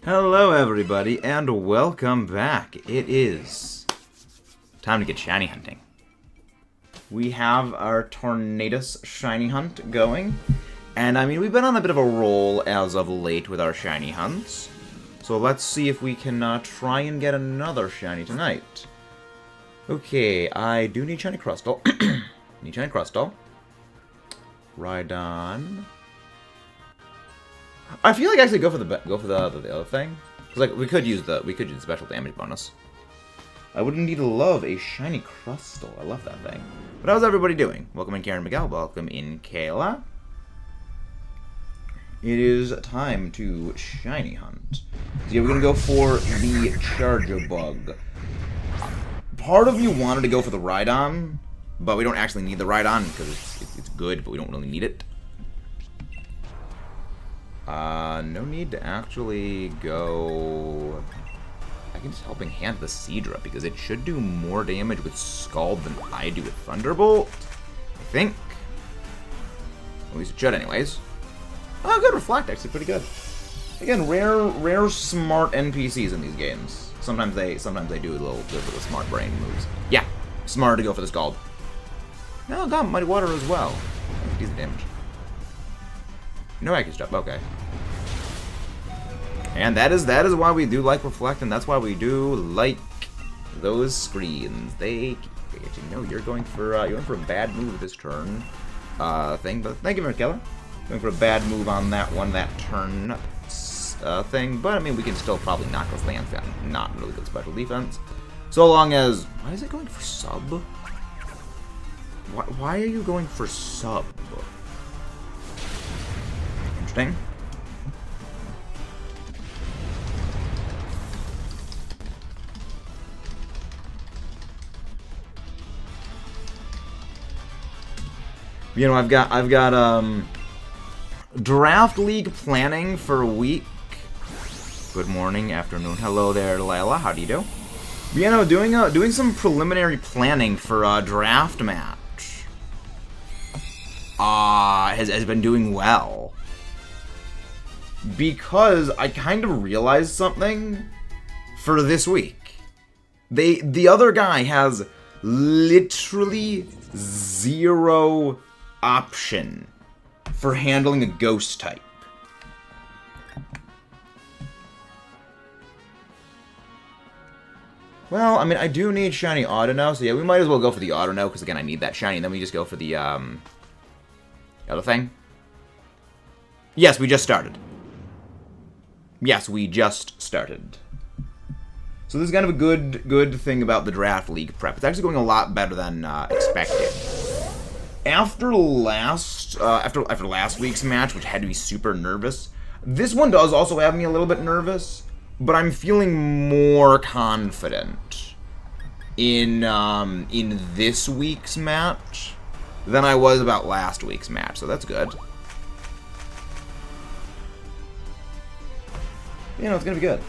Hello everybody, and welcome back. It is time to get shiny hunting. We have our Tornadus shiny hunt going, and I mean, we've been on a bit of a roll as of late with our shiny hunts. So let's see if we can try and get another shiny tonight. Okay, I do need shiny crystal. Need shiny crystal. Rhydon. I feel like I actually go for the other thing, because like we could use the special damage bonus. I would indeed love a shiny crystal. I love that thing. But how's everybody doing? Welcome in, Karen Miguel. Welcome in, Kayla. It is time to shiny hunt. So yeah, we're gonna go for the Charger Bug. Part of me wanted to go for the Rhydon, but we don't actually need the Rhydon because it's good, but we don't really need it. No need to actually go... I can just helping hand the Seadra, because it should do more damage with Scald than I do with Thunderbolt, I think. At least it should anyways. Oh, good, Reflect, actually pretty good. Again, rare smart NPCs in these games. Sometimes they do little smart brain moves. Yeah, smarter to go for the Scald. No, got Mighty Water as well. Decent damage. No Accuracy Drop, okay. And that is why we do like Reflect, and that's why we do like those screens. They actually know you're going for a bad move this turn thing, but thank you very much, Keller. Going for a bad move on that one, that turn thing, but I mean we can still probably knock those lands down. Not really good special defense. So long as why is it going for sub? Why are you going for sub? Interesting. You know, I've got draft league planning for a week. Good morning, afternoon. Hello there, Layla. How do you do? You know, doing some preliminary planning for a draft match. Has been doing well. Because I kind of realized something for this week. The other guy has literally zero option for handling a ghost type. Well, I mean, I do need shiny Autono, so yeah, we might as well go for the Autono, because again, I need that shiny, and then we just go for the other thing. Yes, we just started. Yes, we just started. So this is kind of a good thing about the draft league prep. It's actually going a lot better than expected. After last week's match, which had to be super nervous, this one does also have me a little bit nervous, but I'm feeling more confident in this week's match than I was about last week's match, so that's good. You know, it's gonna be good.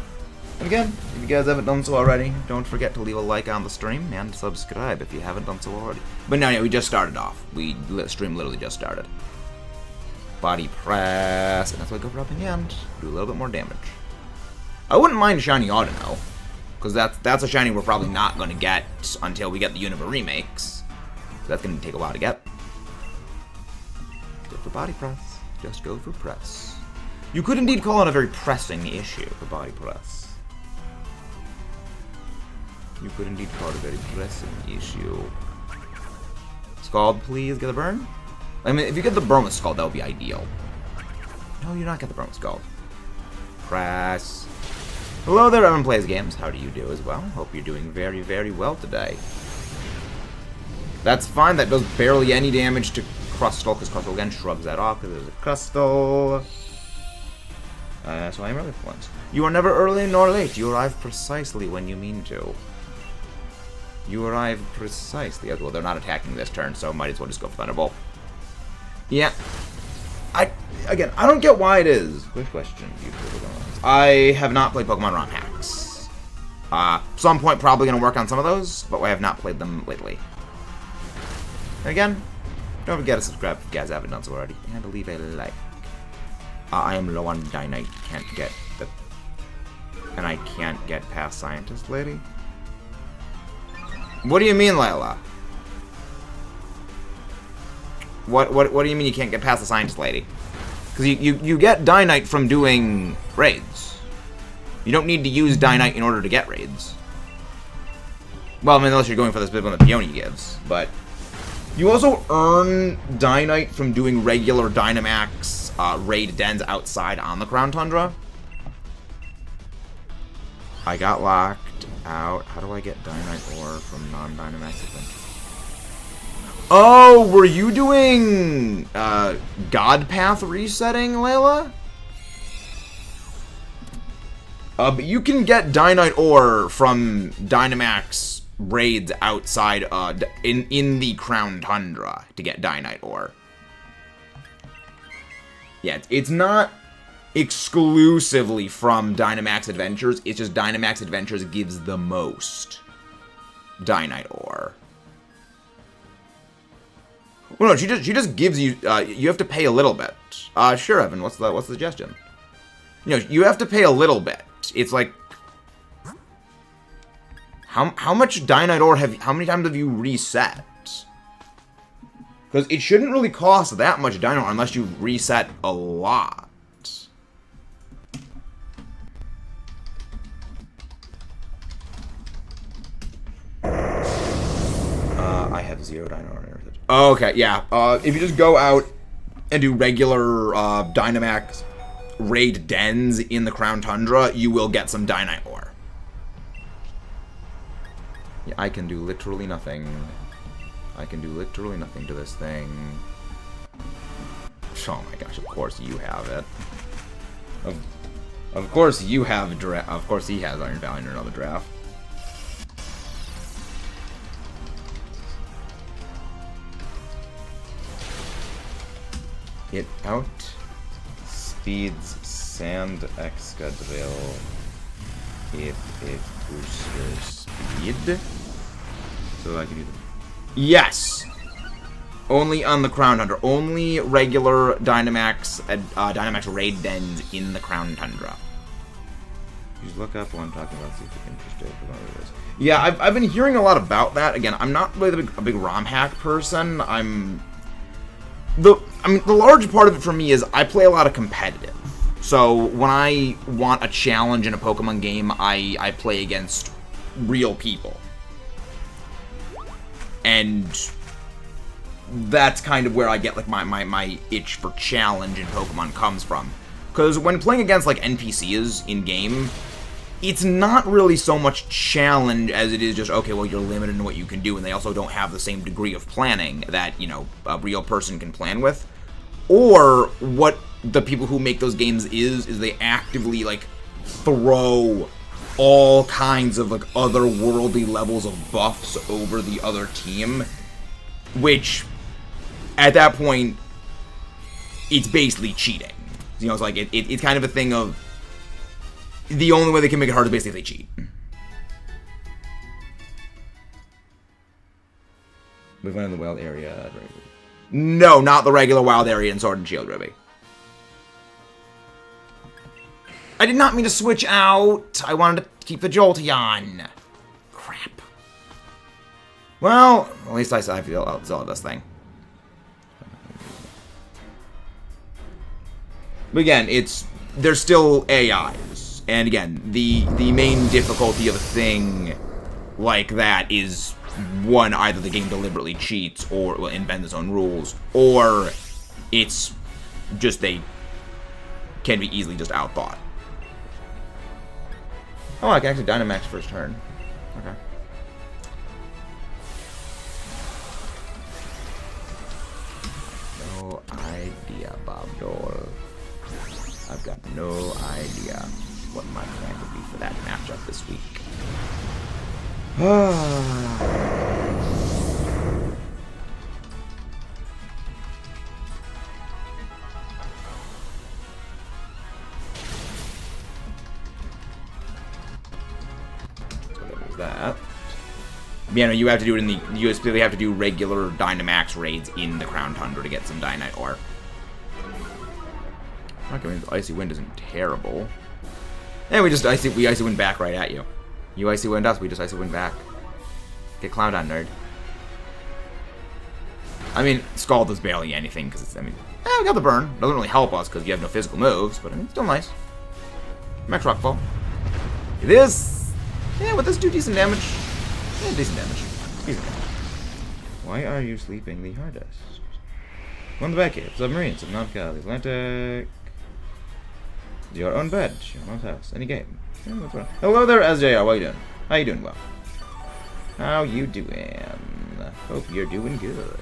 And again, if you guys haven't done so already, don't forget to leave a like on the stream and subscribe if you haven't done so already. But no, yeah, we just started off. Stream literally just started. Body press, and that's why I go for up in the end. Do a little bit more damage. I wouldn't mind shiny Autono, because that's a shiny we're probably not going to get until we get the Unova remakes. So that's going to take a while to get. Go for body press. Just go for press. You could indeed call it a very pressing issue, the body press. You could indeed call it a very pressing issue. Scald, please, get the burn? I mean, if you get the burn with Scald, that would be ideal. No, you're not get the burn with Scald. Press. Hello there, Evan Plays Games. How do you do as well? Hope you're doing very, very well today. That's fine. That does barely any damage to Crustle, because Crustle again shrugs that off because there's a Crustle. So I'm really fluent. You are never early nor late. You arrive precisely when you mean to. You arrive precisely. Well, they're not attacking this turn, so might as well just go for Thunderbolt. Yeah. I don't get why it is. Good question. I have not played Pokemon ROM hacks. Some point probably going to work on some of those, but I have not played them lately. And again, don't forget to subscribe if you guys haven't done so already, and to leave a like. I am low on Dynamite, can't get the And I can't get past Scientist Lady? What do you mean, Layla? What do you mean you can't get past the Scientist Lady? Because you get Dynite from doing raids. You don't need to use Dynite in order to get raids. Well, I mean, unless you're going for this bit one that Peony gives. But you also earn Dynite from doing regular Dynamax raid dens outside on the Crown Tundra. I got locked out. How do I get Dynite ore from non-Dynamax adventures? Oh, were you doing God Path resetting, Layla? But you can get Dynite ore from Dynamax raids outside in the Crown Tundra to get Dynite ore. Yeah, it's not exclusively from Dynamax Adventures. It's just Dynamax Adventures gives the most Dynite ore. Well, no, she just gives you. You have to pay a little bit. Sure, Evan. What's the suggestion? You know, you have to pay a little bit. It's like how much Dynite ore how many times have you reset? Because it shouldn't really cost that much Dynite ore unless you reset a lot. I have 0 Dynite ore. Okay, yeah. If you just go out and do regular Dynamax raid dens in the Crown Tundra, you will get some Dynite ore. Yeah, I can do literally nothing. I can do literally nothing to this thing. Oh my gosh, of course you have it. Of course you have of course he has Iron Valiant in another draft. It out speeds Sand Excadrill if it boosts your speed. So I can do that. Yes! Only on the Crown Tundra. Only regular Dynamax Dynamax raid dens in the Crown Tundra. Just look up while I'm talking about, see if you're interested. Yeah, I've been hearing a lot about that. Again, I'm not really a big ROM hack person. The large part of it for me is I play a lot of competitive. So when I want a challenge in a Pokemon game, I play against real people. And that's kind of where I get like my itch for challenge in Pokemon comes from. Because when playing against like NPCs in game, it's not really so much challenge as it is just, okay, well, you're limited in what you can do, and they also don't have the same degree of planning that, you know, a real person can plan with. Or what the people who make those games is they actively, like, throw all kinds of, like, otherworldly levels of buffs over the other team, which, at that point, it's basically cheating. You know, it's like, it's kind of a thing of, the only way they can make it hard is basically if they cheat. We went in the wild area. No, not the regular wild area in Sword and Shield, Ruby. I did not mean to switch out. I wanted to keep the Jolteon. Crap. Well, at least I feel I'll sell this thing. But again, there's still AIs. And again, the main difficulty of a thing like that is, one, either the game deliberately cheats or invents its own rules, or it's just they can be easily just outthought. Oh, I can actually Dynamax first turn. Okay. No idea, Bob Dole. I've got no idea what my plan would be for that matchup this week. So that was that. Yeah, no, you have to do it in the. You specifically have to do regular Dynamax raids in the Crown Tundra to get some Dynite ore. Okay, I mean, the Icy Wind isn't terrible. And we icy wind back right at you. You icy wind us, we just icy wind back. Get clowned on, nerd. I mean, Scald is barely anything, because it's, I mean, we got the burn. Doesn't really help us, because you have no physical moves, but I mean, it's still nice. Max Rockfall. This, yeah, with this do decent damage. Yeah, decent damage. Decent damage. Why are you sleeping the hardest? On the back cave, submarine, Subnautica, the Atlantic. Your own bed, your mom's house, any game. Hello there, SJR, how you doing? How you doing, well? How you doing? Hope you're doing good.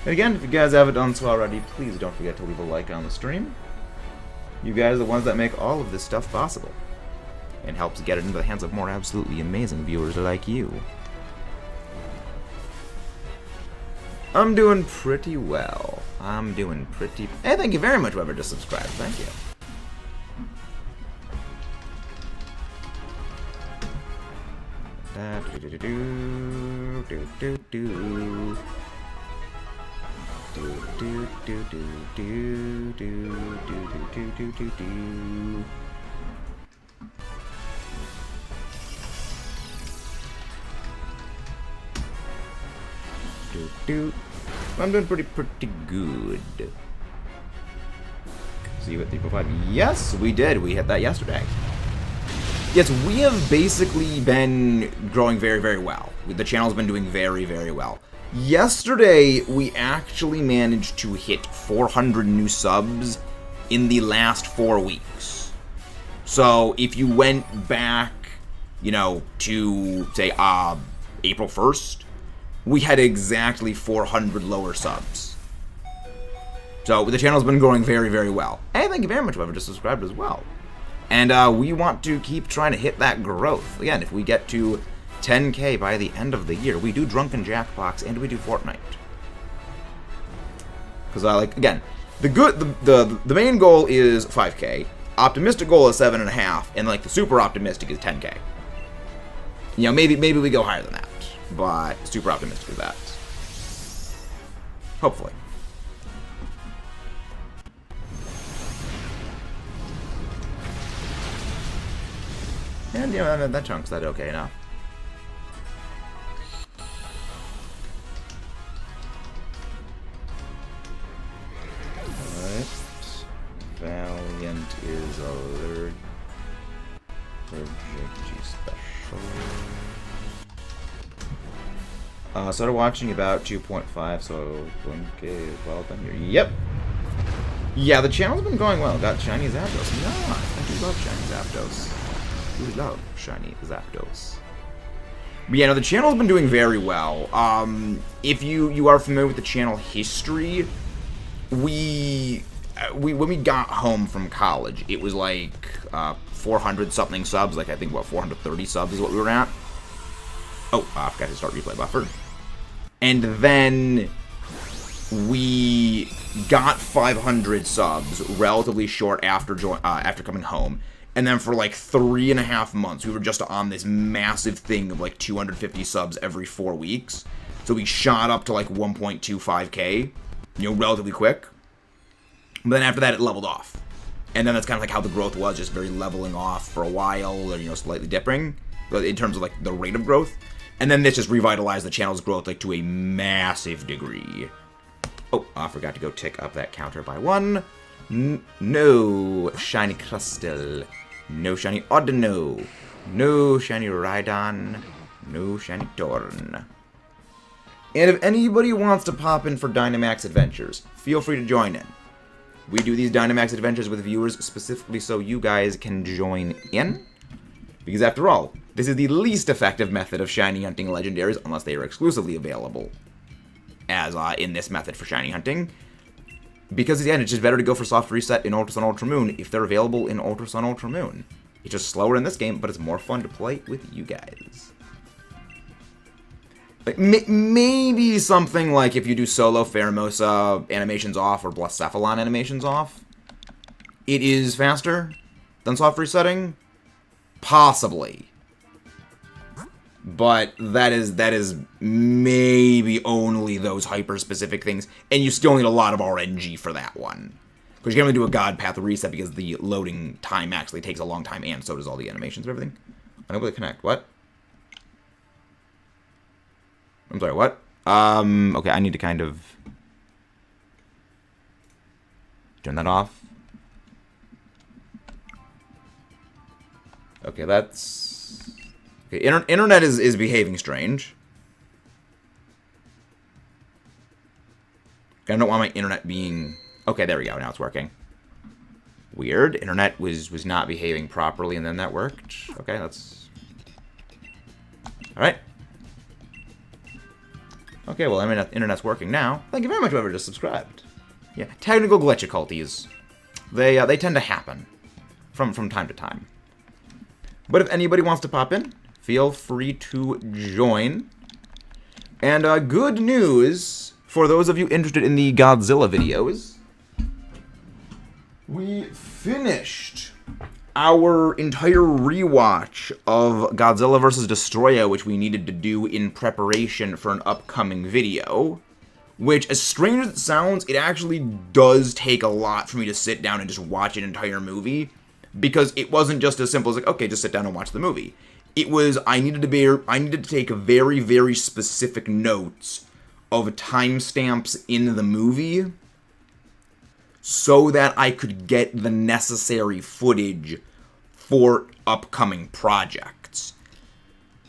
And again, if you guys haven't done so already, please don't forget to leave a like on the stream. You guys are the ones that make all of this stuff possible. And helps get it into the hands of more absolutely amazing viewers like you. I'm doing pretty well. I'm doing pretty... Hey, thank you very much, whoever just subscribed. Thank you. I'm doing pretty good. See what 3.5. Yes, we did. We hit that yesterday. Yes, we have basically been growing very well. The channel's been doing very well. Yesterday, we actually managed to hit 400 new subs in the last 4 weeks. So if you went back, you know, to say April 1st, we had exactly 400 lower subs. So the channel's been growing very well. Hey, thank you very much, whoever just subscribed as well. And we want to keep trying to hit that growth. Again, if we get to 10K by the end of the year, we do Drunken Jackbox and we do Fortnite. Because like again, the main goal is 5K. Optimistic goal is 7.5, and like the super optimistic is 10K. You know, maybe we go higher than that, but super optimistic is that. Hopefully. And, you know, that chunk's that okay now. Alright. Valiant is allergic to special. Started watching about 2.5, so okay, well done here. Yep. Yeah, the channel's been going well. Got shiny Zapdos. Yeah, I do love shiny Zapdos. We love shiny Zapdos. But yeah, no, the channel's been doing very well. If you are familiar with the channel history, when we got home from college, it was like 400 something subs. Like I think about 430 subs is what we were at. Oh, I forgot to start replay buffer. And then we got 500 subs relatively short after coming home. And then for like 3.5 months, we were just on this massive thing of like 250 subs every 4 weeks. So we shot up to like 1.25K, you know, relatively quick. But then after that, it leveled off. And then that's kind of like how the growth was, just very leveling off for a while, or, you know, slightly dipping in terms of like the rate of growth. And then this just revitalized the channel's growth like to a massive degree. Oh, I forgot to go tick up that counter by 1. No shiny Crystal. No shiny Audino. No shiny Rhydon. No shiny Torn. And if anybody wants to pop in for Dynamax Adventures, feel free to join in. We do these Dynamax Adventures with viewers specifically so you guys can join in. Because after all, this is the least effective method of shiny hunting legendaries unless they are exclusively available as in this method for shiny hunting. Because, again, it's just better to go for soft reset in Ultra Sun Ultra Moon if they're available in Ultra Sun Ultra Moon. It's just slower in this game, but it's more fun to play with you guys. Like, maybe something like if you do solo Pheromosa animations off or Blacephalon animations off, it is faster than soft resetting. Possibly. But that is maybe only those hyper-specific things, and you still need a lot of RNG for that one. Because you can't really do a God path reset because the loading time actually takes a long time, and so does all the animations and everything. Unable to connect. What? I'm sorry, what? Okay, I need to kind of turn that off. Okay, that's... Okay, internet is behaving strange. I don't want my internet being... Okay, there we go. Now it's working. Weird. Internet was not behaving properly, and then that worked. Okay, that's... Alright. Okay, well, I mean, internet's working now. Thank you very much, whoever just subscribed. Yeah, technical glitchiculties. They tend to happen from time to time. But if anybody wants to pop in, feel free to join. And good news for those of you interested in the Godzilla videos. We finished our entire rewatch of Godzilla vs. Destroya, which we needed to do in preparation for an upcoming video. Which, as strange as it sounds, it actually does take a lot for me to sit down and just watch an entire movie. Because it wasn't just as simple as, like, okay, just sit down and watch the movie. It was, I needed to take very, very specific notes of timestamps in the movie so that I could get the necessary footage for upcoming projects.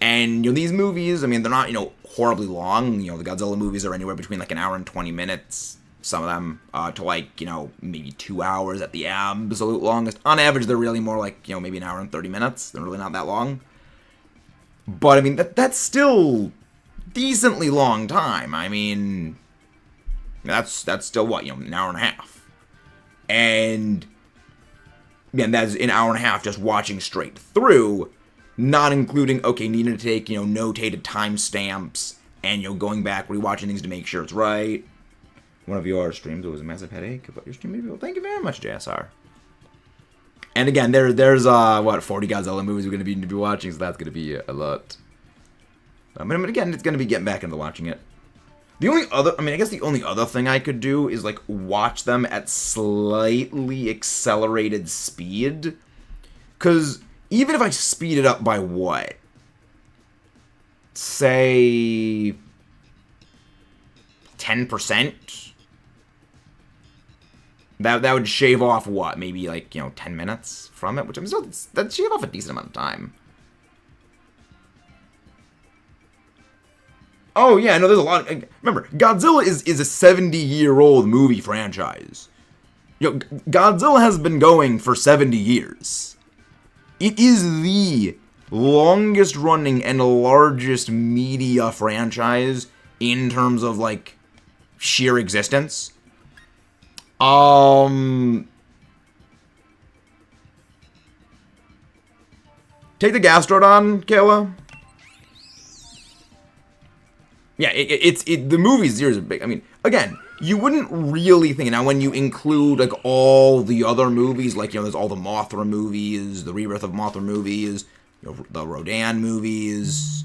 And, these movies, I mean, they're not, horribly long. The Godzilla movies are anywhere between, like, an hour and 20 minutes. Some of them, to, like, maybe 2 hours at the absolute longest. On average, they're really more like, maybe an hour and 30 minutes. They're really not that long. But, I mean, that's still decently long time. I mean, that's still what, an hour and a half. And, man, that's an hour and a half just watching straight through, not including, okay, needing to take, notated timestamps, and, going back, rewatching things to make sure it's right. One of your streams was a massive headache about your stream. Well, thank you very much, JSR. And again, there's 40 Godzilla movies we're going to be watching, so that's going to be a lot. But again, it's going to be getting back into watching it. The only other, I guess the only other thing I could do is, like, watch them at slightly accelerated speed. Because even if I speed it up by what? Say 10%? That would shave off what? Maybe, like, 10 minutes from it? Which I'm still, that'd shave off a decent amount of time. Oh, yeah, no, there's a lot. Remember, Godzilla is a 70-year-old movie franchise. Godzilla has been going for 70 years. It is the longest running and largest media franchise in terms of, like, sheer existence. Take the Gastrodon, Kayla. Yeah, the movie's years are big. I mean, again, you wouldn't really think, now when you include, like, all the other movies, like, there's all the Mothra movies, the Rebirth of Mothra movies, the Rodan movies,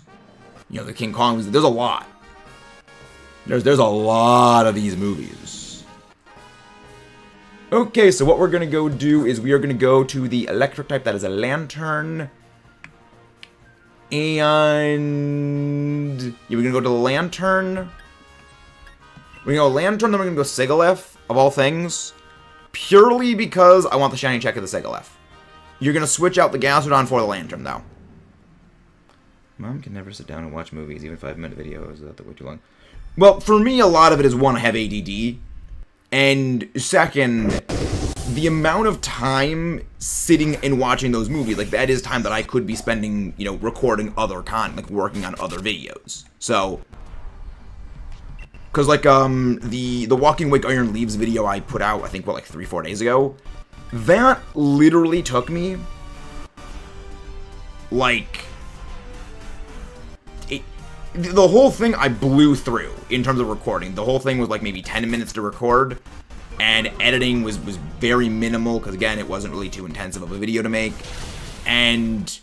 the King Kong movies, there's a lot. There's a lot of these movies. Okay, so what we're going to go do is we are going to go to the electric type that is a Lantern. And yeah, we're going to go to the Lantern. We're going to go Lantern, then we're going to go Sigalith, of all things. Purely because I want the shiny check of the Sigalith. You're going to switch out the Gastrodon for the Lantern, though. Mom can never sit down and watch movies, even 5-minute videos. That's way too long. Well, for me, a lot of it is, one, I have ADD. And second, the amount of time sitting and watching those movies, like, that is time that I could be spending, recording other content, like, working on other videos. So, because, like, the Walking Wake Iron Leaves video I put out, I think, like 3-4 days ago, that literally took me, like, the whole thing I blew through in terms of recording. The whole thing was like maybe 10 minutes to record, and editing was very minimal because, again, it wasn't really too intensive of a video to make. And,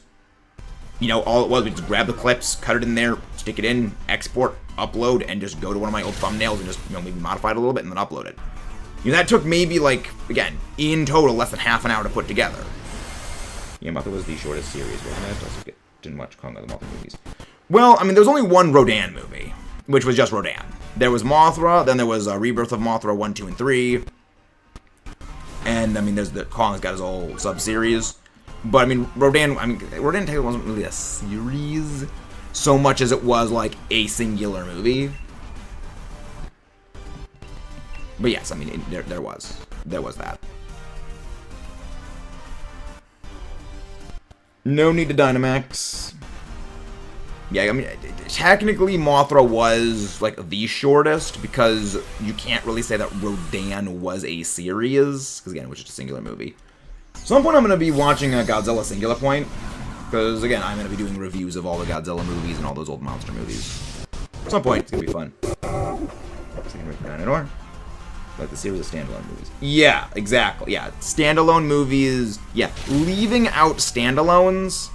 all it was just grab the clips, cut it in there, stick it in, export, upload, and just go to one of my old thumbnails and just, maybe modify it a little bit and then upload it. You know, that took maybe, like, again, in total, less than half an hour to put together. Yeah, Mothra was the shortest series, wasn't it? Also didn't watch Kong of the Mothra movies. Well, I mean, there's only one Rodan movie, which was just Rodan. There was Mothra, then there was Rebirth of Mothra 1, 2, and 3. And, I mean, there's the Kong's got his whole sub-series. But, I mean, Rodan technically wasn't really a series so much as it was, like, a singular movie. But yes, I mean, there was that. No need to Dynamax. Yeah, I mean, technically Mothra was, like, the shortest, because you can't really say that Rodan was a series, because, again, it was just a singular movie. At some point I'm going to be watching Godzilla Singular Point, because, again, I'm going to be doing reviews of all the Godzilla movies and all those old monster movies. At some point, it's going to be fun. Like the series of standalone movies. Yeah, exactly. Yeah, standalone movies. Yeah, leaving out standalones,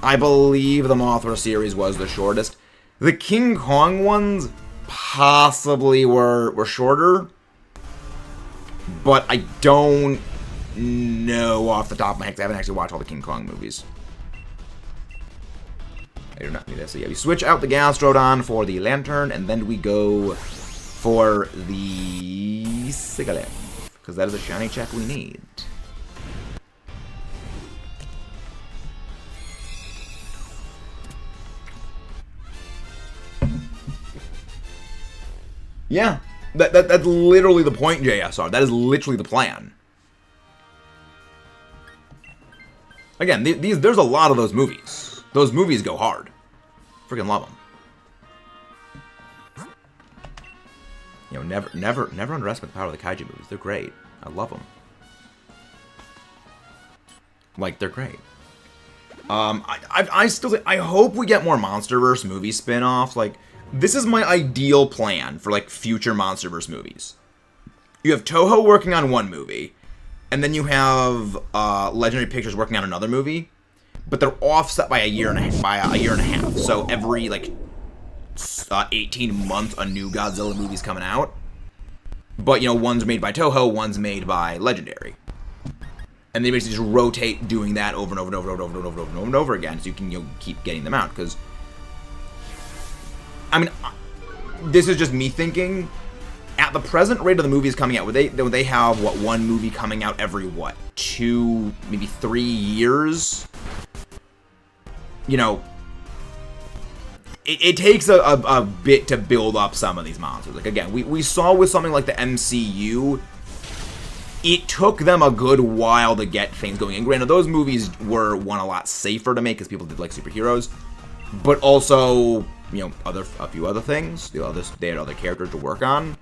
I believe the Mothra series was the shortest. The King Kong ones possibly were shorter, but I don't know off the top of my head, because I haven't actually watched all the King Kong movies. I do not need this. So yeah, we switch out the Gastrodon for the Lantern, and then we go for the Sigalith, because that is a shiny check we need. Yeah, that's literally the point, JSR. That is literally the plan. Again, there's a lot of those movies. Those movies go hard. Freaking love them. You know, never underestimate the power of the kaiju movies. They're great. I love them. Like, they're great. I still I hope we get more Monsterverse movie spin-offs. Like, this is my ideal plan for, like, future Monsterverse movies. You have Toho working on one movie, and then you have Legendary Pictures working on another movie, but they're offset by a year and a half. So every, like, 18 months, a new Godzilla movie's coming out. But, you know, one's made by Toho, one's made by Legendary. And they basically just rotate doing that over and over and over and over and over and over and over again, so you can, you know, keep getting them out. Because, I mean, this is just me thinking. At the present rate of the movies coming out, would they have, what, one movie coming out every, what, 2, maybe 3 years? You know, it takes a bit to build up some of these monsters. Like, again, we saw with something like the MCU, it took them a good while to get things going. And granted, those movies were, one, a lot safer to make because people did like superheroes, but also, you know, a few other things. They had other characters to work on.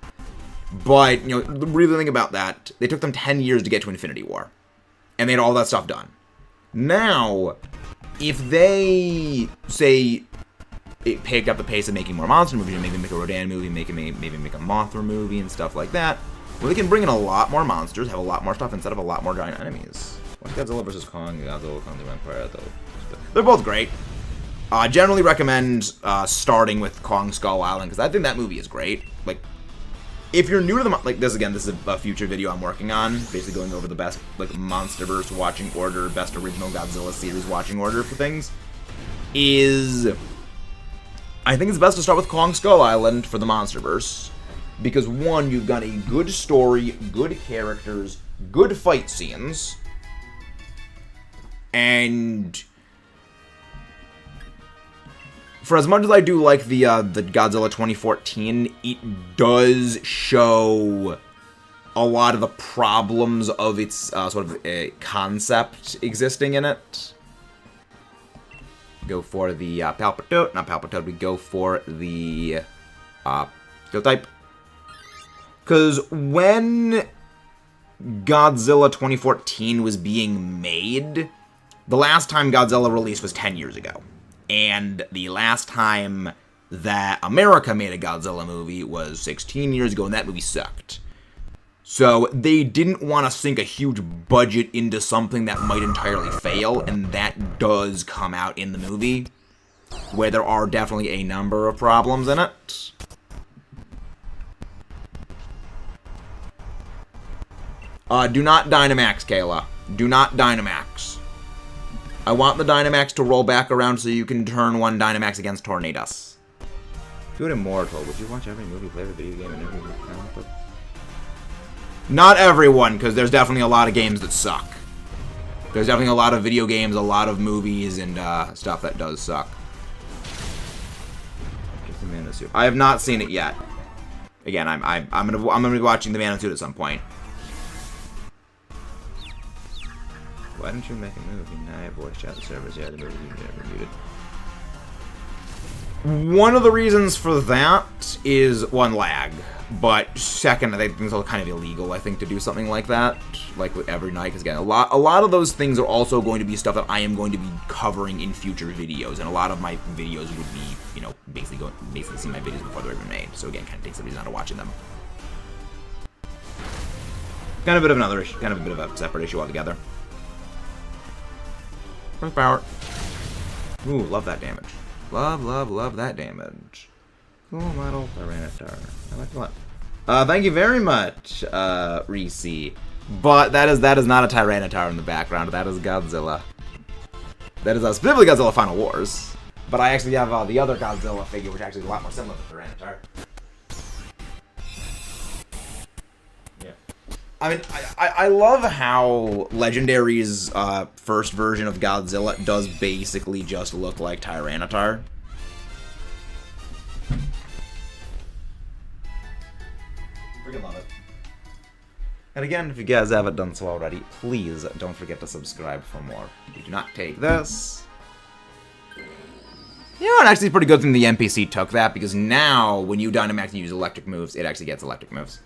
But, you know, really think about that. They took them 10 years to get to Infinity War, and they had all that stuff done. Now, if they, say, it picked up the pace of making more monster movies, and maybe make a Rodan movie, maybe make a Mothra movie and stuff like that, well, they can bring in a lot more monsters, have a lot more stuff instead of a lot more giant enemies. What's Godzilla vs. Kong? Godzilla, Kong the Empire, they're both great. Generally recommend starting with Kong Skull Island, because I think that movie is great. Like, if you're new to the, like, this is a future video I'm working on, basically going over the best, like, Monsterverse watching order, best original Godzilla series watching order for things, is, I think it's best to start with Kong Skull Island for the Monsterverse, because, one, you've got a good story, good characters, good fight scenes, and for as much as I do like the Godzilla 2014, it does show a lot of the problems of its sort of concept existing in it. Go for the Palpitoad, not Palpitoad, we go for the Steel type. Because when Godzilla 2014 was being made, the last time Godzilla released was 10 years ago. And the last time that America made a Godzilla movie was 16 years ago, and that movie sucked. So they didn't want to sink a huge budget into something that might entirely fail, and that does come out in the movie, where there are definitely a number of problems in it. Do not Dynamax, Kayla. Do not Dynamax. I want the Dynamax to roll back around so you can turn one Dynamax against Tornadus. Good Immortal. Would you watch every movie, play every video game, and every comic book? Not everyone, because there's definitely a lot of games that suck. There's definitely a lot of video games, a lot of movies, and stuff that does suck. I have not seen it yet. Again, I'm gonna be watching The Man in the Suit at some point. Why don't you make a movie? Nah, voice chat the servers. Yeah, the movie never muted. One of the reasons for that is one, lag, but second, I think it's kind of illegal. I think to do something like that, like with every night, because again, a lot of those things are also going to be stuff that I am going to be covering in future videos, and a lot of my videos would be, you know, basically see my videos before they're even made. So again, kind of takes the reason out of watching them. Kind of a bit of another issue, kind of a bit of a separate issue altogether. First power. Ooh, love that damage. Love, love, love that damage. Cool model, Tyranitar. I like it a lot. Thank you very much, Reese. But that is not a Tyranitar in the background. That is Godzilla. That is specifically Godzilla Final Wars. But I actually have the other Godzilla figure, which actually is a lot more similar to Tyranitar. I mean, I love how Legendary's first version of Godzilla does basically just look like Tyranitar. Freaking love it. And again, if you guys haven't done so already, please don't forget to subscribe for more. We do not take this. You know, and actually, it's a pretty good thing the NPC took that, because now, when you Dynamax and use electric moves, it actually gets electric moves.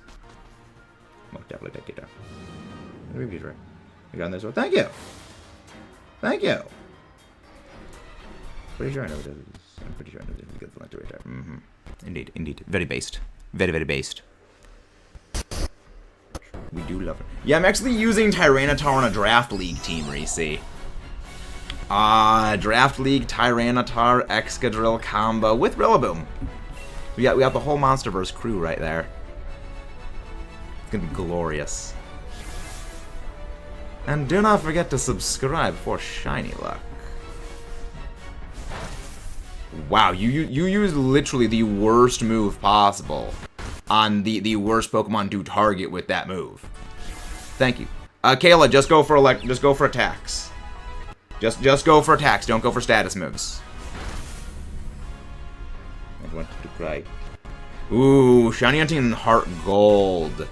Most definitely take it down. Right. We got this one. Thank you. Thank you. Pretty sure I know what it is. I'm pretty sure I know what it is. Get the electric right there. Mm-hmm. Indeed, indeed. Very based. Very, very based. We do love it. Yeah, I'm actually using Tyranitar on a Draft League team, Reese. Draft League Tyranitar Excadrill combo with Rillaboom. We got the whole Monsterverse crew right there. It's gonna be glorious. And do not forget to subscribe for shiny luck. Wow, you used literally the worst move possible on the worst Pokemon to target with that move. Thank you. Kayla, just go for attacks. Just go for attacks, don't go for status moves. I want to cry. Ooh, shiny hunting Heart Gold.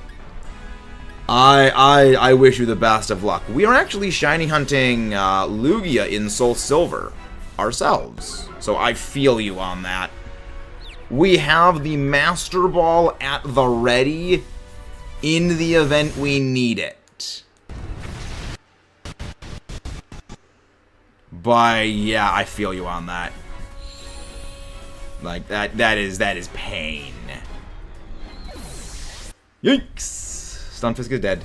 I wish you the best of luck. We are actually shiny hunting Lugia in Soul Silver ourselves, so I feel you on that. We have the Master Ball at the ready in the event we need it. But yeah, I feel you on that. Like that is pain. Yikes! Stunfisk is dead.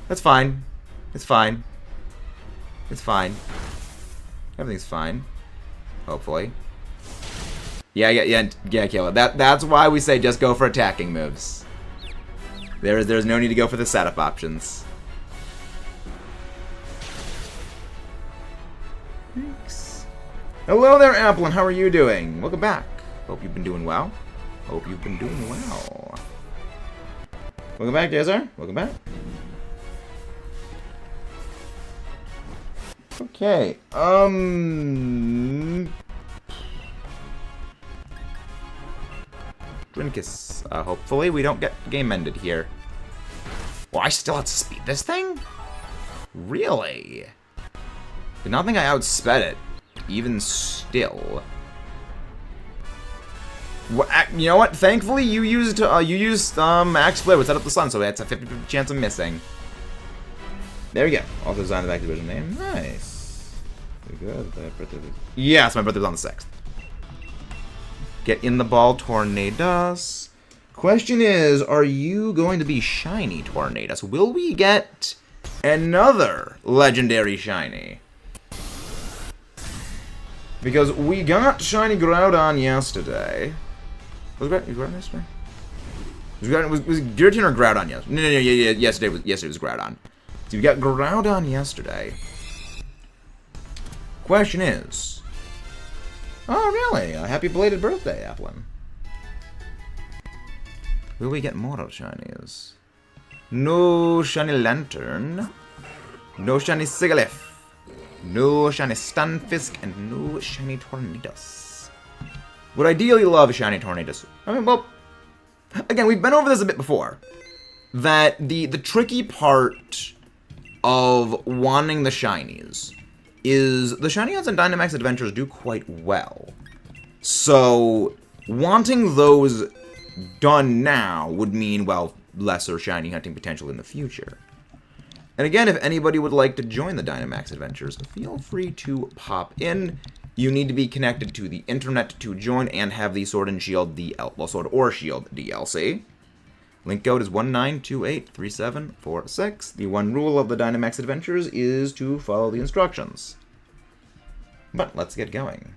That's fine. It's fine. It's fine. Everything's fine. Hopefully. Yeah, Kayla. That's why we say just go for attacking moves. There's no need to go for the setup options. Thanks. Hello there, Applin. How are you doing? Welcome back. Hope you've been doing well. Hope you've been doing well. Welcome back, Desert. Welcome back. Okay. Drinkus. Hopefully we don't get game ended here. Well, I still have to speed this thing? Really? Did not think I outsped it. Even still. You know what? Thankfully, you used Max Split, which set up the sun, so that's a 50-50 chance of missing. There we go. Also designed the back division name. Nice. Good. Yes, my birthday was on the 6th. Get in the ball, Tornadus. Question is, are you going to be shiny, Tornadus? Will we get another legendary shiny? Because we got shiny Groudon yesterday. Was it Groudon yesterday? Was Giratina or Groudon yesterday? No, yeah, yesterday was Groudon. So we got Groudon yesterday. Question is... Oh, really? A happy belated birthday, Applin. Will we get more shinies? No shiny Lantern. No shiny Sigalith. No shiny Stunfisk. And no shiny Tornadus. Would ideally love a shiny Tornadus. I mean, well... Again, we've been over this a bit before. That the tricky part of wanting the shinies is the shiny odds and Dynamax adventures do quite well. So, wanting those done now would mean, well, lesser shiny hunting potential in the future. And again, if anybody would like to join the Dynamax adventures, feel free to pop in. You need to be connected to the internet to join and have the Sword and Shield Sword or Shield DLC. Link code is 19283746. The one rule of the Dynamax adventures is to follow the instructions. But let's get going.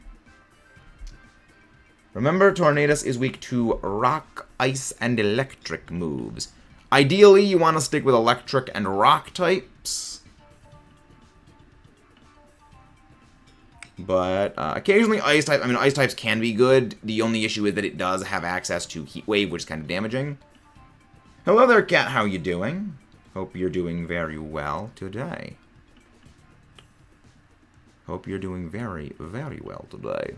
Remember, Tornadus is weak to rock, ice, and electric moves. Ideally, you want to stick with electric and rock types. But occasionally ice type. I mean, ice types can be good. The only issue is that it does have access to Heat Wave, which is kind of damaging. Hello there, cat. How you doing? Hope you're doing very well today. Hope you're doing very, very well today.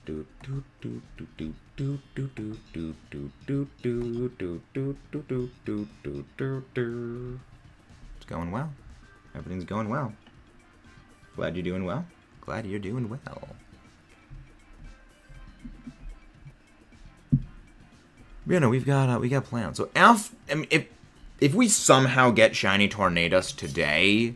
It's going well. Everything's going well. Glad you're doing well. Glad you're doing well. You know, we got plans. So if we somehow get shiny Tornadus today,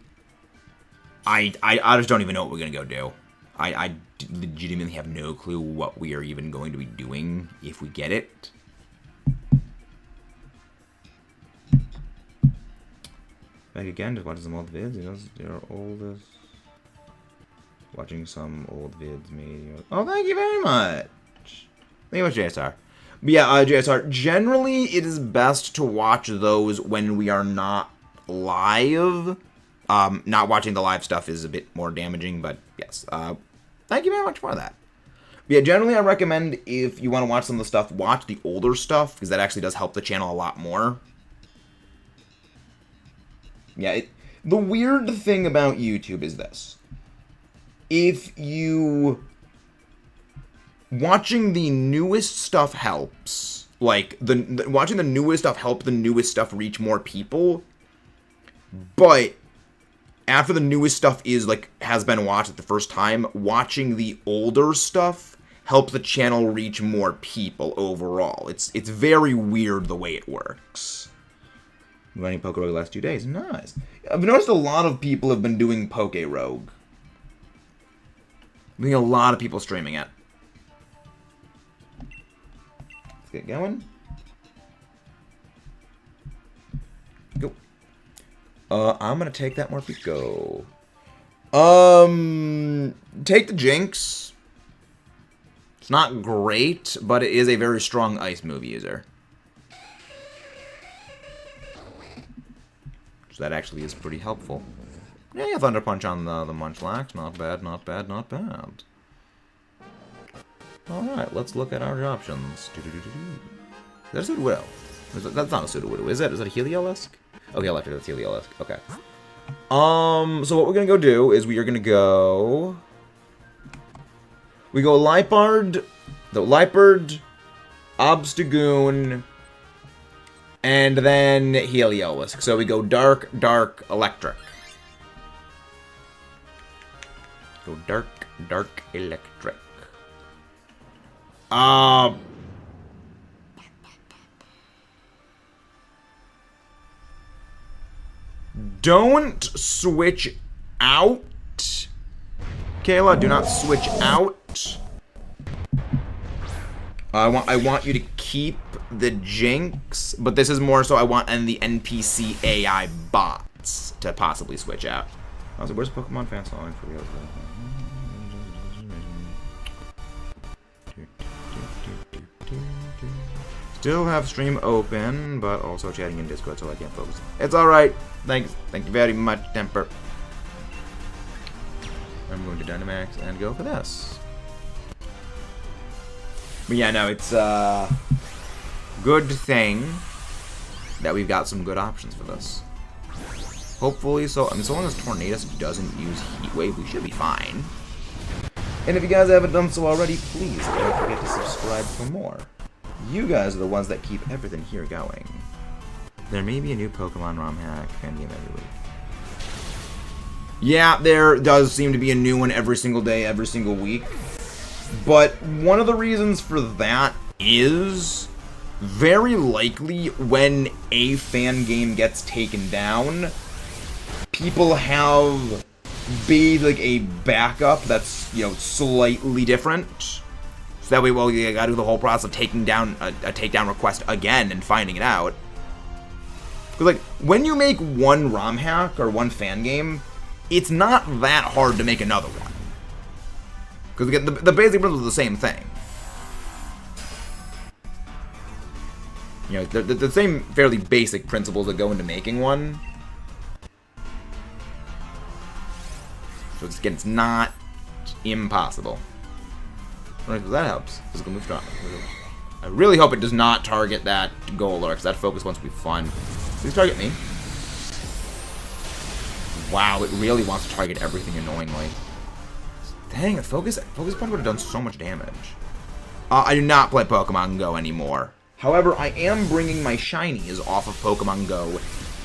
I just don't even know what we're gonna go do. I legitimately have no clue what we are even going to be doing if we get it. Back again, just watching some old vids. You know, your oldest. Watching some old vids, maybe. Oh, thank you very much. Thank you much, JSR. But yeah, JSR, generally it is best to watch those when we are not live. Not watching the live stuff is a bit more damaging, but yes. Thank you very much for that. But yeah, generally I recommend if you want to watch some of the stuff, watch the older stuff, because that actually does help the channel a lot more. Yeah, the weird thing about YouTube is this. If you... Watching the newest stuff helps. Like, watching the newest stuff help the newest stuff reach more people. But after the newest stuff has been watched the first time, watching the older stuff helps the channel reach more people overall. It's very weird the way it works. Running Poke Rogue the last 2 days. Nice. I've noticed a lot of people have been doing Poke Rogue. I've seen a lot of people streaming it. Let's get going. Go. I'm gonna take that Morpeko. Take the Jinx. It's not great, but it is a very strong ice move user. So that actually is pretty helpful. Yeah, Thunder Punch on the Munchlax. Not bad, not bad, not bad. Alright, let's look at our options. Is that a Sudowoodo? That's not a Sudowoodo, is it? Is that a Heliolisk? Okay, I left it as Heliolisk. Okay. So what we're gonna go do is we are gonna go... We go Liepard, the Liepard, Obstagoon, and then Heliolisk. So we go Dark, Dark, Electric. Go Dark, Dark, Electric. Don't switch out. Kayla, do not switch out. I want you to keep the Jinx, but this is more so I want the NPC AI bots to possibly switch out. Also, where's Pokemon Fan Song for real? still have stream open, but also chatting in Discord, so I can't focus. It's alright. Thanks. Thank you very much, Temper. I'm going to Dynamax and go for this. But yeah, no, it's a good thing that we've got some good options for this. Hopefully, so long as Tornadus doesn't use Heat Wave, we should be fine. And if you guys haven't done so already, please don't forget to subscribe for more. You guys are the ones that keep everything here going. There may be a new Pokemon ROM hack fan game every week. Yeah, there does seem to be a new one every single day, every single week. But one of the reasons for that is very likely when a fan game gets taken down, people have like a backup that's, you know, slightly different. So that way, well, you gotta do the whole process of taking down a takedown request again and finding it out. Because, like, when you make one ROM hack or one fan game, it's not that hard to make another one. Because, again, the basic principle is the same thing. You know, the same fairly basic principles that go into making one. So, again, it's not impossible. Alright, that helps. Physical move drop. I really hope it does not target that Goaler, because that focus wants to be fun. Please target me. Wow, it really wants to target everything annoyingly. Dang, Focus Punch would have done so much damage. I do not play Pokemon Go anymore. However, I am bringing my shinies off of Pokemon Go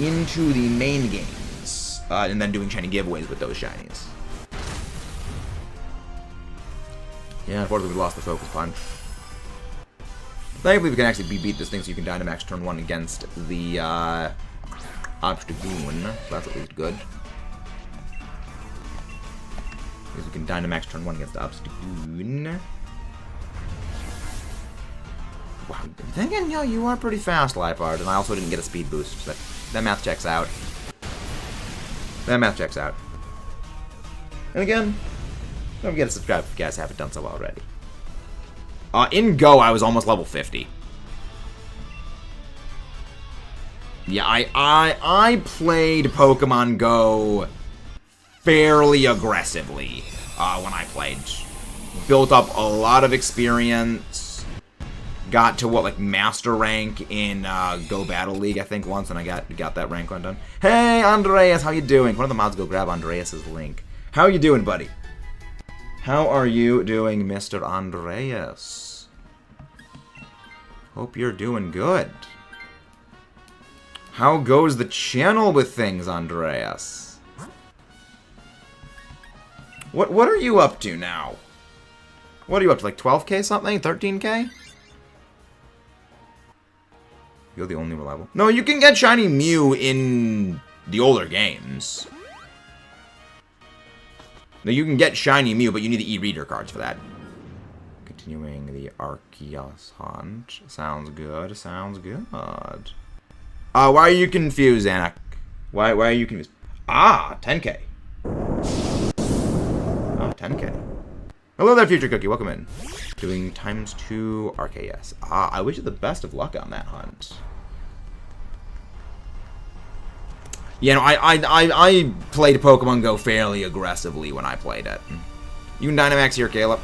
into the main games, and then doing shiny giveaways with those shinies. Yeah, unfortunately we lost the Focus Punch. Thankfully we can actually beat this thing so you can Dynamax turn 1 against the Obstagoon, so that's at least good. Because we can Dynamax turn 1 against the Obstagoon. Wow, then again, you know, you are pretty fast, Lipard, and I also didn't get a speed boost, so that math checks out. That math checks out. And again, don't forget to subscribe if you guys haven't done so already. In Go, I was almost level 50. Yeah, I played Pokemon Go fairly aggressively when I played. Built up a lot of experience. Got to, what, like, Master Rank in Go Battle League, I think, once, and I got that rank one done. Hey, Andreas, how you doing? One of the mods go grab Andreas's link. How you doing, buddy? How are you doing, Mr. Andreas? Hope you're doing good. How goes the channel with things, Andreas? What are you up to now? What are you up to, like 12k something? 13k? You're the only reliable. No, you can get Shiny Mew in the older games. Now, you can get Shiny Mew, but you need the e-reader cards for that. Continuing the Arceus hunt. Sounds good, sounds good. Why are you confused, Anak? Why are you confused? Ah, 10k. Ah, 10k. Hello there, Future Cookie, welcome in. Doing ×2 Arceus. Ah, I wish you the best of luck on that hunt. You know, I played Pokemon Go fairly aggressively when I played it. You can Dynamax here, Caleb.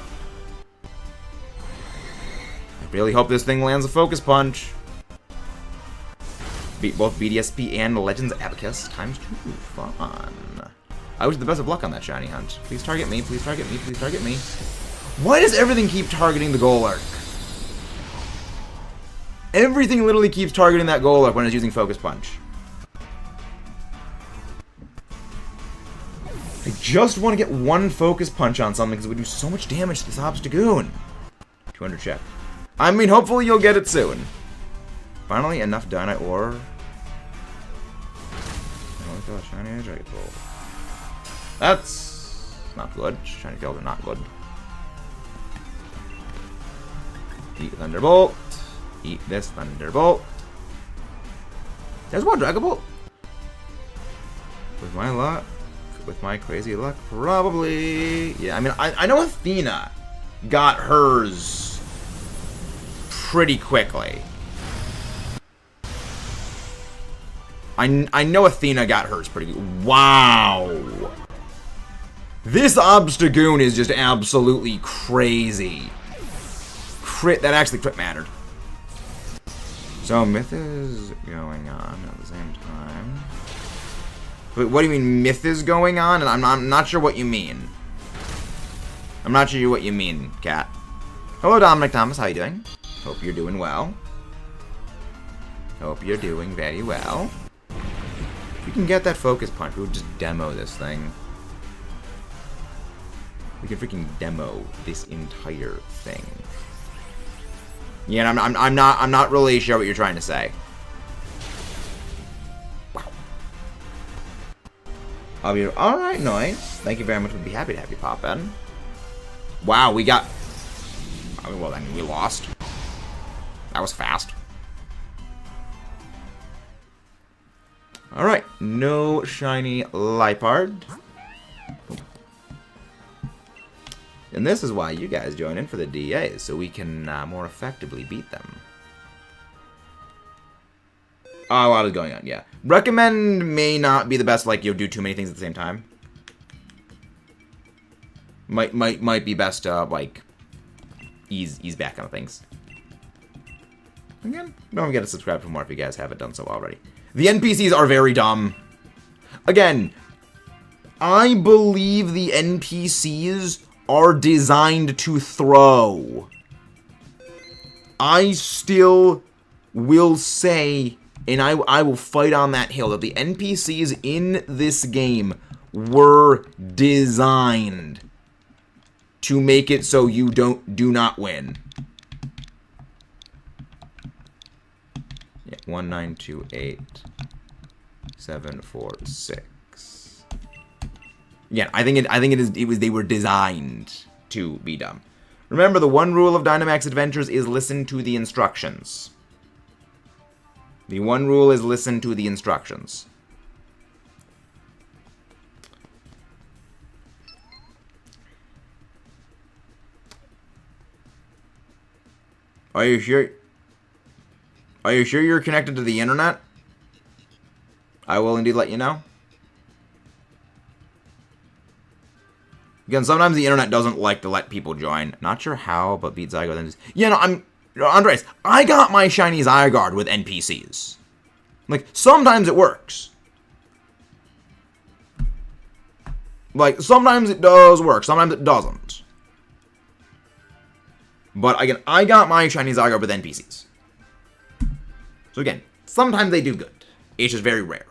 I really hope this thing lands a Focus Punch. Beat both BDSP and Legends Abacus ×2. Fun. I wish you the best of luck on that shiny hunt. Please target me, please target me, please target me. Why does everything keep targeting the Golurk? Everything literally keeps targeting that Golurk when it's using Focus Punch. I just want to get one Focus Punch on something because it would do so much damage to this Obstagoon. 200 check. I mean, hopefully you'll get it soon. Finally, enough Dyna Ore. Shiny Dragon Bolt. That's not good. Shiny Tails are not good. Eat Thunderbolt. Eat this Thunderbolt. There's one Dragon Bolt. With my luck. With my crazy luck, probably. Yeah, I mean, I know Athena got hers pretty quickly. I know Athena got hers pretty good. Wow. This Obstagoon is just absolutely crazy. Crit, that actually crit mattered. So Myth is going on at the same time. But what do you mean Myth is going on? And I'm not sure what you mean. I'm not sure what you mean, Cat. Hello, Dominic Thomas. How you doing? Hope you're doing well. Hope you're doing very well. If we can get that focus punch, we'll just demo this thing. We can freaking demo this entire thing. Yeah, I'm not really sure what you're trying to say. Wow. I'll be all right, nice. Thank you very much. We'd be happy to have you pop in. Wow, we got. Well, I mean, we lost. That was fast. All right, no shiny Liepard. And this is why you guys join in for the DAs, so we can more effectively beat them. Oh, a lot is going on, yeah. Recommend may not be the best, like, you'll do too many things at the same time. Might be best to, like, ease back on things. Again, don't forget to subscribe for more if you guys haven't done so already. The NPCs are very dumb. Again, I believe the NPCs are designed to throw. I still will say, and I will fight on that hill, that the NPCs in this game were designed to make it so you do not win. Yeah, 1928746. Yeah, I think they were designed to be dumb. Remember, the one rule of Dynamax Adventures is listen to the instructions. The one rule is listen to the instructions. Are you sure? Are you sure you're connected to the internet? I will indeed let you know. Again, sometimes the internet doesn't like to let people join. Not sure how, but beat Zygo then just... Yeah, no, Andres, I got my shiny Zygarde with NPCs. Like, sometimes it works. Like, sometimes it does work, sometimes it doesn't. But again, I got my shiny Zygarde with NPCs. So again, sometimes they do good. It's just very rare.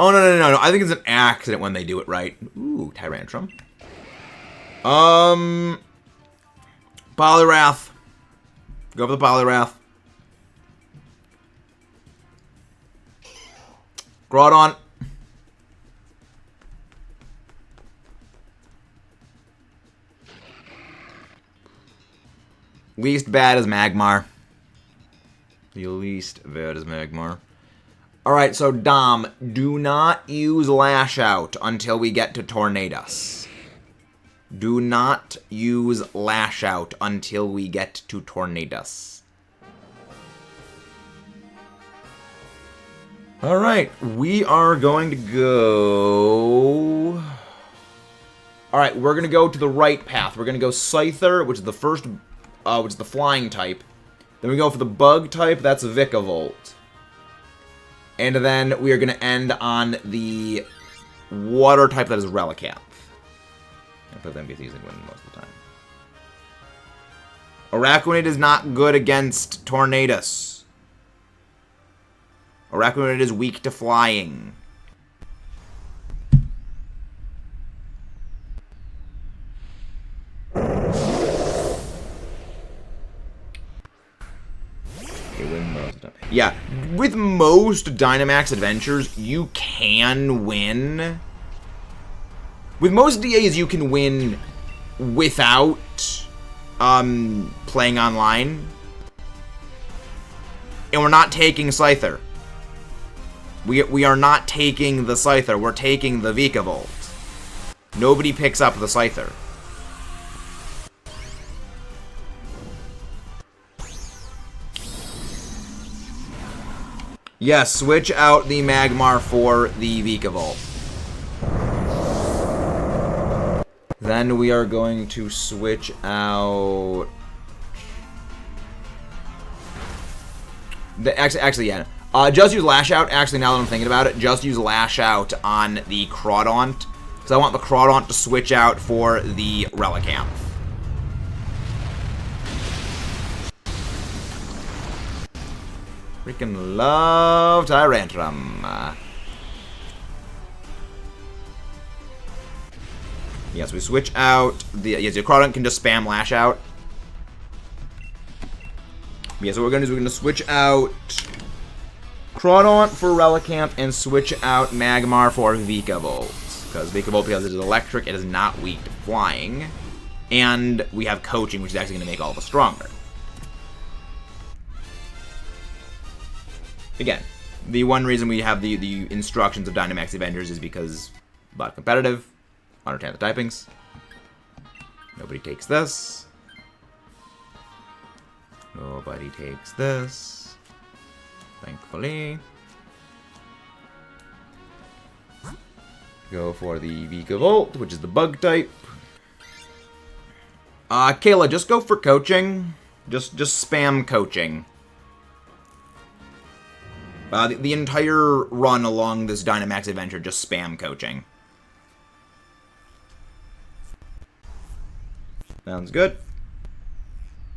Oh, no. I think it's an accident when they do it right. Ooh, Tyrantrum. Poliwrath. Go for the Poliwrath. Groudon. Least bad is Magmar. The least bad is Magmar. Alright, so Dom, do not use Lash Out until we get to Tornadus. Do not use Lash Out until we get to Tornadus. Alright, we are going to go... Alright, we're going to go to the right path. We're going to go Scyther, which is the first... which is the flying type. Then we go for the bug type, that's Vikavolt. And then we are going to end on the water type that is Relicanth. I put them NPCs in winning most of the time. Araquanid is not good against Tornadus. Araquanid is weak to flying. Yeah, with most Dynamax Adventures, you can win. With most DAs, you can win without playing online. And we're not taking Scyther. We are not taking the Scyther, we're taking the Vikavolt. Nobody picks up the Scyther. Yes, switch out the Magmar for the Vikavolt. Then we are going to switch out... Actually, yeah. Just use Lash Out. Actually, now that I'm thinking about it, just use Lash Out on the Crawdaunt. Because I want the Crawdaunt to switch out for the Relicanth. Freaking love Tyrantrum. Yes, we switch out the... Yes, your Crawdaunt can just spam Lash Out. Yeah, so what we're going to do is we're going to switch out Crawdaunt for Relicanth and switch out Magmar for Vikavolt. Because Vikavolt, because it is electric, it is not weak to flying. And we have coaching, which is actually going to make all of us stronger. Again, the one reason we have the instructions of Dynamax Avengers is because bot competitive, understand the typings. Nobody takes this. Nobody takes this. Thankfully. Go for the Vikavolt, which is the bug type. Kayla, just go for coaching. Just spam coaching. The entire run along this Dynamax adventure, just spam coaching. Sounds good.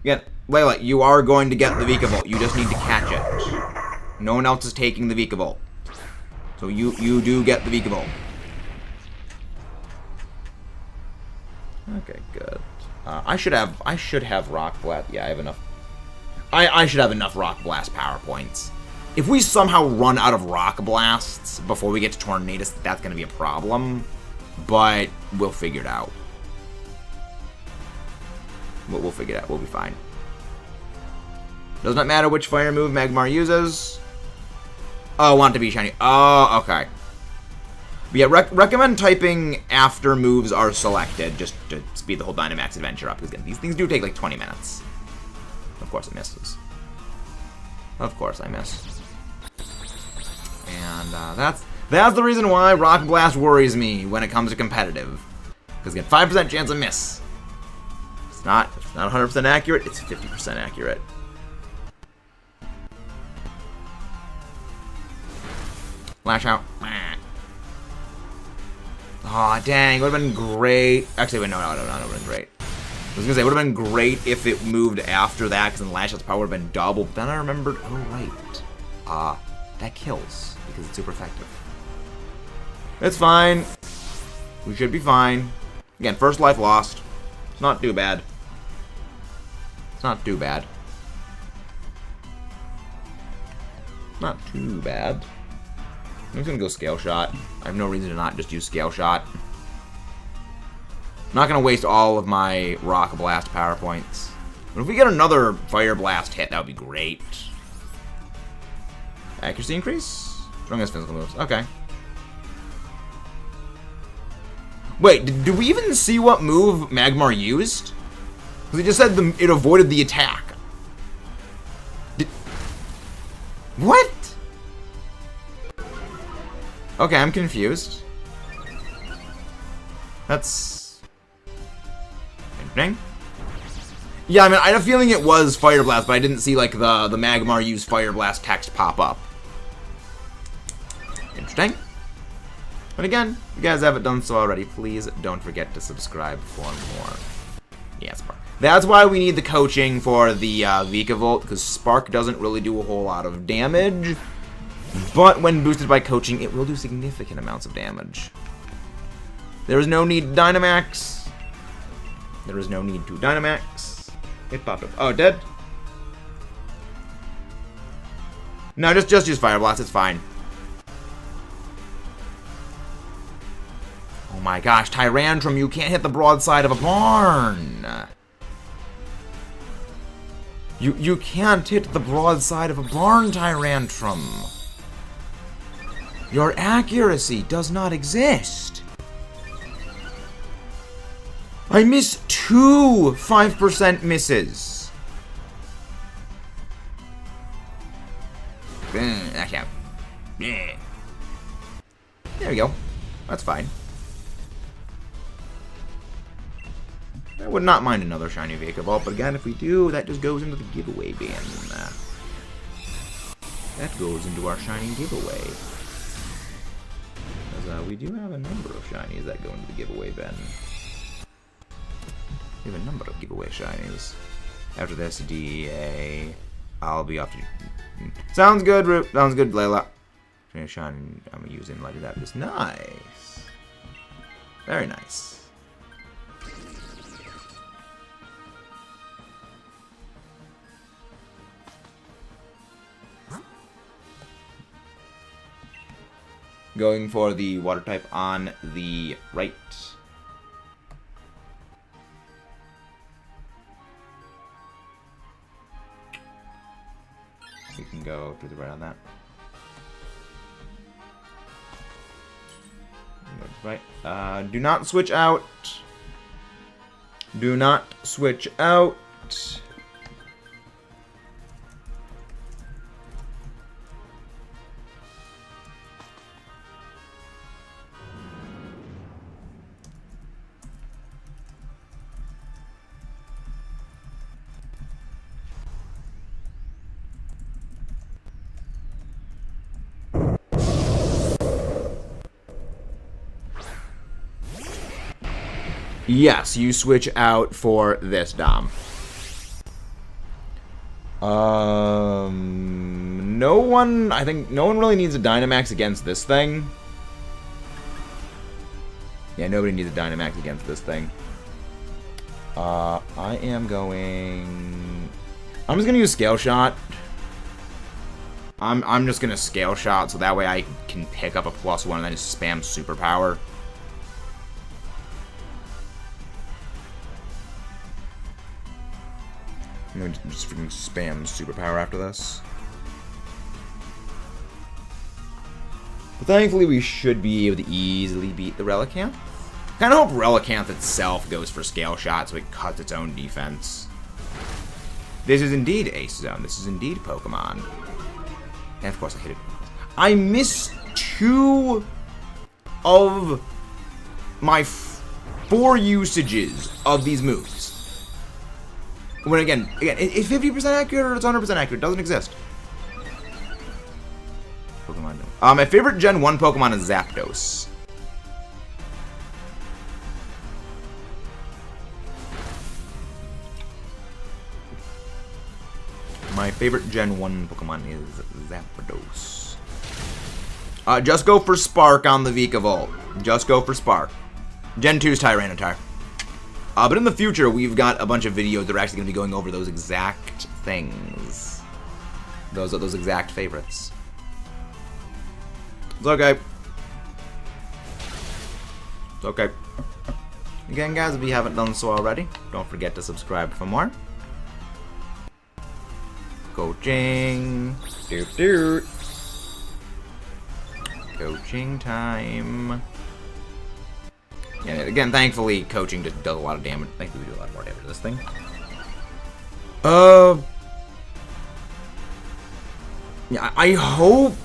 Again, Layla, you are going to get the Vikavolt. You just need to catch it. No one else is taking the Vikavolt. So you do get the Vikavolt. Okay, good. I should have Rock Blast. Yeah, I have enough. I should have enough Rock Blast power points. If we somehow run out of Rock Blasts before we get to Tornadus, that's going to be a problem. But we'll figure it out. We'll figure it out. We'll be fine. Does not matter which fire move Magmar uses. Oh, I want it to be shiny. Oh, okay. But yeah, recommend typing after moves are selected, just to speed the whole Dynamax adventure up. Because again, these things do take like 20 minutes. Of course it misses. Of course I missed. And that's the reason why Rock Blast worries me when it comes to competitive. Because again, 5% chance of miss. It's not 100% accurate, it's 50% accurate. Lash out. Aw, oh, dang, would have been great. Actually, wait, no, it would have been great. I was gonna say, it would have been great if it moved after that, because then Lash Out's power would have been double. But then I remembered, oh, right. That kills, because it's super effective. It's fine. We should be fine. Again, first life lost. It's not too bad. It's not too bad. Not too bad. I'm just gonna go Scale Shot. I have no reason to not just use Scale Shot. I'm not gonna waste all of my Rock Blast power points. But if we get another Fire Blast hit, that would be great. Accuracy increase? Strongest physical moves. Okay. Wait, do we even see what move Magmar used? Because it just said it avoided the attack. What? Okay, I'm confused. That's interesting. Yeah, I mean, I had a feeling it was Fire Blast, but I didn't see, like, the Magmar use Fire Blast text pop up. Interesting. But again, if you guys haven't done so already, please don't forget to subscribe for more. Yeah, Spark. That's why we need the coaching for the Vikavolt, because Spark doesn't really do a whole lot of damage. But when boosted by coaching, it will do significant amounts of damage. There is no need to Dynamax. There is no need to Dynamax. It popped up. Oh, dead? No, just use Fire Blast. It's fine. Oh my gosh, Tyrantrum, you can't hit the broadside of a barn. You can't hit the broadside of a barn, Tyrantrum. Your accuracy does not exist. I miss 2 5% misses. Actually, we go. That's fine. I would not mind another shiny Vikavolt, but again, if we do, that just goes into the giveaway bin. That goes into our shiny giveaway. Because we do have a number of shinies that go into the giveaway bin. We have a number of giveaway shinies. After this, DA, I'll be off to... Sounds good, Root. Sounds good, Layla. Shiny I'm using like that. Just nice. Very nice. Going for the water type on the right. You can go to the right on that. Right. Do not switch out. Do not switch out. Yes, you switch out for this, Dom. No one, I think, no one really needs a Dynamax against this thing. Yeah, nobody needs a Dynamax against this thing. I am going... I'm just gonna use Scale Shot. I'm just gonna Scale Shot so that way I can pick up a +1 and then just spam Superpower. I'm gonna just freaking spam Superpower after this. But thankfully, we should be able to easily beat the Relicanth. Kinda hope Relicanth itself goes for Scale Shot so it cuts its own defense. This is indeed Ace Zone. This is indeed Pokemon. And of course, I hit it. I missed 2 of my 4 usages of these moves. When again, it's 50% accurate or it's 100% accurate. It doesn't exist. Pokemon. My favorite Gen 1 Pokemon is Zapdos. My favorite Gen 1 Pokemon is Zapdos. Just go for Spark on the Vikavolt. Just go for Spark. Gen 2's Tyranitar. But in the future, we've got a bunch of videos that are actually going to be going over those exact things. Those are those exact favorites. It's okay. It's okay. Again, guys, if you haven't done so already, don't forget to subscribe for more. Coaching. Doot doot. Coaching time. And again, thankfully, coaching just does a lot of damage. Thankfully, we do a lot more damage to this thing. Yeah, I hope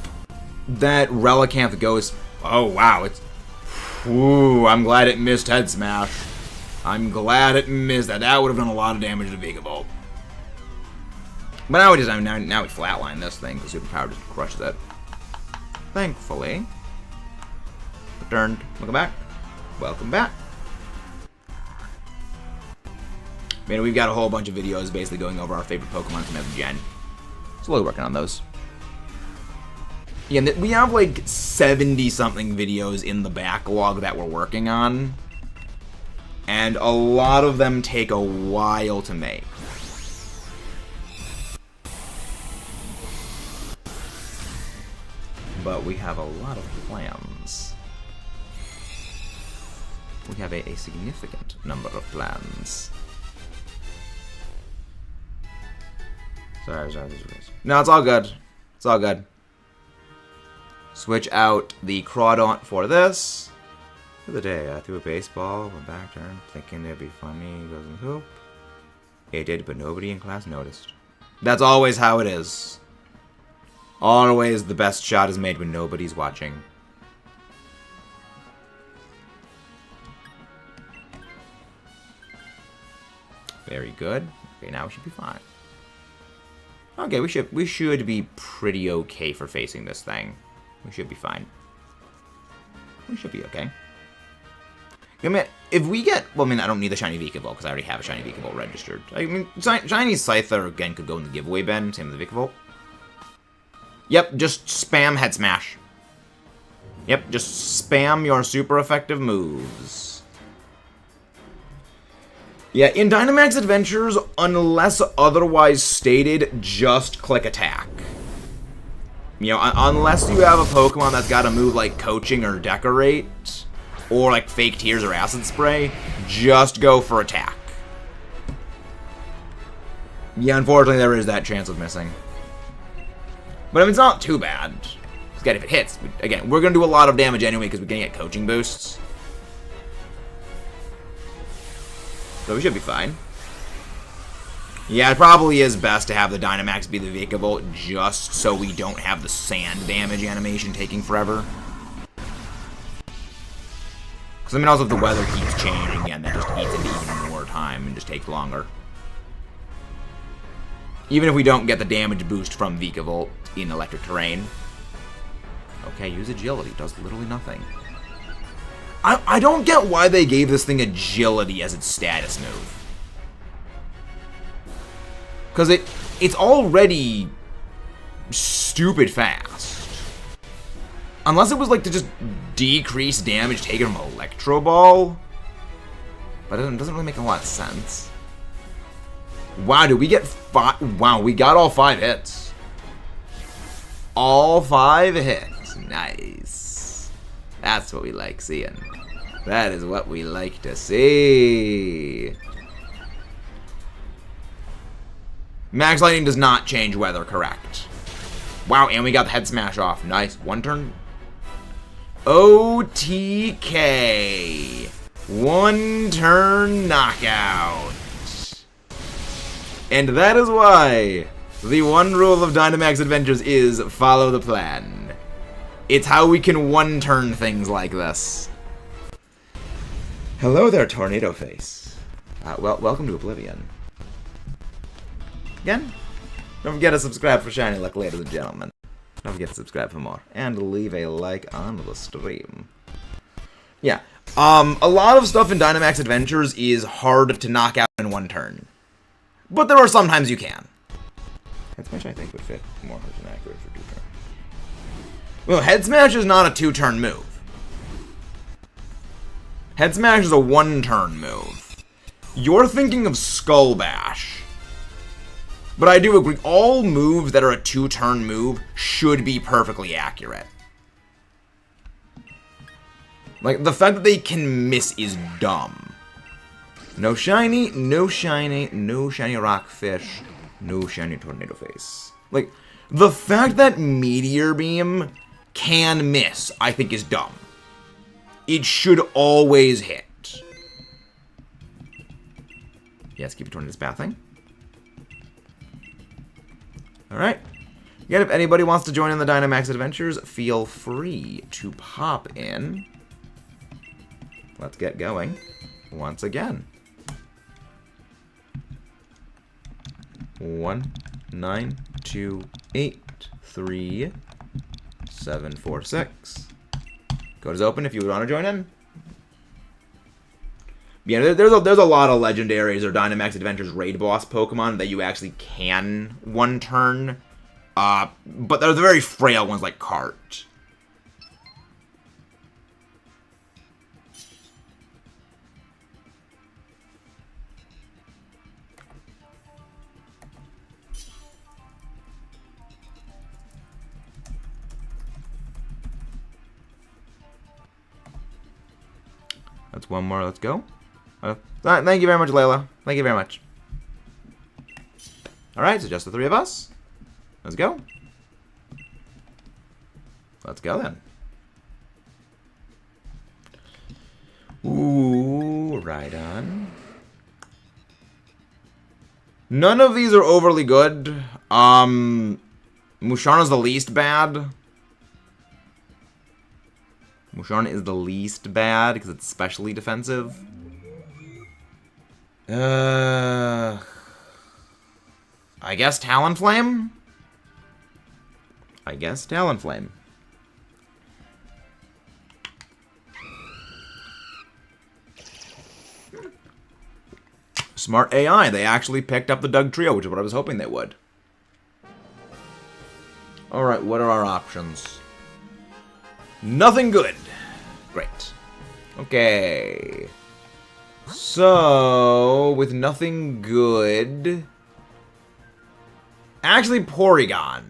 that Relicanth goes... Oh, wow, it's... Ooh, I'm glad it missed Head Smash. I'm glad it missed that. That would have done a lot of damage to Vikavolt. But now we just... Now we flatline this thing, because Superpower just crushes it. Thankfully. Returned. Welcome back. Welcome back. Man, we've got a whole bunch of videos basically going over our favorite Pokemon from every gen. Slowly working on those. Yeah, we have like 70-something videos in the backlog that we're working on. And a lot of them take a while to make. But we have a lot of plans. We have a significant number of plans. Sorry. No, it's all good. It's all good. Switch out the Crawdaunt for this. The other day, I threw a baseball, went back turn, thinking it'd be funny, goes in the hoop. It did, but nobody in class noticed. That's always how it is. Always the best shot is made when nobody's watching. Very good. Okay, now we should be fine. Okay, we should be pretty okay for facing this thing. We should be fine. We should be okay. I mean, if we get... Well, I mean, I don't need the shiny Vikavolt because I already have a shiny Vikavolt registered. I mean, shiny Scyther, again, could go in the giveaway bin. Same with the Vikavolt. Yep, just spam Head Smash. Yep, just spam your super effective moves. Yeah, in Dynamax Adventures, unless otherwise stated, just click attack. You know, unless you have a Pokemon that's got a move like Coaching or Decorate, or like Fake Tears or Acid Spray, just go for attack. Yeah, unfortunately there is that chance of missing. But I mean, it's not too bad. Again, if it hits, again, we're going to do a lot of damage anyway because we're going to get Coaching boosts. So we should be fine. Yeah, it probably is best to have the Dynamax be the Vikavolt just so we don't have the sand damage animation taking forever. Because, I mean, also if the weather keeps changing again, that just eats into even more time and just takes longer. Even if we don't get the damage boost from Vikavolt in electric terrain. Okay, use Agility. Does literally nothing. I don't get why they gave this thing Agility as its status move. Because it's already stupid fast. Unless it was like to just decrease damage taken from Electro Ball. But it doesn't really make a lot of sense. Wow, did we get 5? Wow, we got all 5 hits. All 5 hits. Nice. That's what we like seeing. That is what we like to see. Max Lightning does not change weather, correct. Wow, and we got the Head Smash off. Nice. One turn. OTK. One turn knockout. And that is why the one rule of Dynamax Adventures is follow the plan. It's how we can one-turn things like this. Hello there, Tornado Face. Welcome to Oblivion. Again, don't forget to subscribe for shiny luck, ladies and gentlemen. Don't forget to subscribe for more. And leave a like on the stream. Yeah. A lot of stuff in Dynamax Adventures is hard to knock out in one turn. But there are some times you can. Head Smash, I think, would fit more than accurate for 2 turns. Well, Head Smash is not a 2-turn move. Head Smash is a 1-turn move. You're thinking of Skull Bash. But I do agree, all moves that are a 2-turn move should be perfectly accurate. Like, the fact that they can miss is dumb. No shiny, no shiny, no shiny Rockfish, no shiny Tornado Face. Like, the fact that Meteor Beam can miss, I think, is dumb. It should always hit. Yes, keep it Tornadus pathing. Alright. Again, if anybody wants to join in the Dynamax Adventures, feel free to pop in. Let's get going once again. 1, 9, 2, 8, 3, 7, 4, 6. Code is open if you would want to join in. Yeah, there's a lot of legendaries or Dynamax Adventures raid boss Pokemon that you actually can one turn. But they're the very frail ones like Cart. That's one more. Let's go. Thank you very much, Layla. Thank you very much. Alright, so just the 3 of us. Let's go. Let's go, then. Ooh, right on. None of these are overly good. Musharna's the least bad. Musharna is the least bad because it's specially defensive. I guess Talonflame? I guess Talonflame. Smart AI. They actually picked up the Dugtrio, which is what I was hoping they would. Alright, what are our options? Nothing good. Great. Okay. So, with nothing good... Actually, Porygon.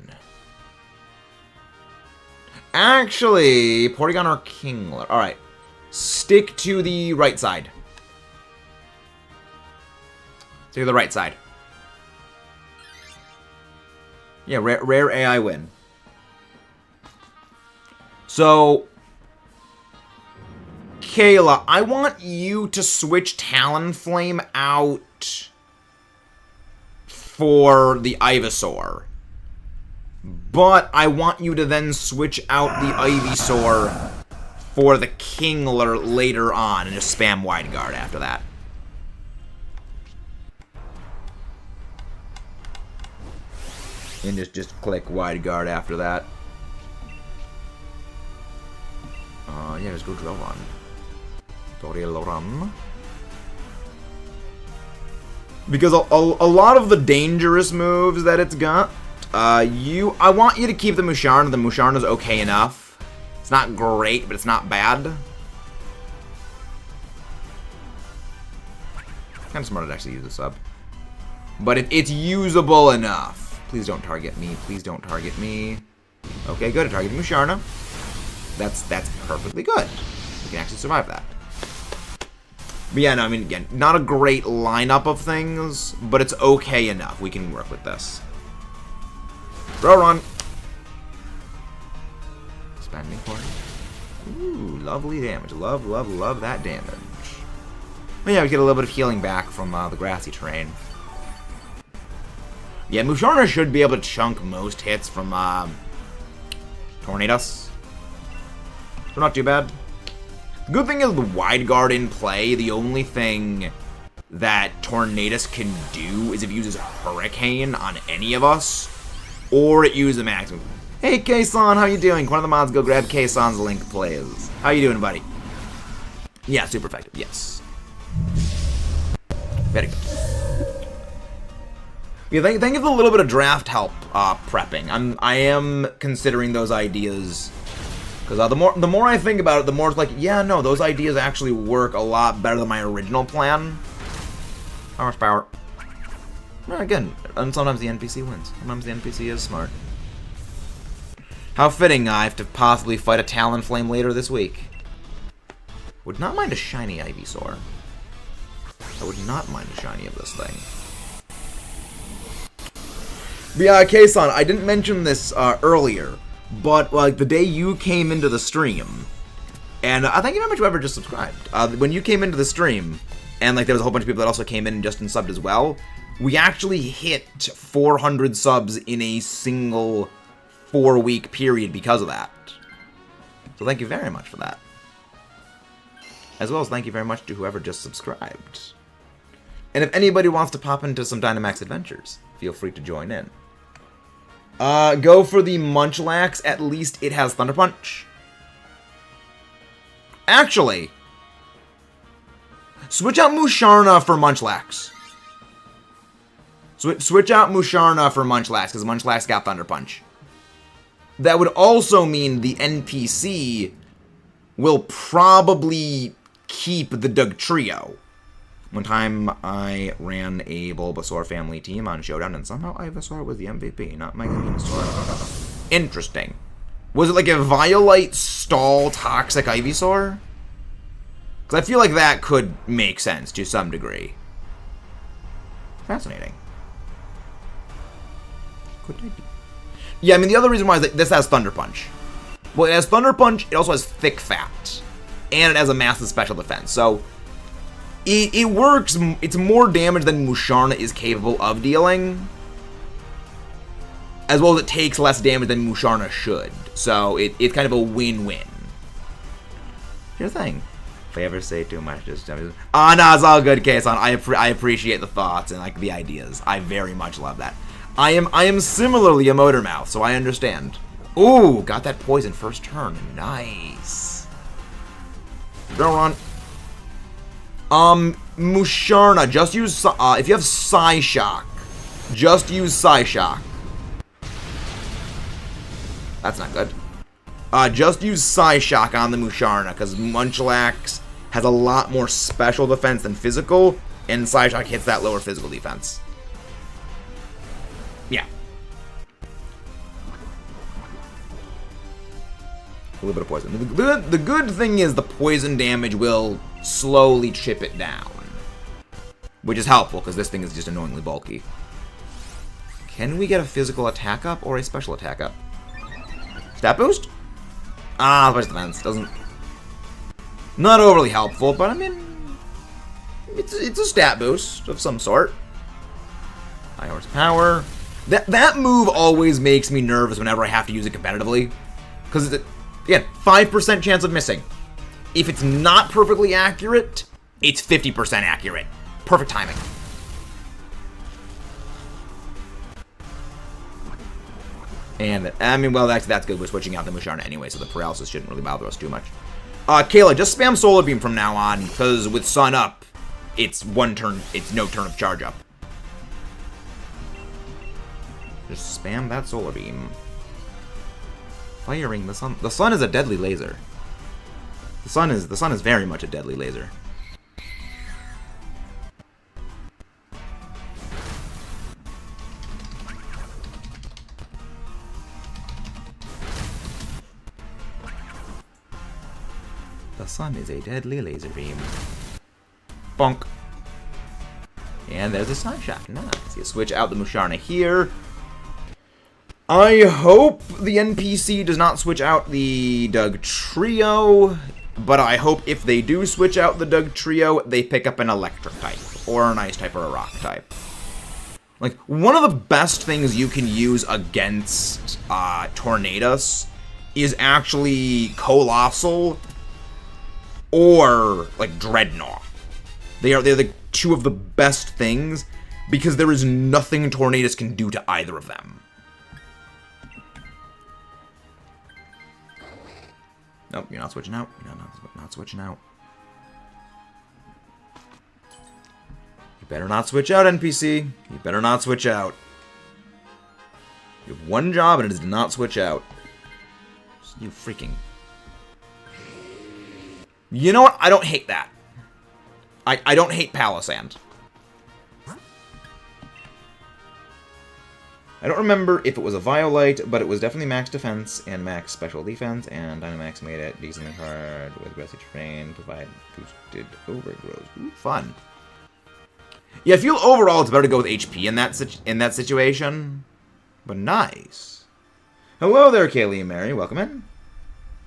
Actually, Porygon or Kingler. Alright. Stick to the right side. Stick to the right side. Yeah, rare AI win. So, Kayla, I want you to switch Talonflame out for the Ivysaur. But I want you to then switch out the Ivysaur for the Kingler later on and just spam Wide Guard after that. And just click Wide Guard after that. Yeah, just go Drill Run. Drill Run. Because a lot of the dangerous moves that it's got, I want you to keep the Musharna. The Musharna's okay enough. It's not great, but it's not bad. Kind of smart to actually use a sub. But it's usable enough. Please don't target me. Please don't target me. Okay, good. I targeted Musharna. That's perfectly good. We can actually survive that. But yeah, no, I mean, again, not a great lineup of things, but it's okay enough. We can work with this. Throw run. Expanding Horn. Ooh, lovely damage. Love, love, love that damage. But yeah, we get a little bit of healing back from the grassy terrain. Yeah, Musharna should be able to chunk most hits from Tornadus. So not too bad. The good thing is the Wide Guard in play. The only thing that Tornadus can do is if it uses Hurricane on any of us, or it uses a maximum. Hey, Kason, how you doing? One of the mods, go grab Kason's link, please. How you doing, buddy? Yeah, super effective. Yes. Very good. Yeah, thank you for a little bit of draft help prepping. I am considering those ideas. Because the more I think about it, the more it's like, yeah, no, those ideas actually work a lot better than my original plan. Power. Well, again, and sometimes the NPC wins. Sometimes the NPC is smart. How fitting I have to possibly fight a Talonflame later this week. Would not mind a shiny Ivysaur. I would not mind a shiny of this thing. But yeah, Kason, I didn't mention this earlier. But, like, the day you came into the stream, and I thank you very much whoever just subscribed. When you came into the stream, and, like, there was a whole bunch of people that also came in and just subbed as well, we actually hit 400 subs in a single 4-week period because of that. So thank you very much for that. As well as thank you very much to whoever just subscribed. And if anybody wants to pop into some Dynamax adventures, feel free to join in. Go for the Munchlax. At least it has Thunder Punch. Actually, switch out Musharna for Munchlax. Switch out Musharna for Munchlax, because Munchlax got Thunder Punch. That would also mean the NPC will probably keep the Dugtrio. One time, I ran a Bulbasaur family team on Showdown, and somehow Ivysaur was the MVP, not Mega Venusaur. Interesting. Was it like a Violite stall toxic Ivysaur? Because I feel like that could make sense to some degree. Fascinating. Could it be? Yeah, I mean, the other reason why is that this has Thunder Punch. Well, it has Thunder Punch, it also has Thick Fat. And it has a massive special defense, so... It works, it's more damage than Musharna is capable of dealing. As well as it takes less damage than Musharna should. So it's kind of a win-win. Your thing. If I ever say too much, just... no, it's all good, Kason. I appreciate the thoughts and like the ideas. I very much love that. I am similarly a motor mouth, so I understand. Ooh, got that poison first turn. Nice. Don't run. Musharna, just use, if you have Psyshock, just use Psyshock. That's not good. Just use Psyshock on the Musharna, because Munchlax has a lot more special defense than physical, and Psyshock hits that lower physical defense. Yeah. A little bit of poison. The good thing is the poison damage will slowly chip it down, which is helpful, because this thing is just annoyingly bulky. Can we get a physical attack up or a special attack up? Stat boost? Ah, special defense doesn't. Not overly helpful, but I mean, it's a stat boost of some sort. High horsepower. That move always makes me nervous whenever I have to use it competitively, because again, 5% chance of missing. If it's not perfectly accurate, it's 50% accurate. Perfect timing. And, I mean, well, actually, that's good. We're switching out the Musharna anyway, so the paralysis shouldn't really bother us too much. Kayla, just spam Solar Beam from now on, because with Sun up, it's one turn, it's no turn of charge up. Just spam that Solar Beam. Firing the Sun. The Sun is a deadly laser. The Sun is very much a deadly laser. The Sun is a deadly laser beam. Bonk. And there's a Psyshock. Nice. You switch out the Musharna here. I hope the NPC does not switch out the Doug Trio, but I hope if they do switch out the Doug Trio, they pick up an electric type, or an ice type, or a rock type. Like, one of the best things you can use against Tornadus is actually Colossal or, like, Dreadnought. They're the two of the best things, because there is nothing Tornadus can do to either of them. Nope, you're not switching out. You're not switching out. You better not switch out, NPC. You better not switch out. You have one job, and it is to not switch out. You freaking... You know what? I don't hate that. I don't hate Palisand. I don't remember if it was a Violite, but it was definitely max defense and max special defense, and Dynamax made it decently hard with aggressive terrain, provide boosted overgrowth. Ooh, fun. Yeah, I feel overall it's better to go with HP in that situation, but nice. Hello there, Kaylee and Mary. Welcome in.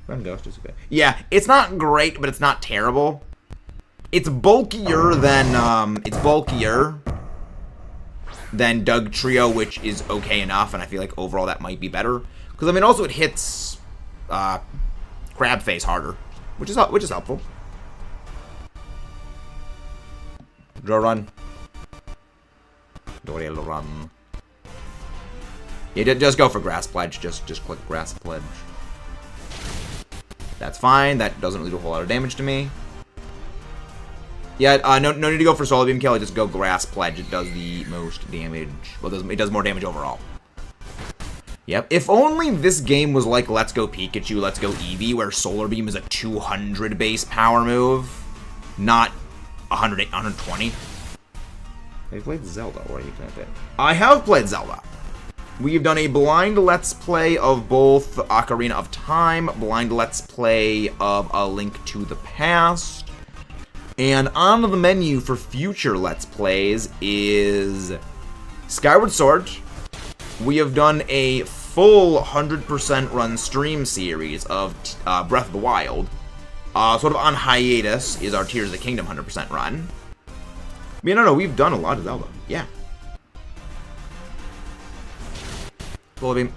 Run Ghost is okay. Yeah, it's not great, but it's not terrible. It's bulkier than Doug Trio, which is okay enough, and I feel like overall that might be better. Because, I mean, also it hits Crab Face harder, which is helpful. Draw run. Doriel run. Yeah, just go for Grass Pledge. Just click Grass Pledge. That's fine. That doesn't really do a whole lot of damage to me. Yeah, no need to go for Solar Beam Kill. Just go Grass Pledge. It does the most damage. Well, it does more damage overall. Yep. If only this game was like Let's Go Pikachu, Let's Go Eevee, where Solar Beam is a 200 base power move, not 120. Have you played Zelda, or are you playing it? I have played Zelda. We've done a blind Let's Play of both Ocarina of Time, blind Let's Play of A Link to the Past. And on the menu for future Let's Plays is Skyward Sword. We have done a full 100% run stream series of Breath of the Wild. Sort of on hiatus is our Tears of the Kingdom 100% run. I mean, no, we've done a lot of Zelda. Yeah. Solar Beam.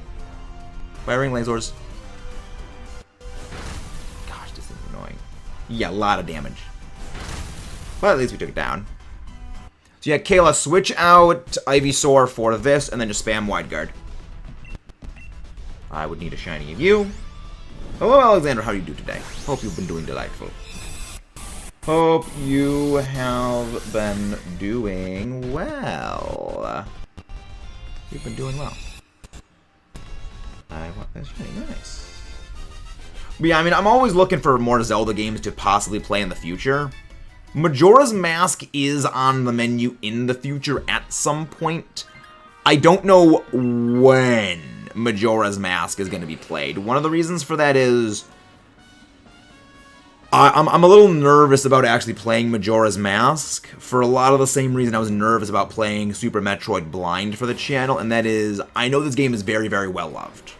Firing lasers. Gosh, this thing's annoying. Yeah, a lot of damage. But at least we took it down. So yeah, Kayla, switch out Ivysaur for this, and then just spam Wide Guard. I would need a shiny of you. Hello, Alexander. How do you do today? Hope you've been doing delightful. Hope you have been doing well. You've been doing well. I want this shiny. Nice. But yeah, I mean, I'm always looking for more Zelda games to possibly play in the future. Majora's Mask is on the menu in the future at some point. I don't know when Majora's Mask is going to be played. One of the reasons for that is I'm a little nervous about actually playing Majora's Mask for a lot of the same reason I was nervous about playing Super Metroid Blind for the channel, and that is I know this game is very, very well loved.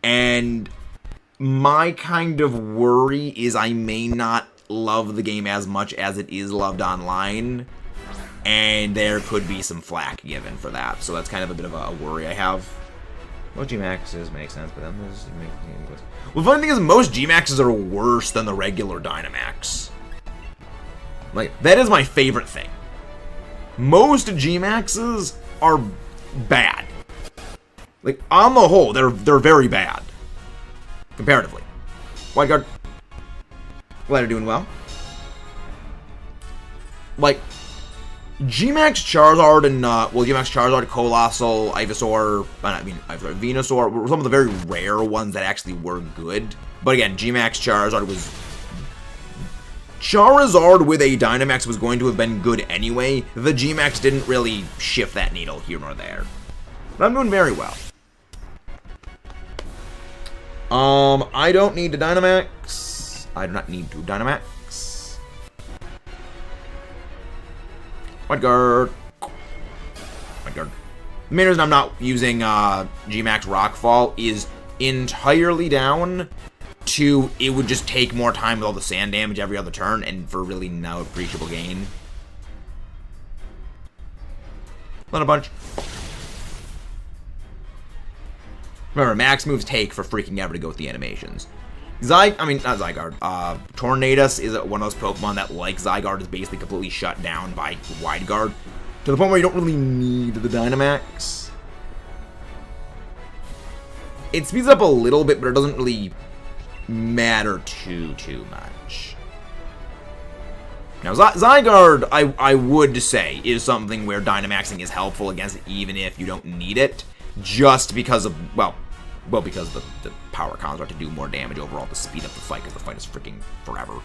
And my kind of worry is I may not love the game as much as it is loved online, and there could be some flack given for that. So that's kind of a bit of a worry I have. Most G-Maxes make sense, but then there's... Well, the funny thing is, most G-Maxes are worse than the regular Dynamax. Like, that is my favorite thing. Most G-Maxes are bad. Like, on the whole, they're very bad. Comparatively. Wide Guard. Glad you're doing well. Like, G-Max Charizard and, G-Max Charizard, Colossal, Ivysaur, Venusaur were some of the very rare ones that actually were good. But again, G-Max Charizard was... Charizard with a Dynamax was going to have been good anyway. The G-Max didn't really shift that needle here nor there. But I'm doing very well. I don't need to Dynamax. I do not need to Dynamax. Wide Guard. Wide Guard. The main reason I'm not using G-Max Rockfall is entirely down to it would just take more time with all the sand damage every other turn and for really no appreciable gain. Let a bunch. Remember, max moves take for freaking ever to go with the animations. Not Zygarde. Tornadus is one of those Pokemon that, like Zygarde, is basically completely shut down by Wide Guard. To the point where you don't really need the Dynamax. It speeds up a little bit, but it doesn't really matter too much. Now, Zygarde, I would say, is something where Dynamaxing is helpful against it, even if you don't need it. Just because of, because the power cons are to do more damage overall to speed up the fight, because the fight is freaking forever.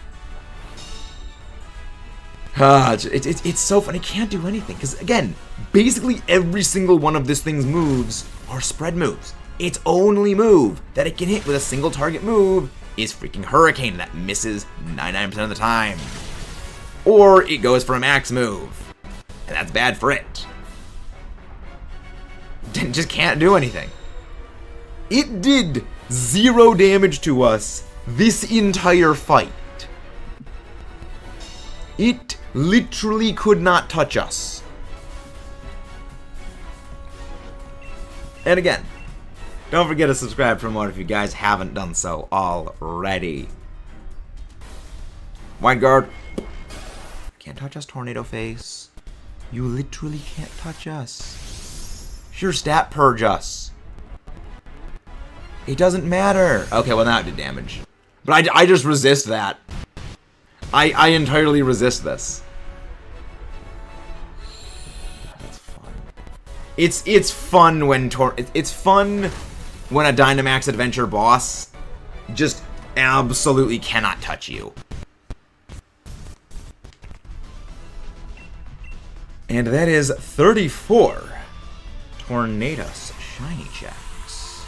It's so fun. It can't do anything, because, again, basically every single one of this thing's moves are spread moves. Its only move that it can hit with a single target move is freaking Hurricane, that misses 99% of the time. Or it goes for a max move, and that's bad for it. Just can't do anything. It did 0 damage to us this entire fight. It literally could not touch us. And again, don't forget to subscribe for more if you guys haven't done so already. Wide Guard. Can't touch us, Tornado Face. You literally can't touch us. Sure, stat purge us. It doesn't matter. Okay, well now it did damage. But I just resist that. I entirely resist this. That's fun. It's fun when it's fun when a Dynamax Adventure boss just absolutely cannot touch you. And that is 34 Tornadus shiny checks.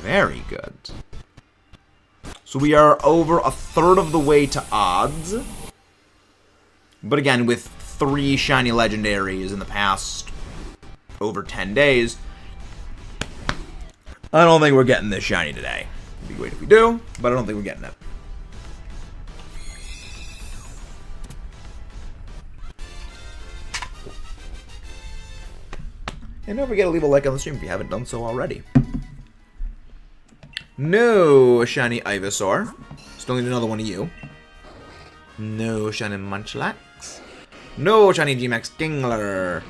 Very good. So we are over a third of the way to odds. But again, with 3 shiny legendaries in the past over 10 days, I don't think we're getting this shiny today. It'd be great if we do, but I don't think we're getting it. And don't forget to leave a like on the stream if you haven't done so already. No shiny Ivysaur. Still need another one of you. No shiny Munchlax. No shiny G-Max Kingler.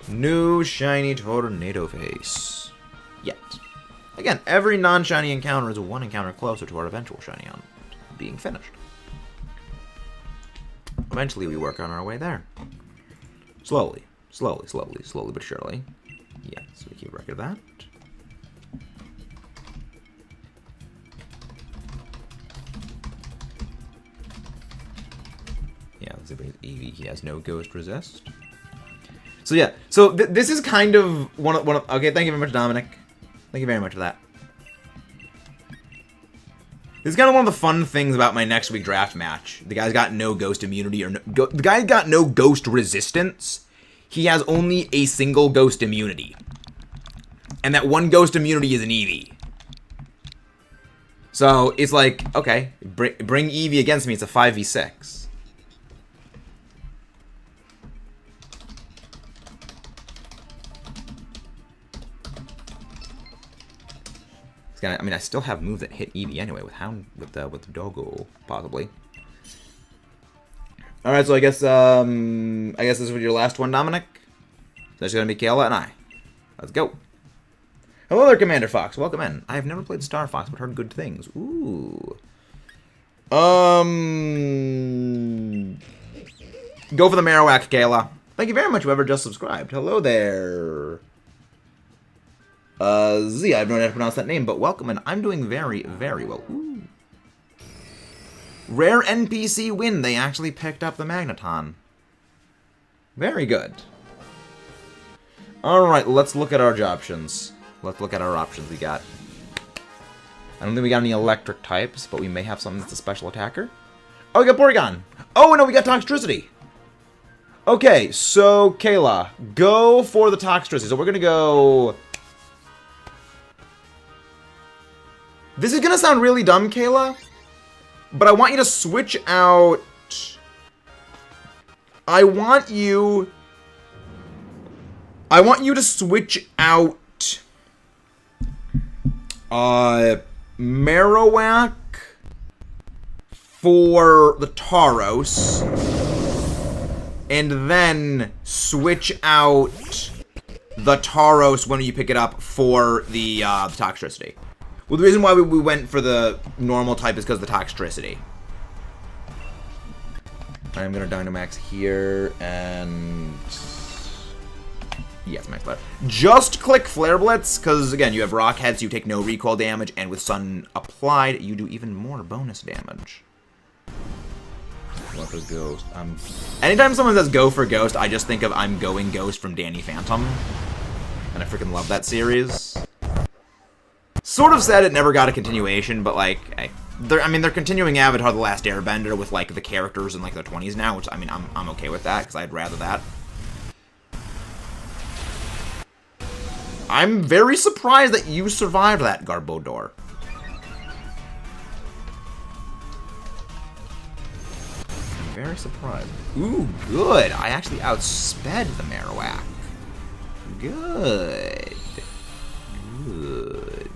No shiny Tornado Face. Yet. Again, every non-shiny encounter is one encounter closer to our eventual shiny on being finished. Eventually we work on our way there. Slowly but surely. Yes, we keep record of that. Yeah, let's see, Eevee, he has no ghost resist. So yeah, so this is kind of one of okay, thank you very much, Dominic. Thank you very much for that. This is kind of one of the fun things about my next week draft match. The guy's got no ghost immunity, or the guy's got no ghost resistance. He has only a single ghost immunity. And that one ghost immunity is an Eevee. So it's like, okay, bring Eevee against me, it's a 5v6. I mean, I still have moves that hit Eevee anyway with the Doggo, possibly. All right, so I guess this is your last one, Dominic. That's gonna be Kayla and I. Let's go. Hello there, Commander Fox. Welcome in. I have never played Star Fox, but heard good things. Ooh. Go for the Marowak, Kayla. Thank you very much, whoever just subscribed. Hello there. Z, I have no idea how to pronounce that name, but welcome, and I'm doing very, very well. Ooh. Rare NPC win. They actually picked up the Magneton. Very good. Alright, let's look at our options. Let's look at our options we got. I don't think we got any electric types, but we may have something that's a special attacker. Oh, we got Porygon. Oh, no, we got Toxtricity. Okay, so, Kayla, go for the Toxtricity. So we're going to go... This is going to sound really dumb, Kayla, but I want you to switch out... I want you to switch out... Marowak for the Tauros, and then switch out the Tauros when you pick it up for the Toxtricity. Well, the reason why we went for the normal type is because of the Toxtricity. I'm going to Dynamax here, and... Yes, Max Flare. Just click Flare Blitz, because, again, you have Rock Head, so you take no recoil damage, and with Sun applied, you do even more bonus damage. What for Ghost? Anytime someone says go for Ghost, I just think of I'm Going Ghost from Danny Phantom. And I freaking love that series. Sort of sad it never got a continuation, but, like, they're continuing Avatar The Last Airbender with, like, the characters in, like, their 20s now, which, I mean, I'm okay with that, because I'd rather that. I'm very surprised that you survived that, Garbodor. I'm very surprised. Ooh, good. I actually outsped the Marowak. Good. Good.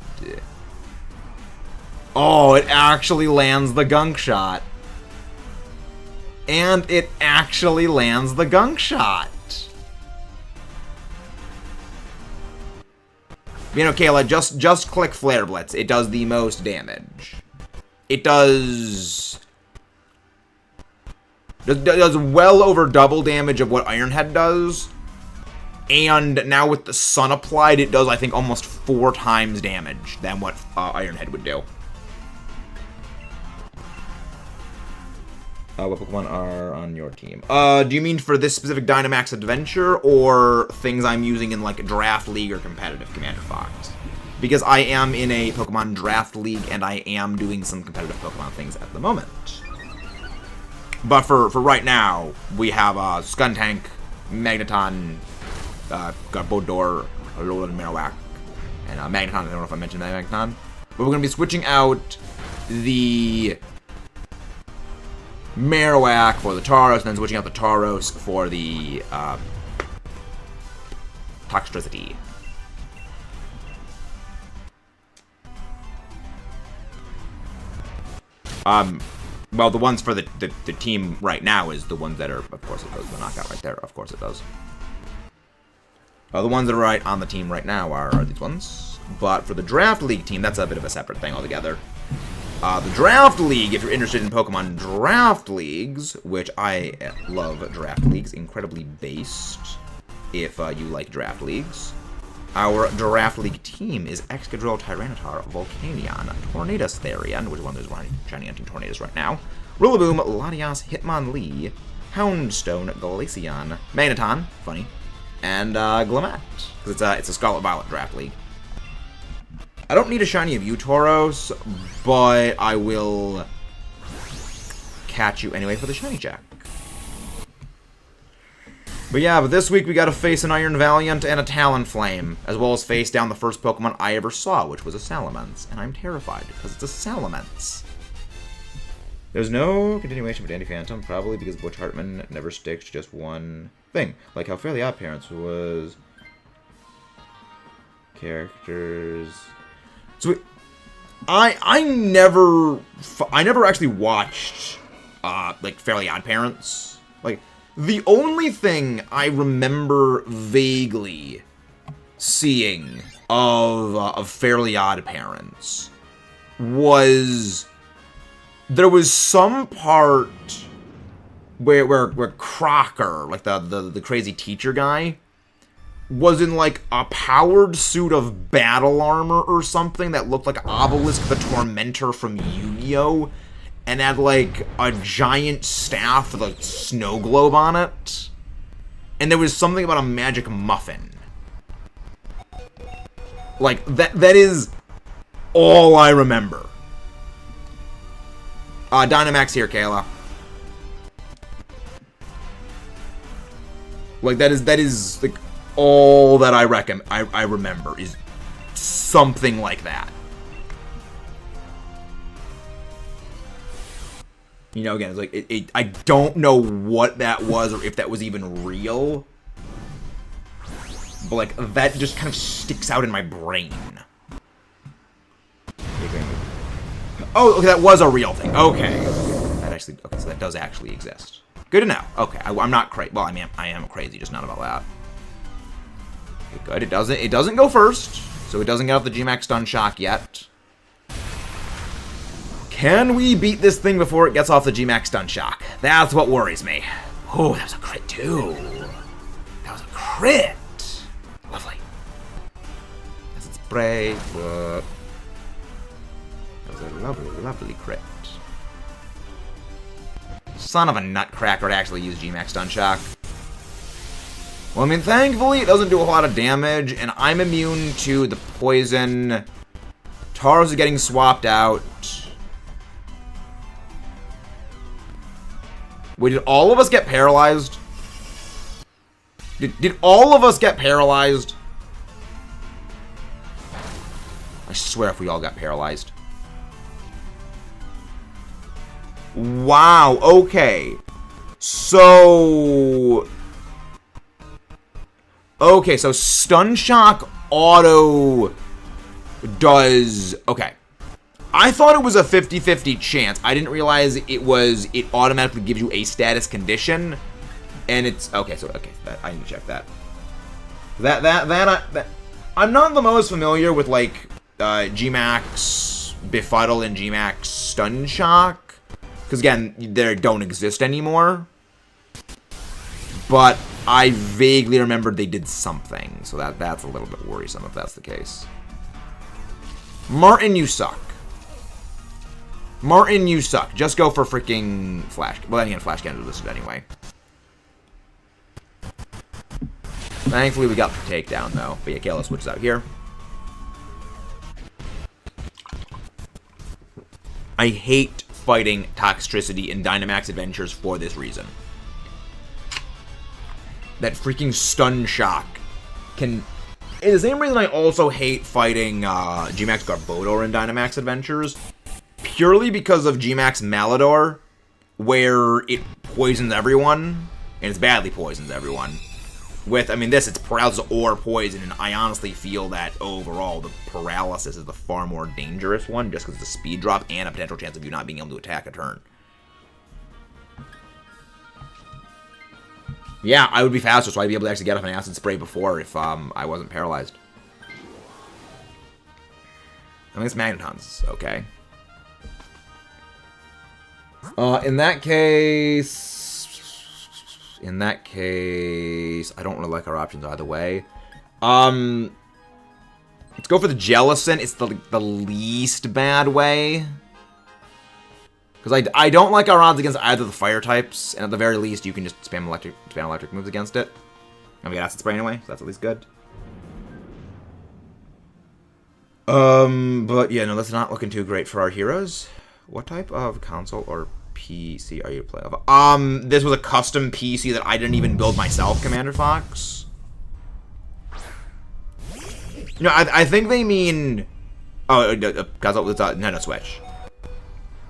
Oh, it actually lands the Gunk Shot. And it actually lands the Gunk Shot. You know, Kayla, just click Flare Blitz. It does the most damage. It does well over double damage of what Iron Head does. And now with the Sun applied, it does, I think, almost 4 times damage than what Iron Head would do. What Pokemon are on your team? Do you mean for this specific Dynamax adventure, or things I'm using in, like, Draft League or competitive, Commander Fox? Because I am in a Pokemon Draft League, and I am doing some competitive Pokemon things at the moment. But for right now, we have Skuntank, Magneton, Garbodor, Alolan Marowak, and Magneton. I don't know if I mentioned that Magneton. But we're going to be switching out the Marowak for the Tauros, and then switching out the Tauros for the Toxtricity. Well, the ones for the team right now is the ones that are, of course it does, the knockout right there, of course it does. The ones that are right on the team right now are these ones. But for the Draft League team, that's a bit of a separate thing altogether. The Draft League, if you're interested in Pokemon Draft Leagues, which I love Draft Leagues, incredibly based, if you like Draft Leagues. Our Draft League team is Excadrill, Tyranitar, Volcanion, Tornadus, Therian, which is one of those shiny hunting Tornadus right now, Rillaboom, Latias, Hitmonlee, Houndstone, Glaceon, Magneton, funny, and Glamet, because it's a Scarlet Violet Draft League. I don't need a shiny of you, Tauros, but I will catch you anyway for the shiny check. But yeah, but this week we got to face an Iron Valiant and a Talonflame, as well as face down the first Pokemon I ever saw, which was a Salamence, and I'm terrified because it's a Salamence. There's no continuation of Dandy Phantom, probably because Butch Hartman never sticks to just one thing, like how Fairly Odd Parents was. Characters. So I never actually watched like Fairly Odd Parents. Like, the only thing I remember vaguely seeing of Fairly Odd Parents was there was some part where Crocker, like the crazy teacher guy, was in like a powered suit of battle armor or something that looked like Obelisk the Tormentor from Yu-Gi-Oh! And had like a giant staff with a snow globe on it. And there was something about a magic muffin. Like, that is all I remember. Dynamax here, Kayla. Like, that is like all that I remember is something like that. You know, again, it's like I don't know what that was or if that was even real, but like that just kind of sticks out in my brain. Oh, okay, that was a real thing. Okay, so that does actually exist. Good to know. Okay, I'm not crazy. Well, I mean, I am crazy, just not about that. Okay, good. It doesn't go first, so it doesn't get off the Gmax stun shock yet. Can we beat this thing before it gets off the Gmax stun shock? That's what worries me. Oh, that was a crit too. That was a crit. Lovely. That's its brave. That was a lovely, lovely crit. Son of a nutcracker to actually use Gmax stun shock. Well, I mean, thankfully it doesn't do a lot of damage, and I'm immune to the poison. Tauros is getting swapped out. Wait, did all of us get paralyzed? Did all of us get paralyzed? I swear if we all got paralyzed. Wow, okay. So Stun Shock auto does... Okay. I thought it was a 50-50 chance. I didn't realize it automatically gives you a status condition. And it's... Okay, I need to check that. I'm not the most familiar with, like, Gmax Befuddle and Gmax Stun Shock. Because, again, they don't exist anymore. But I vaguely remembered they did something. So that's a little bit worrisome if that's the case. Martin, you suck. Martin, you suck. Just go for freaking Flash. Well, then again, Flash Cannon is listed anyway. Thankfully, we got the takedown, though. But yeah, Kayla switches out here. I hate fighting toxicity in Dynamax Adventures for this reason. That freaking Stun Shock can... It's the same reason I also hate fighting Gmax Garbodor in Dynamax Adventures. Purely because of Gmax Malador, where it poisons everyone, and it's badly poisons everyone. With, I mean, it's paralysis or poison, and I honestly feel that overall the paralysis is the far more dangerous one, just because it's a speed drop and a potential chance of you not being able to attack a turn. Yeah, I would be faster, so I'd be able to actually get off an acid spray before if I wasn't paralyzed. I mean, it's Magnetons, okay. In that case, I don't really like our options either way. Let's go for the Jellicent. It's the least bad way. Because I don't like our odds against either of the fire types, and at the very least, you can just spam electric moves against it. And we got acid spray anyway, so that's at least good. But yeah, no, that's not looking too great for our heroes. What type of console or PC are you to play of? This was a custom PC that I didn't even build myself, Commander Fox. No, I think they mean... Oh, console, it's a Nintendo Switch.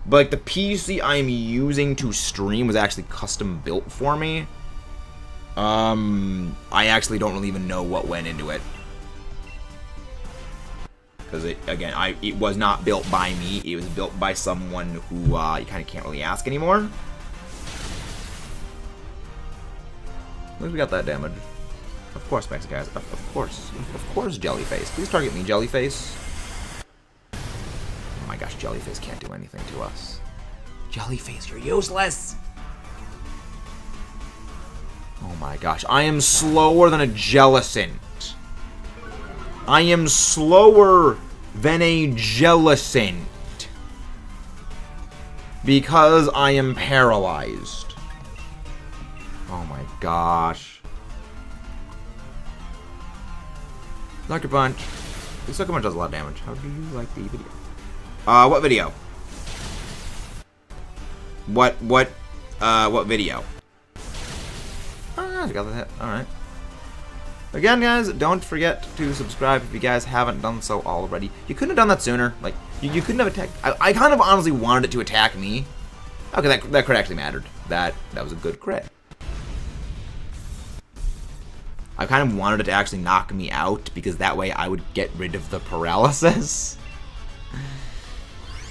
But like the PC I'm using to stream was actually custom built for me. I actually don't really even know what went into it. Because it was not built by me. It was built by someone who you kind of can't really ask anymore. At least we got that damage. Of course, Mexican guys. Of course, Jellyface. Please target me, Jellyface. Oh my gosh, Jellyface can't do anything to us. Jellyface, you're useless! Oh my gosh, I am slower than a Jellicent. I am slower than a Jellicent. Because I am paralyzed. Oh my gosh. Sucker Punch. The Sucker Punch does a lot of damage. How do you like the video? What video? What video? Oh, you got the hit. Alright. Again, guys, don't forget to subscribe if you guys haven't done so already. You couldn't have done that sooner. Like, you couldn't have attacked... I kind of honestly wanted it to attack me. Okay, that crit actually mattered. That was a good crit. I kind of wanted it to actually knock me out, because that way I would get rid of the paralysis.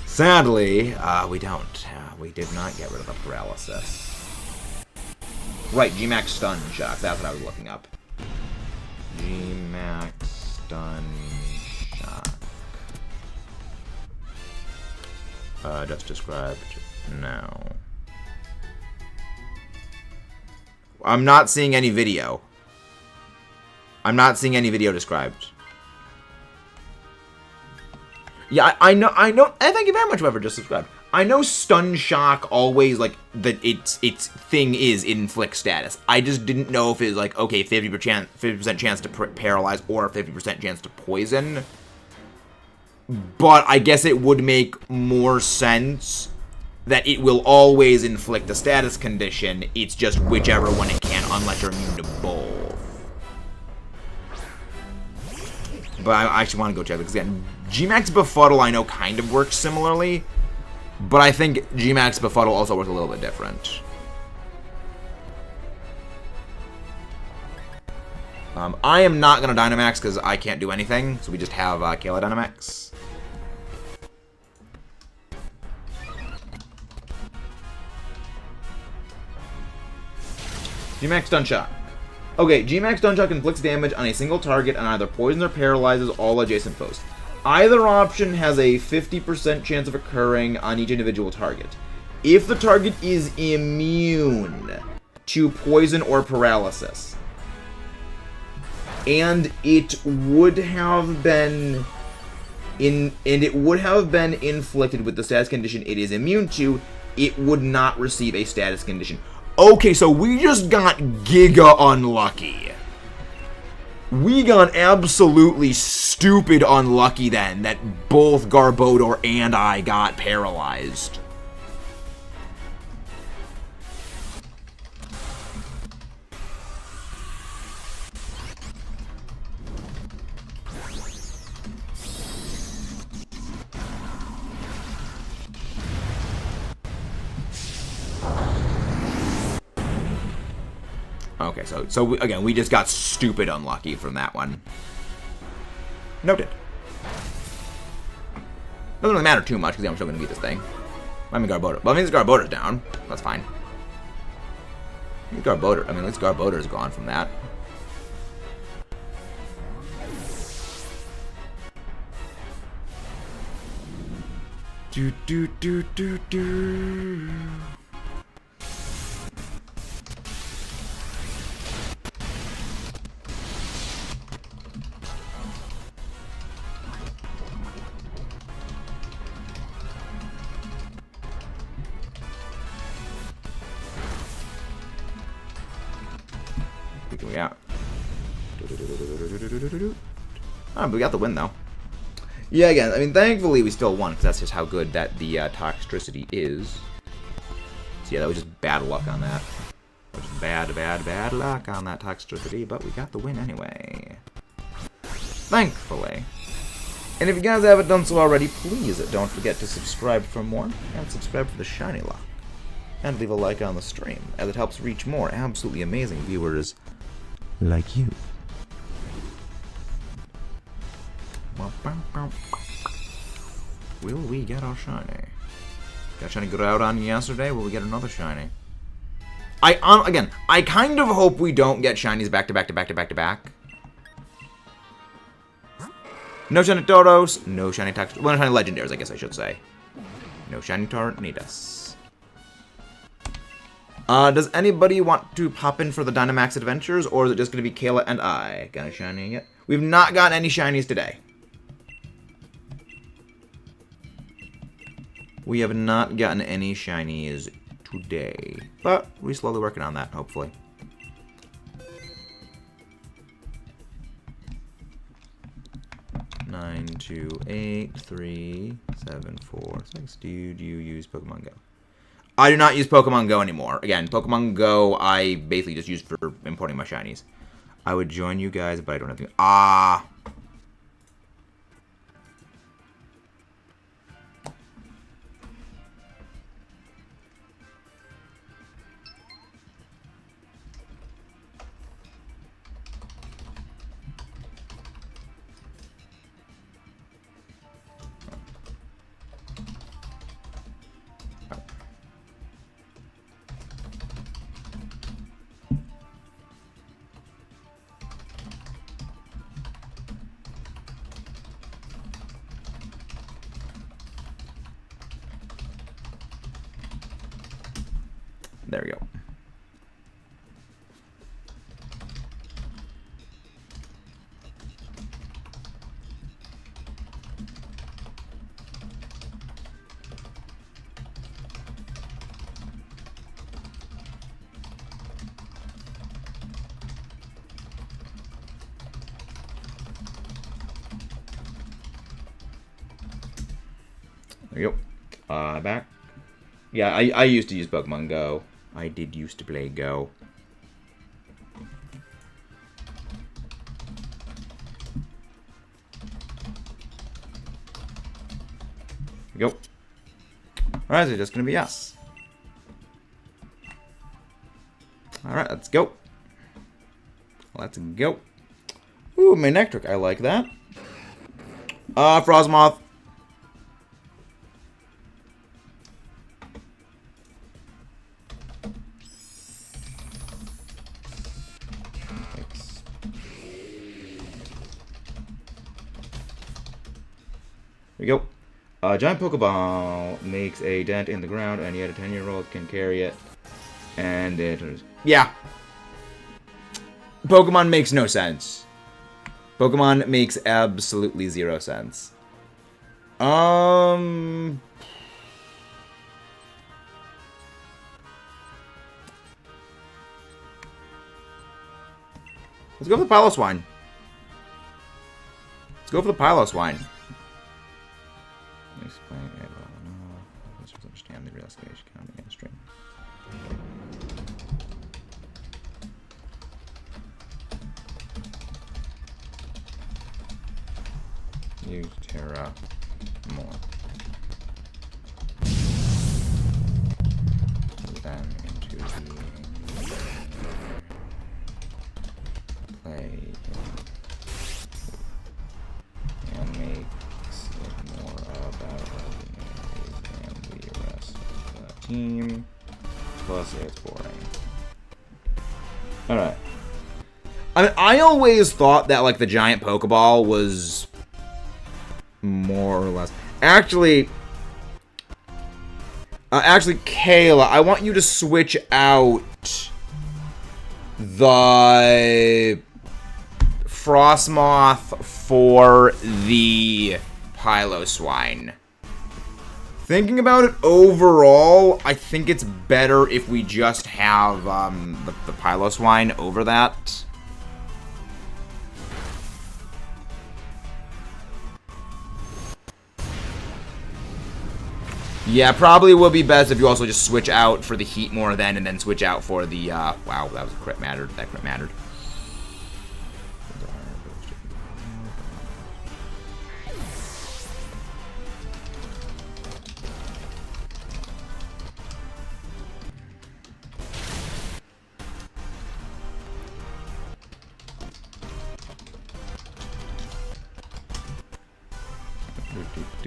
Sadly, we don't. We did not get rid of the paralysis. Right, Gmax Stun Shock. That's what I was looking up. Gmax Stun Shock. Just described now. I'm not seeing any video. I'm not seeing any video described. Yeah, I know. Thank you very much, whoever just subscribed. I know Stun Shock always, like, that its thing is inflict status. I just didn't know if it was like, okay, 50% chance to paralyze or 50% chance to poison. But I guess it would make more sense that it will always inflict a status condition. It's just whichever one it can, unless you're immune to both. But I actually want to go check it, because again, Gmax Befuddle I know kind of works similarly, but I think Gmax Befuddle also works a little bit different. I am not going to Dynamax because I can't do anything, so we just have Kayla Dynamax. Gmax Stun Shock. Okay, Gmax Stun Shock inflicts damage on a single target and either poisons or paralyzes all adjacent foes. Either option has a 50% chance of occurring on each individual target. If the target is immune to poison or paralysis, and it would have been inflicted with the status condition it is immune to, it would not receive a status condition. Okay, so we just got giga unlucky. We got absolutely stupid unlucky then that both Garbodor and I got paralyzed. Okay, so again, we just got stupid unlucky from that one. Noted. Doesn't really matter too much, because I'm still going to beat this thing. I mean, Garbodor. Well, it means Garbodor's down. That's fine. Garbodor. I mean, at least Garbodor's gone from that. Do do do do do. We out. But we got the win though. Yeah, again, I mean, thankfully we still won, because that's just how good that the toxicity is. So yeah, that was just bad luck on that. That was bad luck on that toxicity, but we got the win anyway. Thankfully. And if you guys haven't done so already, please don't forget to subscribe for more, and subscribe for the shiny lock. And leave a like on the stream, as it helps reach more absolutely amazing viewers like you. Will we get our shiny? Got shiny Groudon yesterday. Will we get another shiny? Again, I kind of hope we don't get shinies back to back to back to back to back. No shiny Tornadus, no shiny Tox. Well, no shiny Legendaries, I guess I should say. No shiny Tornadus. Does anybody want to pop in for the Dynamax adventures, or is it just going to be Kayla and I? Got a shiny yet? We've not gotten any shinies today. We have not gotten any shinies today, but we're slowly working on that, hopefully. Nine, 2, 8, 3, 7, 4, 6. Do you use Pokemon Go? I do not use Pokemon Go anymore. Again, Pokemon Go I basically just use for importing my shinies. I would join you guys, but I don't have to. Ah. There we go. There you go. Back. Yeah, I used to use Pokemon Go. I did used to play Go. Go. Alright, it's just gonna be us. Alright, let's go. Let's go. Ooh, Manectric, I like that. Frostmoth. There we go. A giant Pokeball makes a dent in the ground, and yet a 10-year-old can carry it. And it is... Yeah. Pokemon makes no sense. Pokemon makes absolutely 0 sense. Let's go for the Piloswine. Let's go for the Piloswine. Explain it well enough. Let's just understand the real escalation counting and string. Use Terra more. Then into the play and makes it more about ordinary than the rest of the team. Plus, it's boring. Alright. I mean, I always thought that, like, the giant Pokeball was more or less... Actually, Kayla, I want you to switch out the Frostmoth for the Piloswine. Thinking about it overall, I think it's better if we just have the Piloswine over that. Yeah, probably would be best if you also just switch out for the Heatmore then, and then switch out for the, wow, that was a crit mattered. That crit mattered.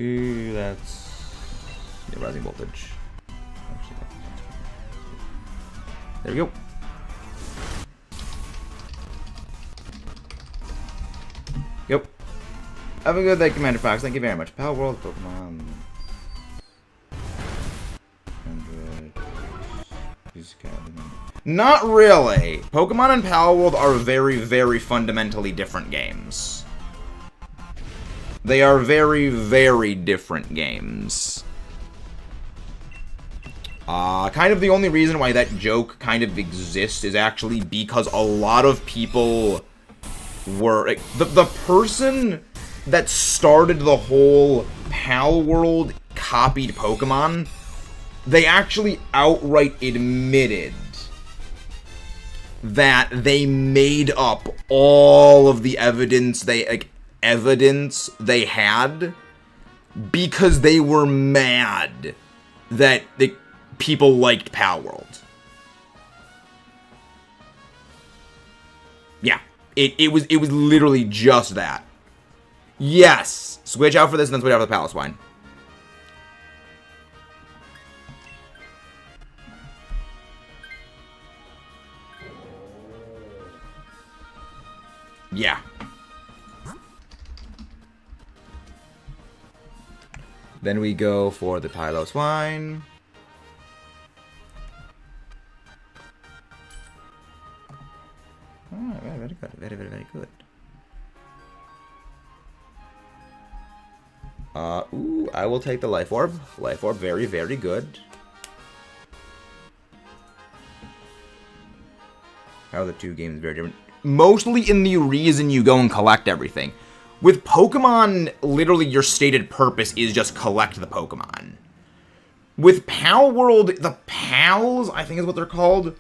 That's... yeah, rising voltage. There we go. Yep. Have a good day, Commander Fox. Thank you very much. Palworld, Pokemon. 100. Not really. Pokemon and Palworld are very, very fundamentally different games. They are very, very different games. Kind of the only reason why that joke kind of exists is actually because a lot of people were... like, the person that started the whole Palworld copied Pokemon, they actually outright admitted that they made up all of the evidence they had because they were mad that people liked Palworld. Yeah, it was literally just that. Yes, switch out for this and then switch out for the Piloswine. Yeah. Then we go for the Piloswine. Oh, very good. Very, very, very good. Ooh, I will take the Life Orb. Life Orb, very, very good. How are the two games very different? Mostly in the reason you go and collect everything. With Pokemon, literally your stated purpose is just collect the Pokemon. With Palworld, the Pals, I think is what they're called,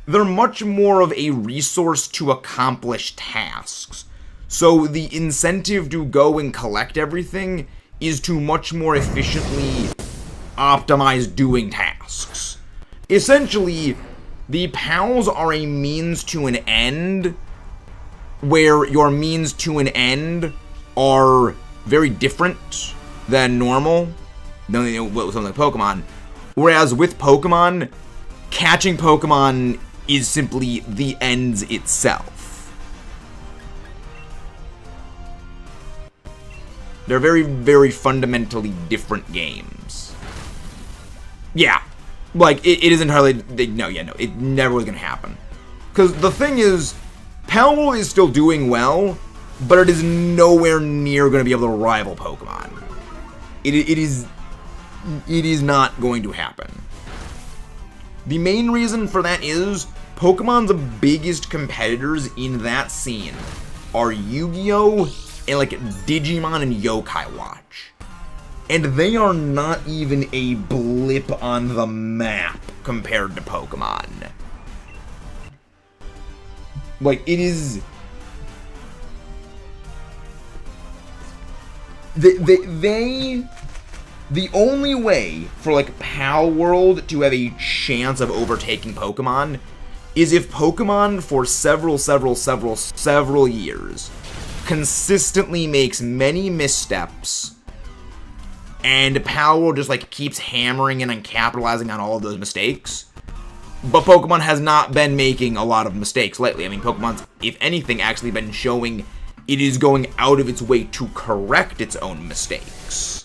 they're much more of a resource to accomplish tasks. So the incentive to go and collect everything is to much more efficiently optimize doing tasks. Essentially, the Pals are a means to an end, where your means to an end are very different than normal, than something like Pokemon. Whereas with Pokemon, catching Pokemon is simply the ends itself. They're very, very fundamentally different games. Yeah. Like, it is entirely... no, it never was going to happen. Because the thing is, Palworld is still doing well, but it is nowhere near going to be able to rival Pokemon. It is not going to happen. The main reason for that is Pokemon's biggest competitors in that scene are Yu-Gi-Oh! And like Digimon and Yokai Watch. And they are not even a blip on the map compared to Pokemon. Like, it is... The only way for, like, Palworld to have a chance of overtaking Pokemon is if Pokemon, for several years, consistently makes many missteps, and Palworld just, like, keeps hammering in and capitalizing on all of those mistakes. But Pokemon has not been making a lot of mistakes lately. I mean, Pokemon's, if anything, actually been showing it is going out of its way to correct its own mistakes.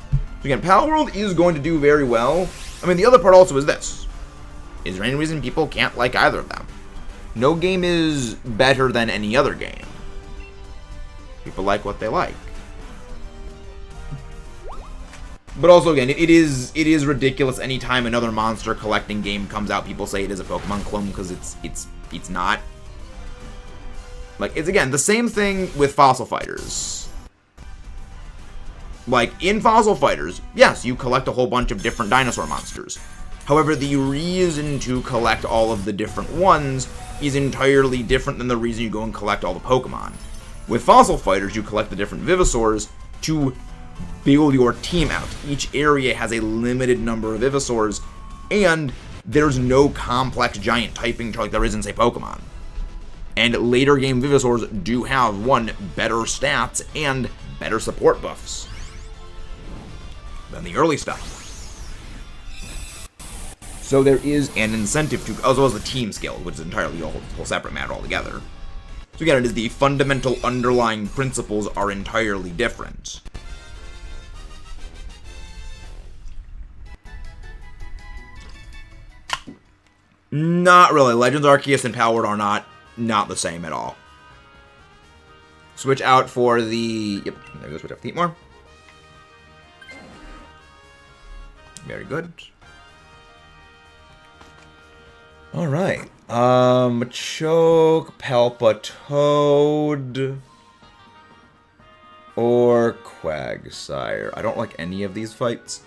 So again, Palworld is going to do very well. I mean, the other part also is this. Is there any reason people can't like either of them? No game is better than any other game. People like what they like. But also, again, it is ridiculous anytime another monster collecting game comes out, people say it is a Pokemon clone, because it's not. Like, it's, again, the same thing with Fossil Fighters. Like, in Fossil Fighters, yes, you collect a whole bunch of different dinosaur monsters. However, the reason to collect all of the different ones is entirely different than the reason you go and collect all the Pokemon. With Fossil Fighters, you collect the different Vivisaurs to build your team out. Each area has a limited number of Ivysaurs, and there's no complex giant typing like there is in, say, Pokemon. And later game Vivisaurs do have, one, better stats and better support buffs than the early stuff. So there is an incentive to, as well as the team skill, which is entirely a whole separate matter altogether. So again, it is the fundamental underlying principles are entirely different. Not really. Legends Arceus and Palworld are not the same at all. Switch out for the... Yep, there we go. Switch out for Heatmore. Very good. Alright. Machoke, Palpatoad, or Quagsire. I don't like any of these fights.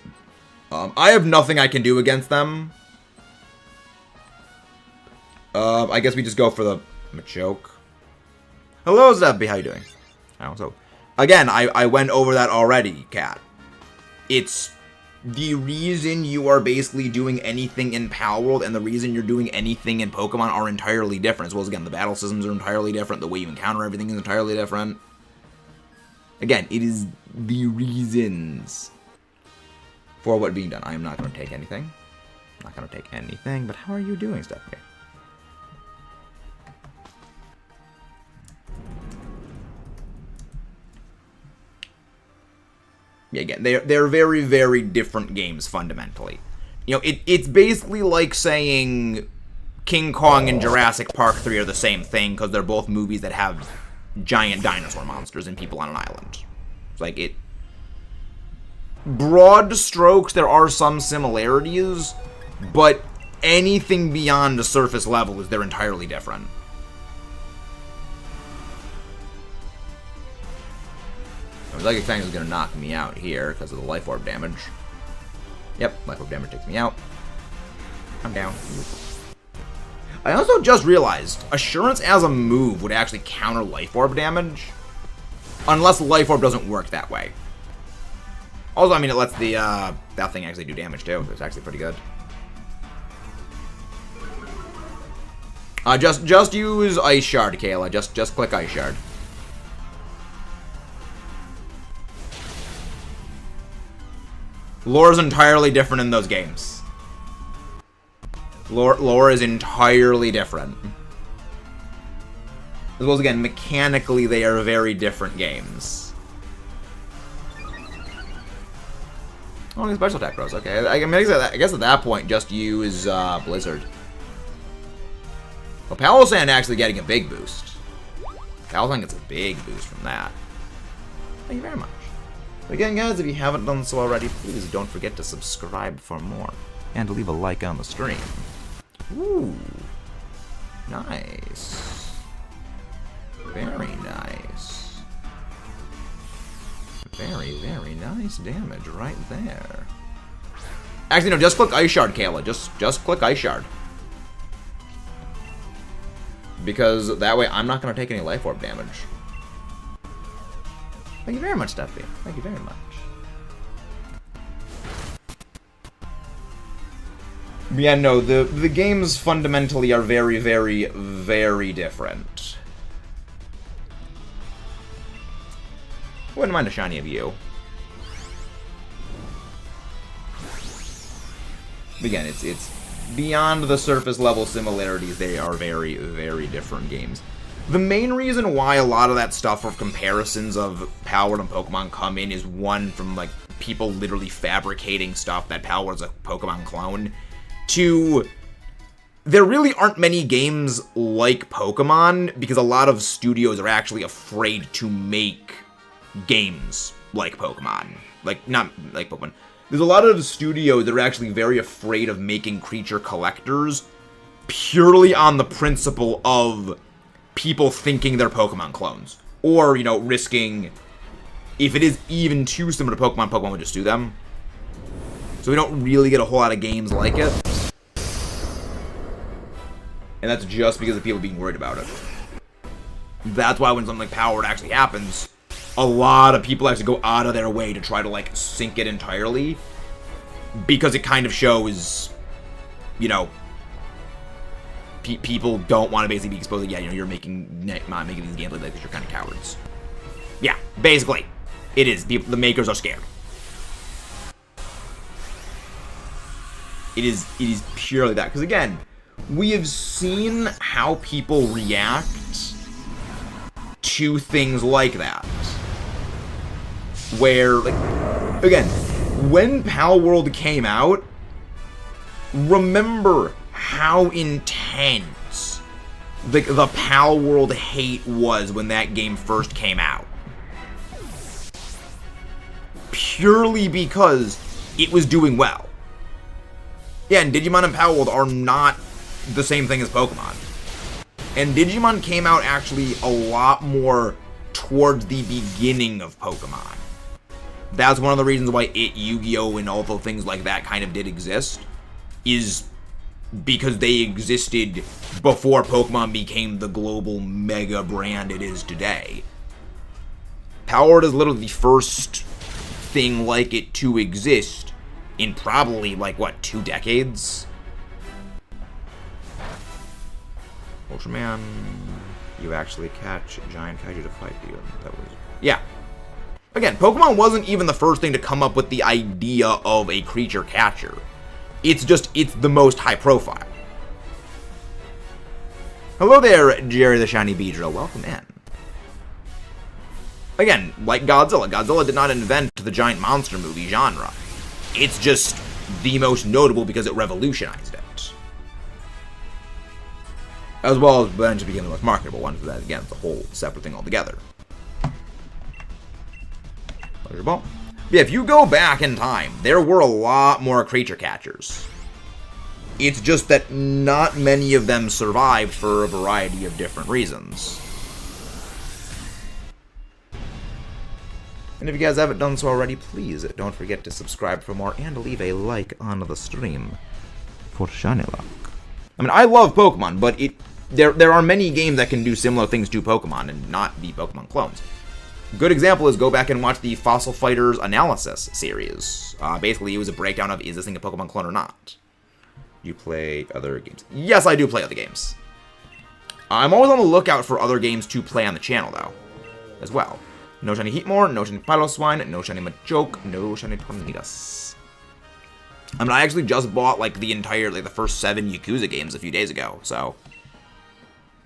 I have nothing I can do against them. I guess we just go for the Machoke. Hello, Zebby. How you doing? So, again, I went over that already, Cat. It's the reason you are basically doing anything in Palworld and the reason you're doing anything in Pokemon are entirely different. As well as, again, the battle systems are entirely different. The way you encounter everything is entirely different. Again, it is the reasons for what being done. I am not going to take anything. Not going to take anything, but how are you doing, Stephanie? Yeah, again, they're very, very different games fundamentally. You know, it's basically like saying King Kong and Jurassic Park 3 are the same thing because they're both movies that have giant dinosaur monsters and people on an island. It's like it. Broad strokes, there are some similarities, but anything beyond the surface level is they're entirely different. Psychic Fang is going to knock me out here because of the Life Orb damage. Yep, Life Orb damage takes me out. I'm down. I also just realized Assurance as a move would actually counter Life Orb damage. Unless Life Orb doesn't work that way. Also, I mean, it lets the that thing actually do damage too. It's actually pretty good. Just use Ice Shard, Kayla. Just click Ice Shard. Lore is entirely different in those games. Lore is entirely different. As well as, again, mechanically, they are very different games. Oh, the special attack grows. Okay, I guess at that point, just use Blizzard. Well, Palossand actually getting a big boost. Palossand gets a big boost from that. Thank you very much. But again, guys, if you haven't done so already, please don't forget to subscribe for more. And leave a like on the stream. Ooh. Nice. Very nice. Very, very nice damage right there. Actually, no, just click Ice Shard, Kayla. Just click Ice Shard. Because that way I'm not going to take any Life Orb damage. Thank you very much, Steffi. Thank you very much. Yeah, no, the games fundamentally are very, very, very different. Wouldn't mind a shiny of you. again, it's beyond the surface level similarities. They are very, very different games. The main reason why a lot of that stuff of comparisons of Palworld and Pokemon come in is one from like people literally fabricating stuff that Palworld's a Pokemon clone, to there really aren't many games like Pokemon because a lot of studios are actually afraid to make games like Pokemon. Like, not like Pokemon. There's a lot of studios that are actually very afraid of making creature collectors purely on the principle of people thinking they're Pokemon clones. Or, you know, risking, if it is even too similar to Pokemon, Pokemon would just do them. So we don't really get a whole lot of games like it. And that's just because of people being worried about it. That's why when something like Palworld actually happens, a lot of people actually go out of their way to try to, like, sink it entirely. Because it kind of shows, you know, people don't want to basically be exposed to, yeah, you know, you're making these games like that because you're kind of cowards. Yeah, basically. It is. The makers are scared. It is purely that. Because, again, we have seen how people react to things like that. Where, like, again, when Palworld came out, remember how intense the Palworld hate was when that game first came out. Purely because it was doing well. Yeah, and Digimon and Palworld are not the same thing as Pokemon. And Digimon came out actually a lot more towards the beginning of Pokemon. That's one of the reasons why Yu-Gi-Oh! And all the things like that kind of did exist, is because they existed before Pokemon became the global mega brand it is today. Palworld is literally the first thing like it to exist in probably, like, what, 2 decades? Ultraman, you actually catch a giant kaiju to fight you. That was... Yeah. Again, Pokemon wasn't even the first thing to come up with the idea of a creature catcher. It's the most high profile. Hello there, Jerry the Shiny Beedrill. Welcome in. Again, like Godzilla. Godzilla did not invent the giant monster movie genre. It's just the most notable because it revolutionized it. As well as eventually became the most marketable one, for that, again, it's a whole separate thing altogether. Pleasurable. Yeah, if you go back in time, there were a lot more creature catchers. It's just that not many of them survived for a variety of different reasons. And if you guys haven't done so already, please don't forget to subscribe for more and leave a like on the stream for shiny luck. I mean, I love Pokemon, but there are many games that can do similar things to Pokemon and not be Pokemon clones. Good example is go back and watch the Fossil Fighters Analysis series. Basically, it was a breakdown of, is this thing a Pokemon clone or not? You play other games? Yes, I do play other games. I'm always on the lookout for other games to play on the channel, though, as well. No Shiny Heatmore, no Shiny Piloswine, no Shiny Machoke, no Shiny Tornadus. I mean, I actually just bought, like, the entire, like, the first 7 Yakuza games a few days ago, so...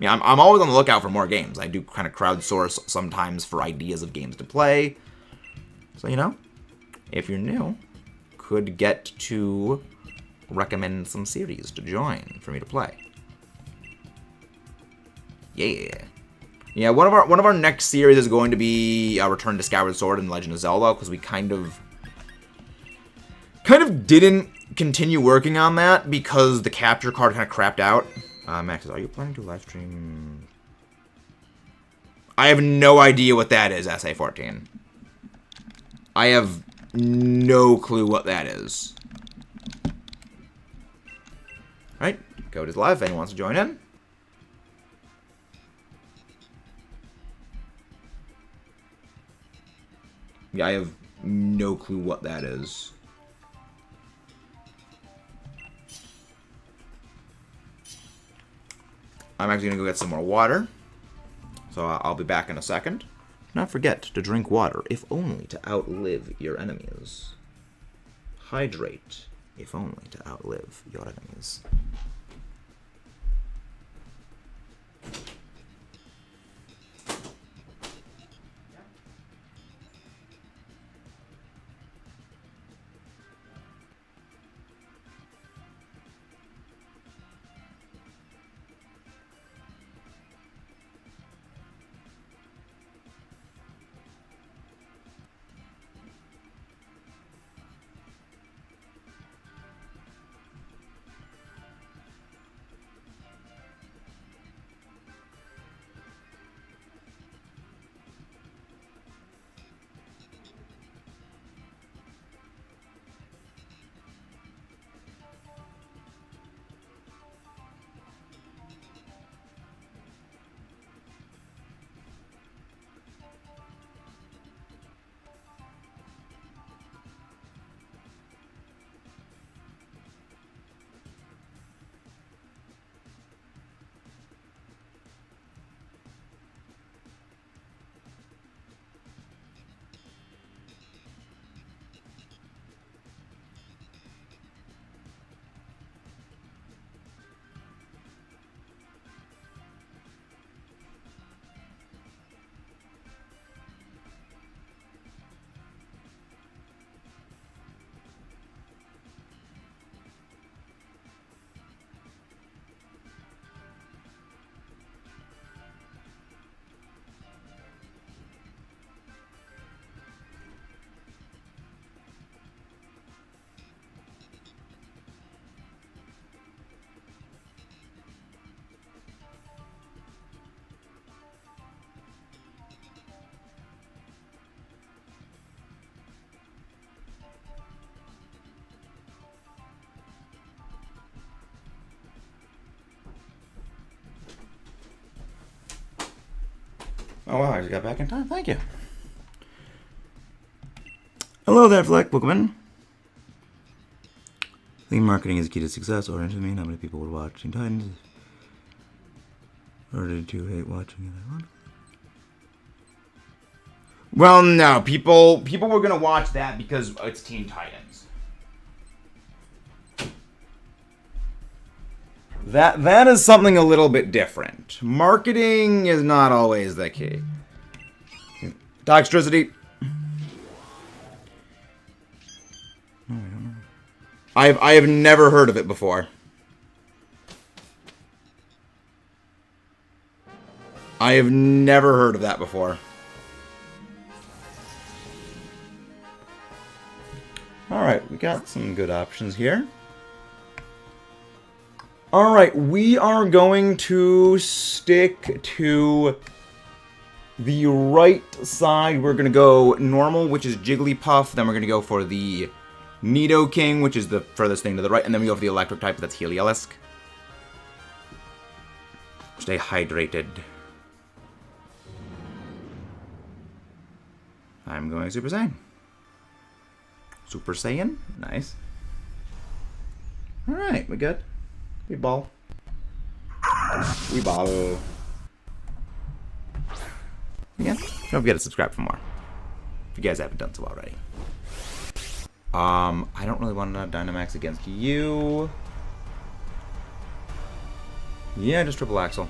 Yeah, I'm always on the lookout for more games. I do kind of crowdsource sometimes for ideas of games to play. So, you know, if you're new, could get to recommend some series to join for me to play. Yeah. Yeah, one of our next series is going to be Return to Skyward Sword and Legend of Zelda, because we kind of didn't continue working on that because the capture card kind of crapped out. Max, are you planning to live stream? I have no idea what that is, SA14. I have no clue what that is. Alright, code is live if anyone wants to join in. Yeah, I have no clue what that is. I'm actually going to go get some more water. So I'll be back in a second. Do not forget to drink water, if only to outlive your enemies. Hydrate if only to outlive your enemies. Oh wow, I just got back in time. Thank you. Hello there, Fleck. Welcome in. I think marketing is the key to success. Oriented me. How many people would watch Teen Titans? Or did you hate watching it? Well, no. People were gonna watch that because it's Teen Titans. That is something a little bit different. Marketing is not always the key. Toxicity. No, I don't know. I have never heard of it before. I have never heard of that before. Alright, we got some good options here. Alright, we are going to stick to the right side. We're going to go normal, which is Jigglypuff. Then we're going to go for the Nidoking, which is the furthest thing to the right. And then we go for the electric type, that's Heliolisk. Stay hydrated. I'm going Super Saiyan. Super Saiyan? Nice. Alright, we good. We ball. We ball. Yeah. Don't forget to subscribe for more. If you guys haven't done so already. I don't really want to Dynamax against you. Yeah, just triple axle.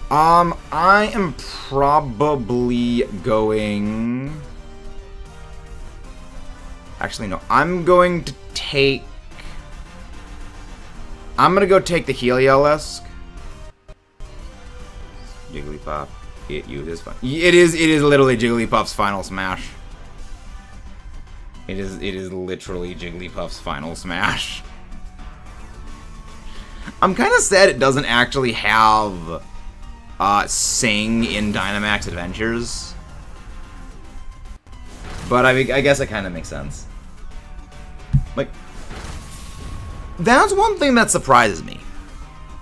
I am probably going... Actually, no. I'm going to take... I'm gonna go take the Heliolisk. Jigglypuff. It uses fun. It is literally Jigglypuff's final smash. It is literally Jigglypuff's final smash. I'm kind of sad it doesn't actually have Sing in Dynamax Adventures. But I guess it kind of makes sense. Like, that's one thing that surprises me.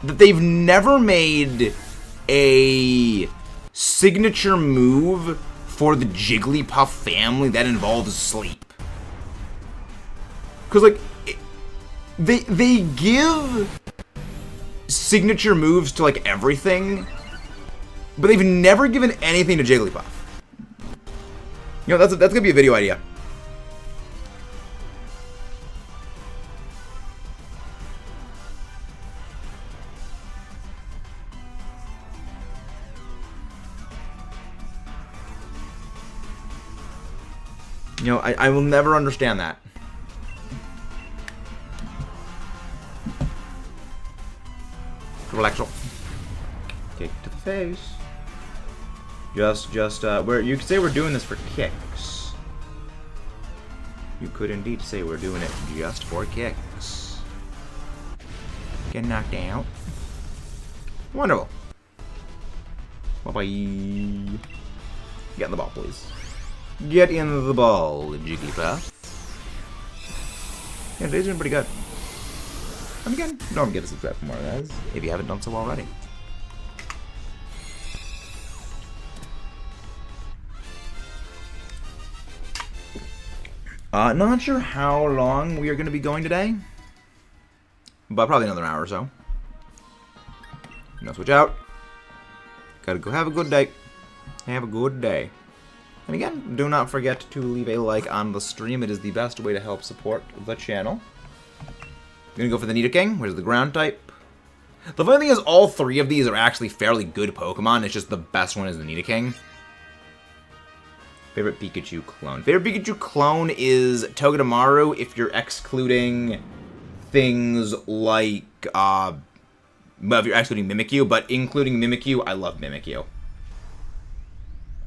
That they've never made a signature move for the Jigglypuff family that involves sleep. Because, like, they give signature moves to, like, everything, but they've never given anything to Jigglypuff. You know, that's gonna be a video idea. You know, I will never understand that. Relaxal. Kick to the face. You could say we're doing this for kicks. You could indeed say we're doing it just for kicks. Get knocked out. Wonderful. Bye-bye. Get in the ball, please. Get in the ball, Jigglypuff. Yeah, today's doing pretty good. And again, don't forget to subscribe for more of those, if you haven't done so already. Not sure how long we are going to be going today, but probably another hour or so. No switch out. Gotta go have a good day. Have a good day. And again, do not forget to leave a like on the stream. It is the best way to help support the channel. I'm gonna go for the Nidoking, which is the ground type. The funny thing is, all three of these are actually fairly good Pokemon. It's just the best one is the Nidoking. Favorite Pikachu clone. Favorite Pikachu clone is Togedemaru if you're excluding things like, well, if you're excluding Mimikyu, but including Mimikyu, I love Mimikyu.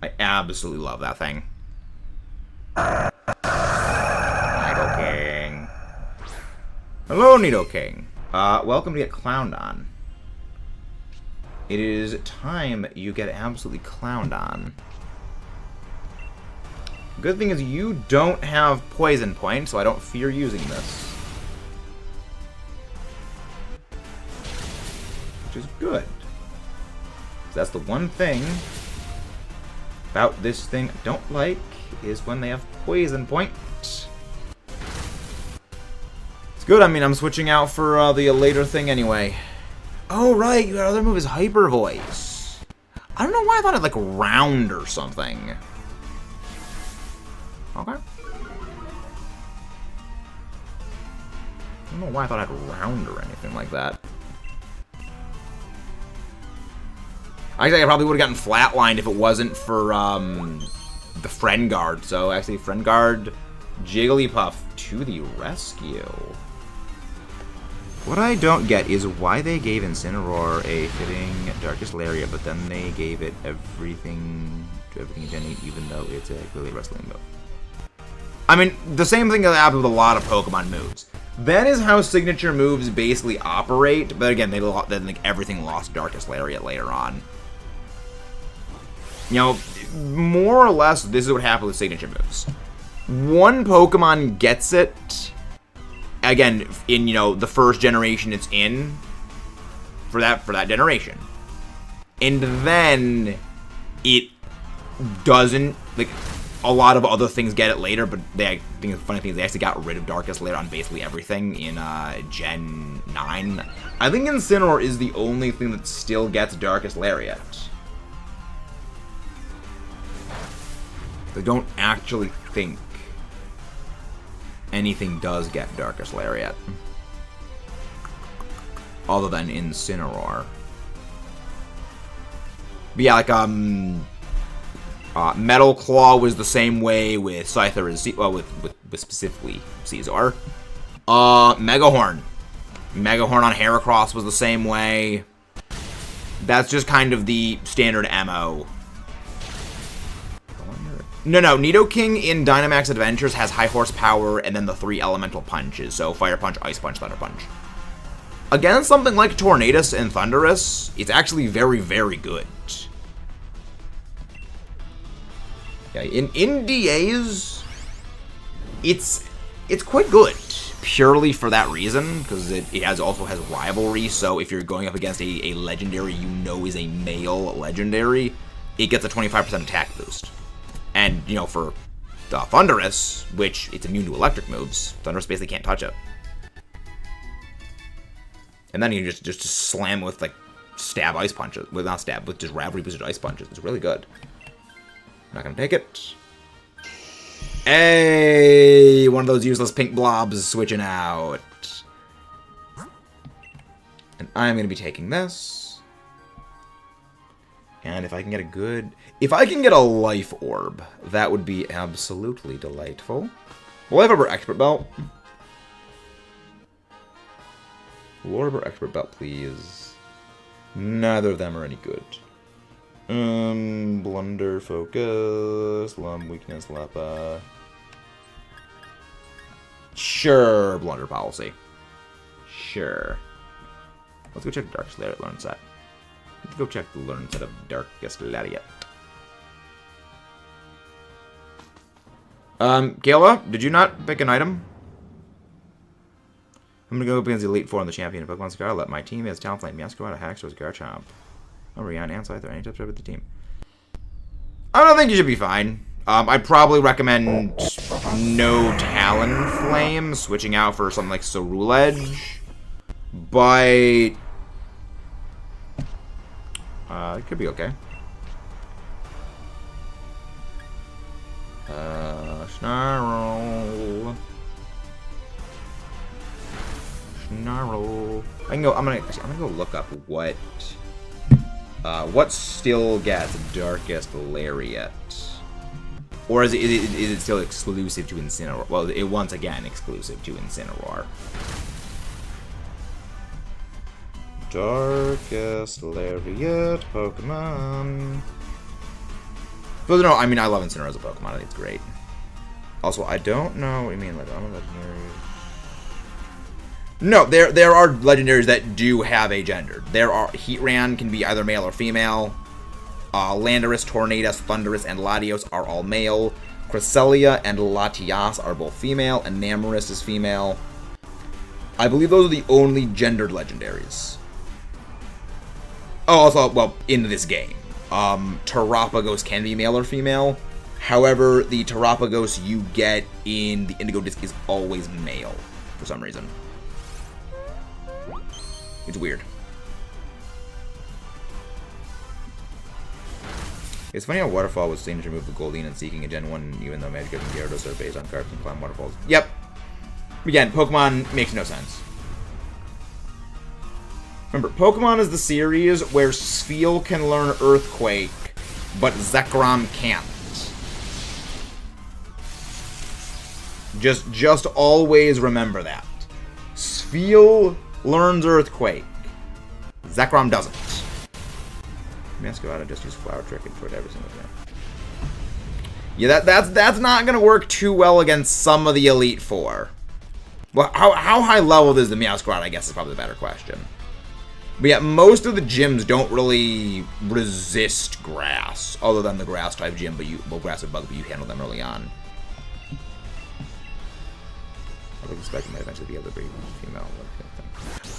I absolutely love that thing. Nidoking. Hello, Nidoking. Welcome to get clowned on. It is time you get absolutely clowned on. Good thing is you don't have poison points, so I don't fear using this. Which is good. So that's the one thing about this thing I don't like, is when they have poison points. It's good, I mean, I'm switching out for the later thing anyway. Oh, right, your other move is Hyper Voice. I don't know why I thought it like round or something. Okay. I don't know why I thought I had round or anything like that. Actually, I probably would have gotten flatlined if it wasn't for the Friend Guard. So actually, Friend Guard, Jigglypuff to the rescue. What I don't get is why they gave Incineroar a fitting Darkest Lariat, but then they gave it everything to everything Jenny, even though it's a clearly wrestling move. I mean, the same thing that happens with a lot of Pokemon moves. That is how signature moves basically operate, but again, then like everything lost Darkest Lariat later on. You know, more or less, this is what happens with signature moves. One Pokemon gets it, again, in, you know, the first generation it's in, for that generation. And then it doesn't, like, a lot of other things get it later, but I think the funny thing is they actually got rid of Darkest Lariat on basically everything in Gen 9. I think Incineroar is the only thing that still gets Darkest Lariat. I don't actually think anything does get Darkest Lariat. Other than Incineroar. But yeah, like, Metal Claw was the same way with Scyther as with specifically Caesar. Megahorn. Megahorn on Heracross was the same way. That's just kind of the standard MO. No, Nidoking in Dynamax Adventures has high horsepower and then the 3 elemental punches. So Fire Punch, Ice Punch, Thunder Punch. Against something like Tornadus and Thundurus, it's actually very, very good. Yeah, in DAs, it's quite good, purely for that reason, because it also has rivalry, so if you're going up against a legendary you know is a male legendary, it gets a 25% attack boost. And, you know, for Thundurus, which it's immune to electric moves, Thundurus basically can't touch it. And then you just slam with, like, stab ice punches, with not stab, with just rivalry boosted ice punches. It's really good. Not gonna take it. Hey, one of those useless pink blobs switching out. And I'm gonna be taking this. And if I can get a good... If I can get a life orb, that would be absolutely delightful. Will I have a expert belt? Orb or expert belt, please. Neither of them are any good. Blunder, focus, lump, weakness, lappa. Sure, blunder policy. Sure. Let's go check the Darkest Lariat learn set. Let's go check the learn set of Darkest Lariat. Kayla, did you not pick an item? I'm gonna go up against the Elite Four on the champion of Pokemon Scarlet. My team has Talonflame, Meowscarada, Haxorus, Garchomp. Rion, and Scyther, any types with the team. I don't think you should be fine. I'd probably recommend no Talonflame, switching out for something like Ceruledge. But it could be okay. Snarl. I'm gonna go look up what still gets Darkest Lariat. Or is it still exclusive to Incineroar? Well, it once again exclusive to Incineroar. Darkest Lariat Pokemon. But no, I mean, I love Incineroar as a Pokemon. I think it's great. Also, I don't know what you mean, like, I'm a legendary. No, there are legendaries that do have a gender. There are Heatran can be either male or female. Landorus, Tornadus, Thundurus, and Latios are all male. Cresselia and Latias are both female, and Namorous is female. I believe those are the only gendered legendaries. Oh, also, well, in this game. Terapagos can be male or female. However, the Terapagos you get in the Indigo Disc is always male, for some reason. It's weird. It's funny how Waterfall was seen to remove the Goldeen and Seeking a Gen 1, even though Magikarp and Gyarados are based on cards and climb waterfalls. Yep. Again, Pokemon makes no sense. Remember, Pokemon is the series where Spheal can learn Earthquake, but Zekrom can't. Just always remember that. Spheal learns Earthquake. Zekrom doesn't. Meowscarada just use Flower Trick and put every single thing. Yeah, that's not gonna work too well against some of the Elite Four. Well, how high level is the Meowscarada, I guess, is probably the better question. But yeah, most of the gyms don't really resist grass, other than the grass type gym, but grass and bug, but you handle them early on. I would expect you might eventually be able to breed female.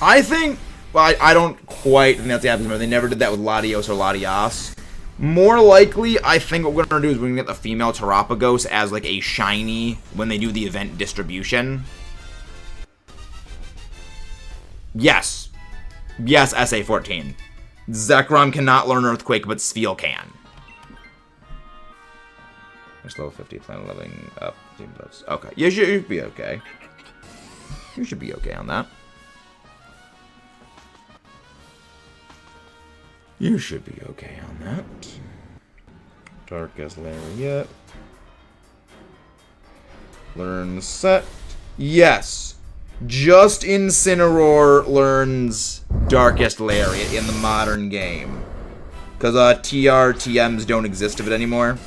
I think, well, I don't quite think that's happening. They never did that with Latios or Latias. More likely, I think what we're going to do is we're going to get the female Terapagos as like a shiny when they do the event distribution. Yes. Yes, SA-14. Zekrom cannot learn Earthquake, but Spheal can. It's level 50, plan on leveling up. Okay, you should be okay. You should be okay on that. You should be okay on that. Darkest Lariat. Learn set. Yes. Just Incineroar learns Darkest Lariat in the modern game. Because TRTMs don't exist of it anymore.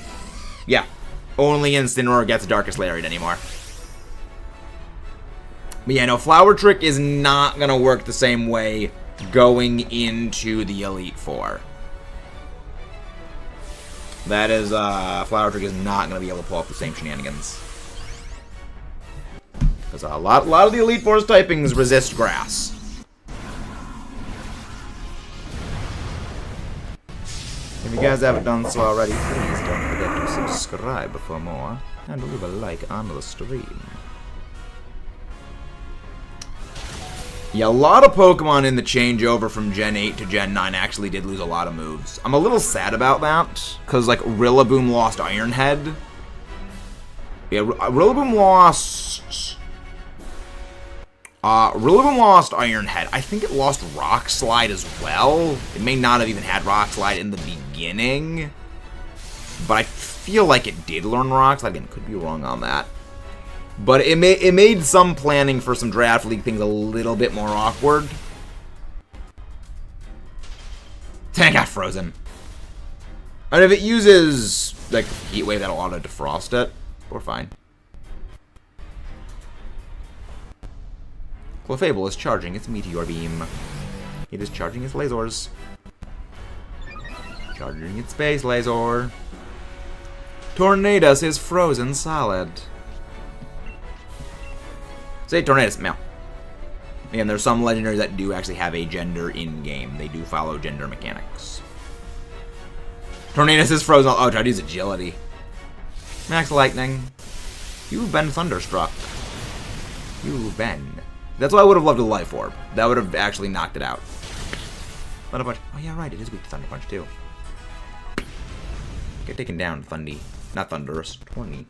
Yeah. Only Incineroar gets Darkest Lariat anymore. But yeah, no, Flower Trick is not going to work the same way going into the Elite Four. That is, Flower Trick is not going to be able to pull off the same shenanigans. Because a lot of the Elite Four's typings resist grass. If you guys haven't done so already, please don't forget to subscribe for more. And leave a like on the stream. Yeah, a lot of Pokemon in the changeover from Gen 8 to Gen 9 actually did lose a lot of moves. I'm a little sad about that, because, like, Rillaboom lost Iron Head. Yeah, Rillaboom lost Rillaboom lost Iron Head. I think it lost Rock Slide as well. It may not have even had Rock Slide in the beginning. But I feel like it did learn Rock Slide. Again, could be wrong on that. But it made some planning for some Draft League things a little bit more awkward. Dang, I got frozen. And if it uses, like, Heat Wave, that'll auto-defrost it. We're fine. Clefable is charging its Meteor Beam. It is charging its lasers. Charging its Space Laser. Tornadus is frozen solid. Say Tornadus, meow. And there's some legendaries that do actually have a gender in-game. They do follow gender mechanics. Tornadus is frozen. Oh, try to use agility. Max Lightning. You've been thunderstruck. You've been. That's why I would have loved a Life Orb. That would have actually knocked it out. Thunder Punch. Oh, yeah, right. It is weak to Thunder Punch, too. Get taken down, Thundy. Not Thunderous. 20.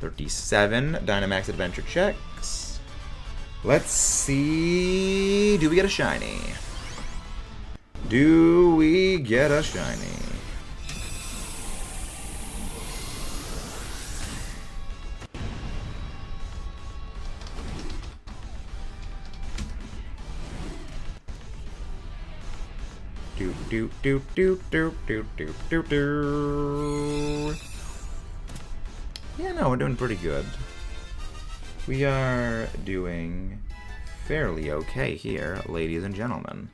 37. Dynamax Adventure checks. Let's see. Do we get a shiny? Do we get a shiny? Do do do do do do do do do. Yeah, no, we're doing pretty good. We are doing fairly okay here, ladies and gentlemen.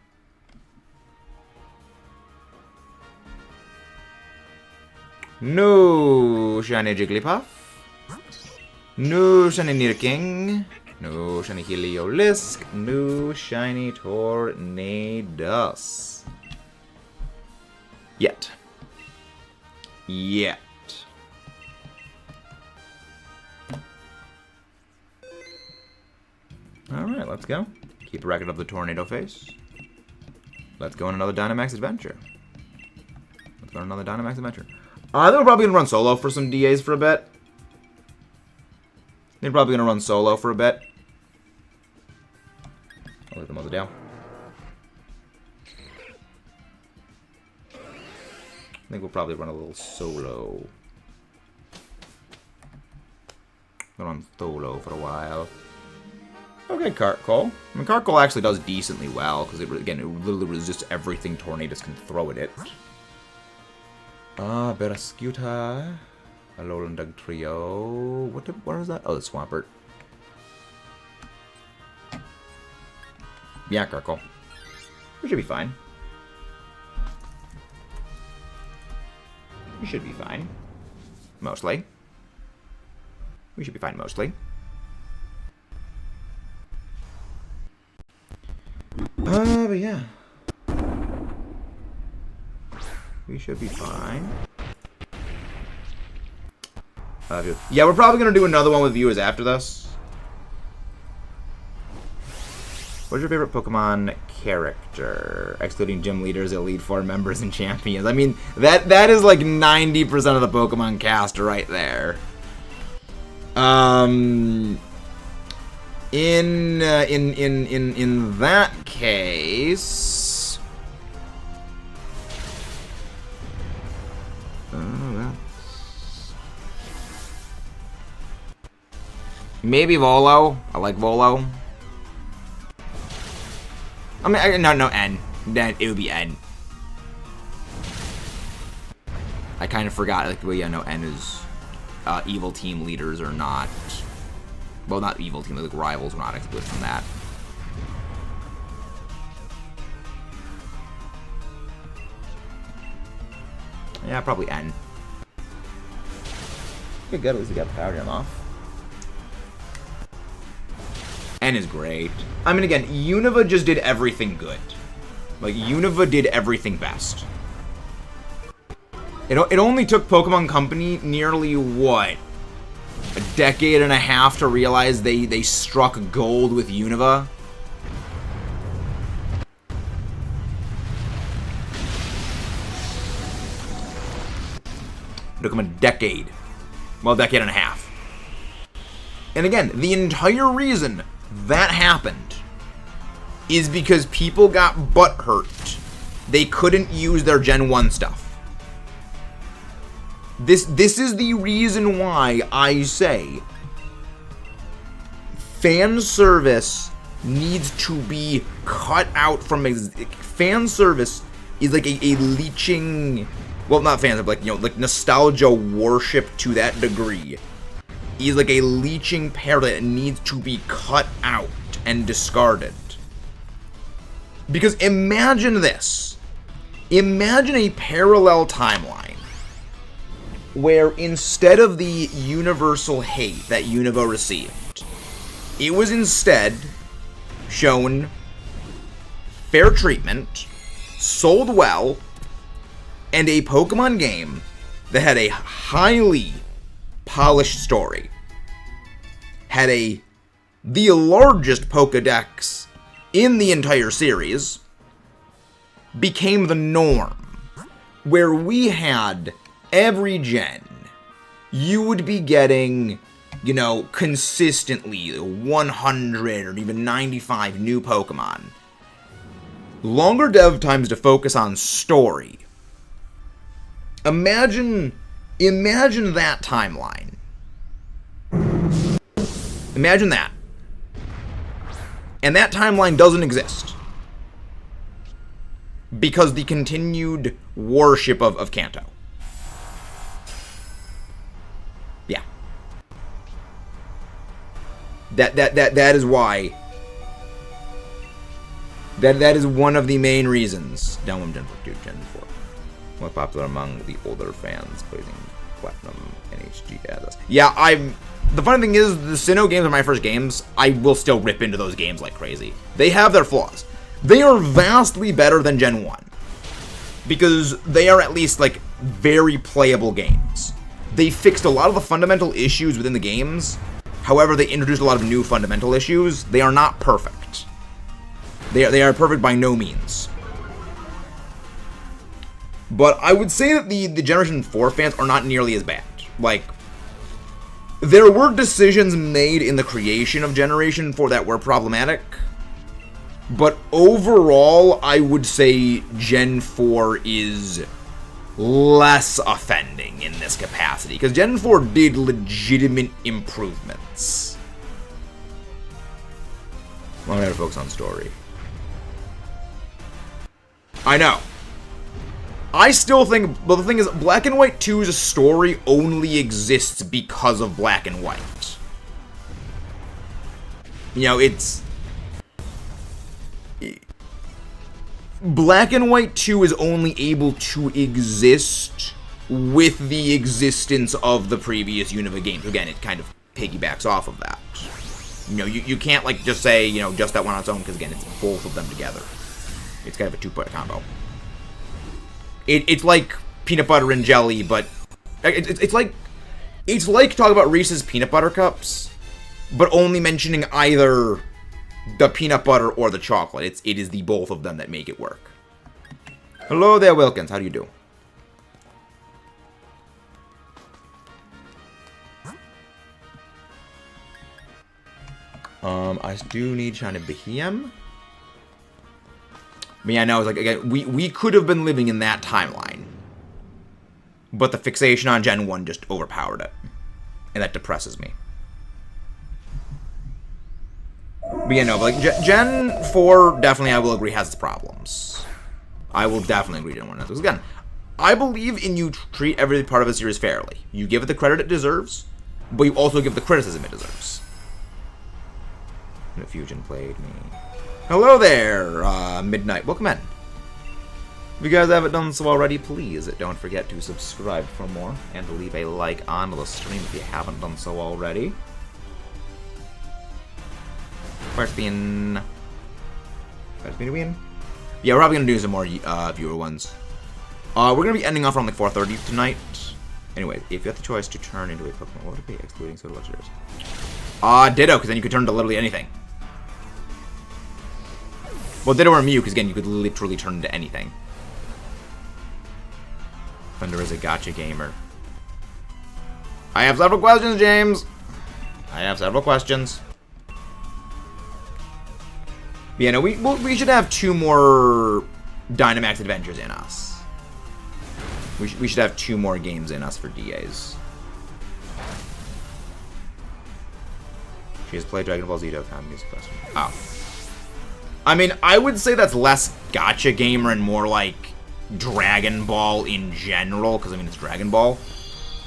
No shiny Jigglypuff. No shiny Nidoking. No shiny Heliolisk. No shiny Tornadus. Yet. Alright, let's go. Keep a record of the tornado face. Let's go on another Dynamax adventure. I think we're probably gonna run solo for some DAs for a bit. They're probably gonna run solo for a bit. I'll leave them on the down. I think we'll probably run a little solo. We'll run solo for a while. Okay, Cartcoal. I mean, Cartcoal actually does decently well, because, again, it literally resists everything Tornadus can throw at it. Berascuta. Alolan Dugtrio. What is that? Oh, the Swampert. Yeah, Cartcoal. We should be fine. We should be fine. Mostly. We should be fine, mostly. But yeah. We should be fine. Yeah, we're probably going to do another one with viewers after this. What's your favorite Pokemon character? Excluding gym leaders, Elite Four members, and champions. I mean, that is like 90% of the Pokemon cast right there. In that case, maybe Volo. I like Volo. I mean, no, N. Then it would be N. I kind of forgot. Like, well, yeah, no, N is evil team leaders are not. Well, not evil team, like rivals were not excluded from that. Yeah, probably N. Okay, good. At least we got the power gem off. N is great. I mean, again, Unova just did everything good. Like, Unova did everything best. It only took Pokemon Company nearly, what? A decade and a half to realize they struck gold with Unova. It took them a decade. Well, a decade and a half. And again, the entire reason that happened is because people got butthurt. They couldn't use their Gen 1 stuff. This is the reason why I say fan service needs to be cut out from fan service is like a leeching, well, not fans, but like, you know, like nostalgia worship to that degree. Is like a leeching parallel that needs to be cut out and discarded. Because imagine this. Imagine a parallel timeline where instead of the universal hate that Unova received, it was instead shown fair treatment, sold well, and a Pokemon game that had a highly polished story, had the largest Pokedex in the entire series, became the norm, where we had every gen, you would be getting, you know, consistently 100 or even 95 new Pokemon. Longer dev times to focus on story. Imagine that timeline. Imagine that. And that timeline doesn't exist. Because the continued worship of Kanto. Yeah. That is why. That is one of the main reasons. Downward Gen 4, Gen 4. More popular among the older fans, praising Platinum and HGS. Yeah, the funny thing is, the Sinnoh games are my first games. I will still rip into those games like crazy. They have their flaws. They are vastly better than Gen 1. Because they are at least, like, very playable games. They fixed a lot of the fundamental issues within the games. However, they introduced a lot of new fundamental issues. They are not perfect. They are perfect by no means. But I would say that the Generation 4 fans are not nearly as bad. Like, there were decisions made in the creation of Generation 4 that were problematic. But overall, I would say Gen 4 is less offending in this capacity. Because Gen 4 did legitimate improvements. I'm gonna focus on story. I know. I still think, but the thing is, Black and White 2's story only exists because of Black and White. You know, it's... Black and White 2 is only able to exist with the existence of the previous Unova games. Again, it kind of piggybacks off of that. You know, you can't, like, just say, you know, just that one on its own, because, again, it's both of them together. It's kind of a two-part combo. It's like peanut butter and jelly, but it's like talking about Reese's peanut butter cups, but only mentioning either the peanut butter or the chocolate. It is the both of them that make it work. Hello there, Wilkins. How do you do? I do need Shiny Behem. I mean, I know, it's like, again, we could have been living in that timeline. But the fixation on Gen 1 just overpowered it. And that depresses me. But yeah, no, but like, Gen 4, definitely, I will agree, has its problems. I will definitely agree Gen 1 has. Because again, I believe in you treat every part of a series fairly. You give it the credit it deserves, but you also give the criticism it deserves. And Fusion played me. Hello there, Midnight. Welcome in. If you guys haven't done so already, please don't forget to subscribe for more and to leave a like on the stream if you haven't done so already. First being win. Yeah, we're probably gonna do some more viewer ones. We're gonna be ending off around like 4:30 tonight. Anyway, if you had the choice to turn into a Pokemon, what would it be? Excluding Soda Legendaries. Ditto, because then you could turn into literally anything. Well, Ditto or Mew, because again, you could literally turn into anything. Thunder is a gacha gamer. I have several questions, James. I have several questions. Yeah, no, we should have 2 more Dynamax adventures in us. We should have 2 more games in us for DAs. She has played Dragon Ball Z to time music question. Oh. I mean, I would say that's less Gacha Gamer and more like Dragon Ball in general, because I mean, it's Dragon Ball.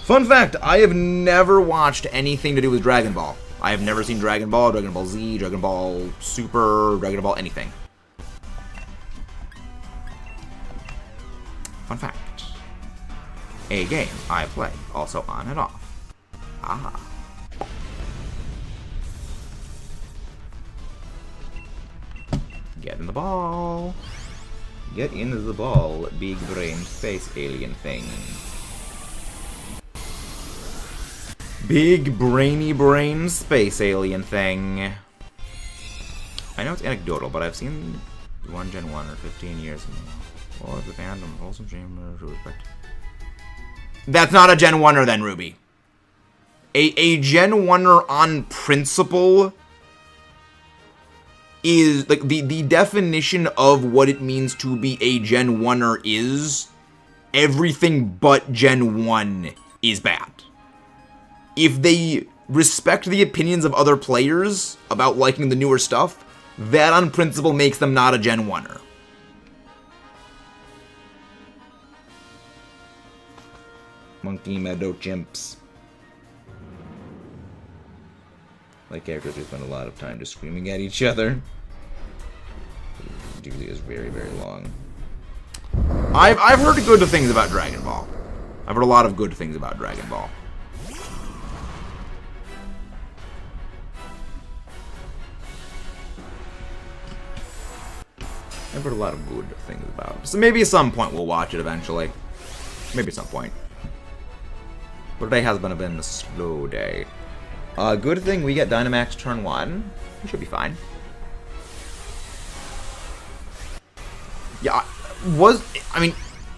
Fun fact, I have never watched anything to do with Dragon Ball. I have never seen Dragon Ball, Dragon Ball Z, Dragon Ball Super, Dragon Ball anything. Fun fact. A game I play, also on and off. Ah. Get in the ball. Get into the ball, big brain space alien thing. Big brainy brain space alien thing. I know it's anecdotal, but I've seen one Gen 1 or 15 years ago. Or the fandom, wholesome streamer, to respect. That's not a Gen 1er then, Ruby. A Gen 1er on principle is, like, the definition of what it means to be a Gen 1er is everything but Gen 1 is bad. If they respect the opinions of other players about liking the newer stuff, that on principle makes them not a Gen 1er. Monkey Meadow Chimps. Like characters who spend a lot of time just screaming at each other. It usually is very, very long. I've heard good things about Dragon Ball. I've heard a lot of good things about Dragon Ball. I've heard a lot of good things about it. So maybe at some point we'll watch it eventually. Maybe at some point. But today has been a slow day. Good thing we get Dynamax turn 1. We should be fine. Yeah, I mean,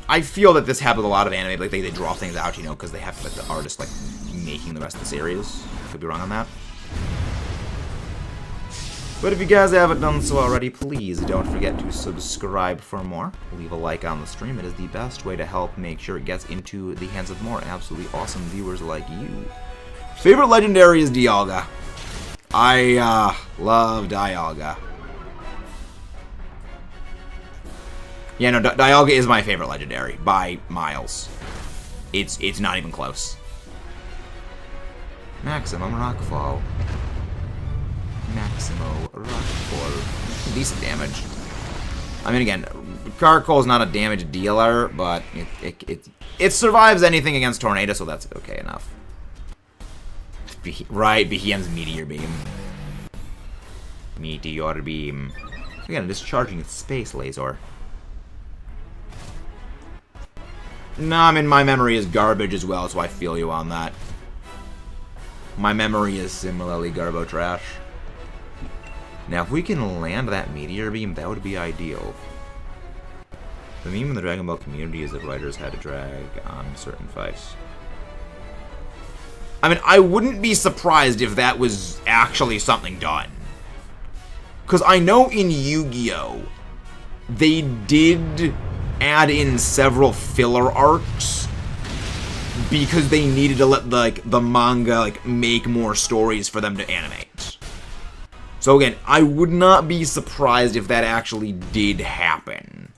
I feel that this happens with a lot of anime. Like, they draw things out, you know, because they have, like, the artist, like, making the rest of the series. Could be wrong on that. But if you guys haven't done so already, please don't forget to subscribe for more. Leave a like on the stream. It is the best way to help make sure it gets into the hands of more absolutely awesome viewers like you. Favorite legendary is Dialga. I love Dialga. Yeah, no, Dialga is my favorite legendary by miles. It's not even close. Maximum Rockfall. Maximo Rockfall. Decent damage. I mean, again, Carcoal is not a damage dealer, but it survives anything against Tornadus, so that's okay enough. Right, Behemoth's Meteor Beam. Meteor Beam. Again, discharging its Space Laser. No, I mean, my memory is garbage as well, so I feel you on that. My memory is similarly garbo trash. Now, if we can land that Meteor Beam, that would be ideal. The meme in the Dragon Ball community is that writers had to drag on certain fights. I mean, I wouldn't be surprised if that was actually something done. Because I know in Yu-Gi-Oh! They did add in several filler arcs because they needed to let the manga make more stories for them to animate. So again, I would not be surprised if that actually did happen.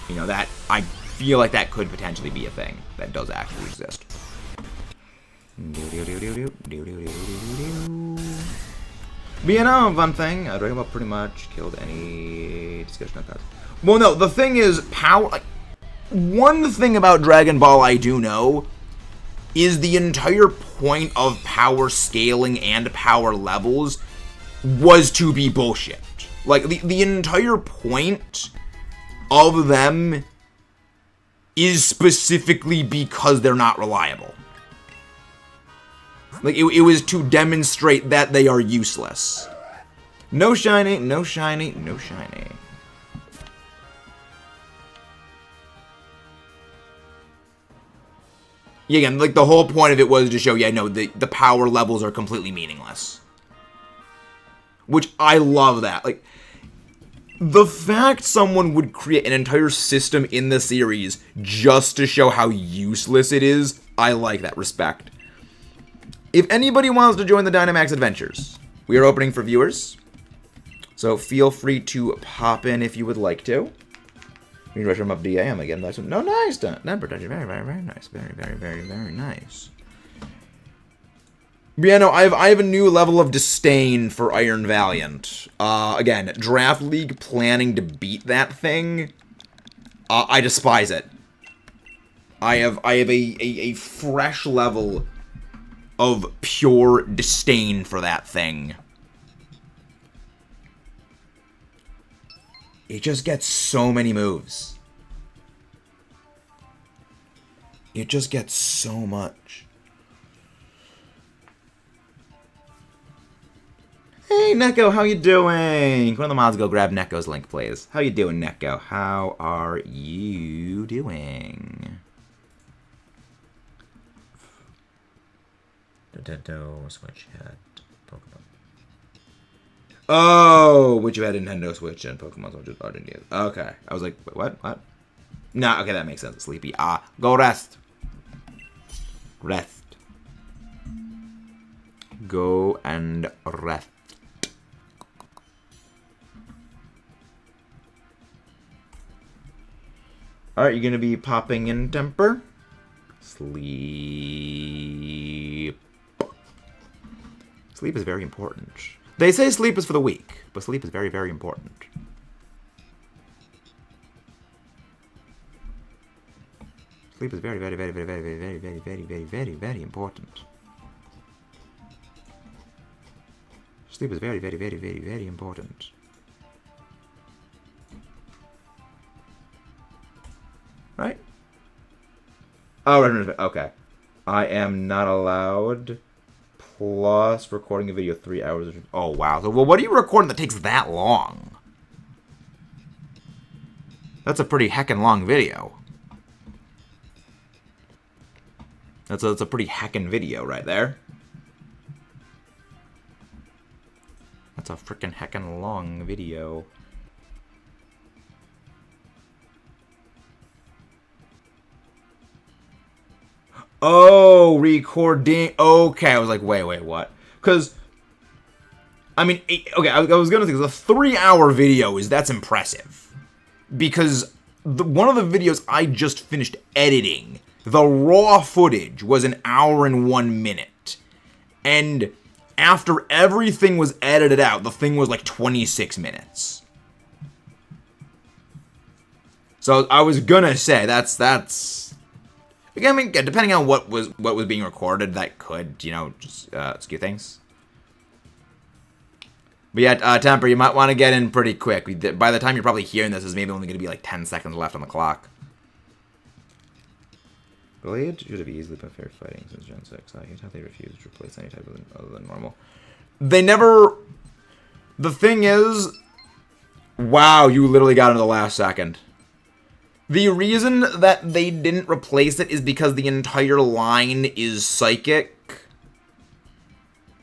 You know, that I feel like that could potentially be a thing that does actually exist. But you know, one thing, Dragon Ball pretty much killed any discussion of that. Well, no, the thing is, one thing about Dragon Ball I do know is the entire point of power scaling and power levels was to be bullshit. Like, the entire point of them is specifically because they're not reliable. Like, it was to demonstrate that they are useless. No shiny, no shiny, no shiny. Yeah, again, like, the whole point of it was to show, yeah, no, the power levels are completely meaningless. Which, I love that. Like, the fact someone would create an entire system in the series just to show how useless it is, I like that. Respect. If anybody wants to join the Dynamax adventures, we are opening for viewers. So feel free to pop in if you would like to. You can rush them up DAM again. No, nice. Number touch. Very, very, very nice. Very, very, very, very nice. But yeah, no, I have a new level of disdain for Iron Valiant. Again, Draft League planning to beat that thing. I despise it. I have a fresh level of pure disdain for that thing. It just gets so many moves. It just gets so much. Hey, Neko, how you doing? One of the mods go grab Neko's link, please. How you doing, Neko? How are you doing? Nintendo Switch had Pokemon. Oh, which you had Nintendo Switch and Pokemon Switch didn't use. Okay, I was like, wait, what? What? Nah, okay, that makes sense. Sleepy. Go rest. Rest. Go and rest. Alright, you're gonna be popping in temper. Sleep. Sleep is very important. They say sleep is for the weak, but sleep is very, very important. Sleep is very, very, very, very, very, very, very, very, very, very, very, very important. Sleep is very, very, very, very, very important. Right? Oh, right, okay. I am not allowed. Plus recording a video 3 hours. Oh, wow. So, well, what are you recording that takes that long? That's a pretty heckin' long video. That's a pretty heckin' video right there. That's a frickin' heckin' long video. Oh, recording. Okay, I was like, wait, what? Because, I mean, okay, I was gonna think the 3-hour video that's impressive, because one of the videos I just finished editing, the raw footage was 1 hour and 1 minute, and after everything was edited out, the thing was like 26 minutes. So I was gonna say that's. Again, I mean, depending on what was being recorded, that could, you know, just skew things. But yeah, Temper, you might want to get in pretty quick. By the time you're probably hearing this, there's maybe only going to be like 10 seconds left on the clock. Blade should have easily been fair fighting since Gen 6. I hate how they refused to replace any type of other than normal. They never. The thing is, wow, you literally got into the last second. The reason that they didn't replace it is because the entire line is psychic.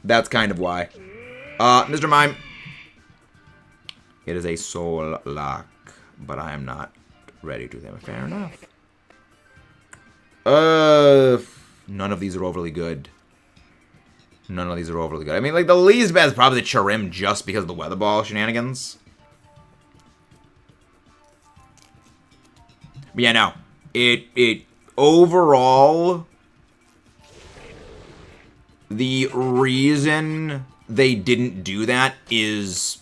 That's kind of why. Mr. Mime. It is a soul lock, but I am not ready to them. Fair enough. None of these are overly good. None of these are overly good. I mean, like, the least bad is probably the Chirim just because of the weather ball shenanigans. But yeah, no. It overall, the reason they didn't do that is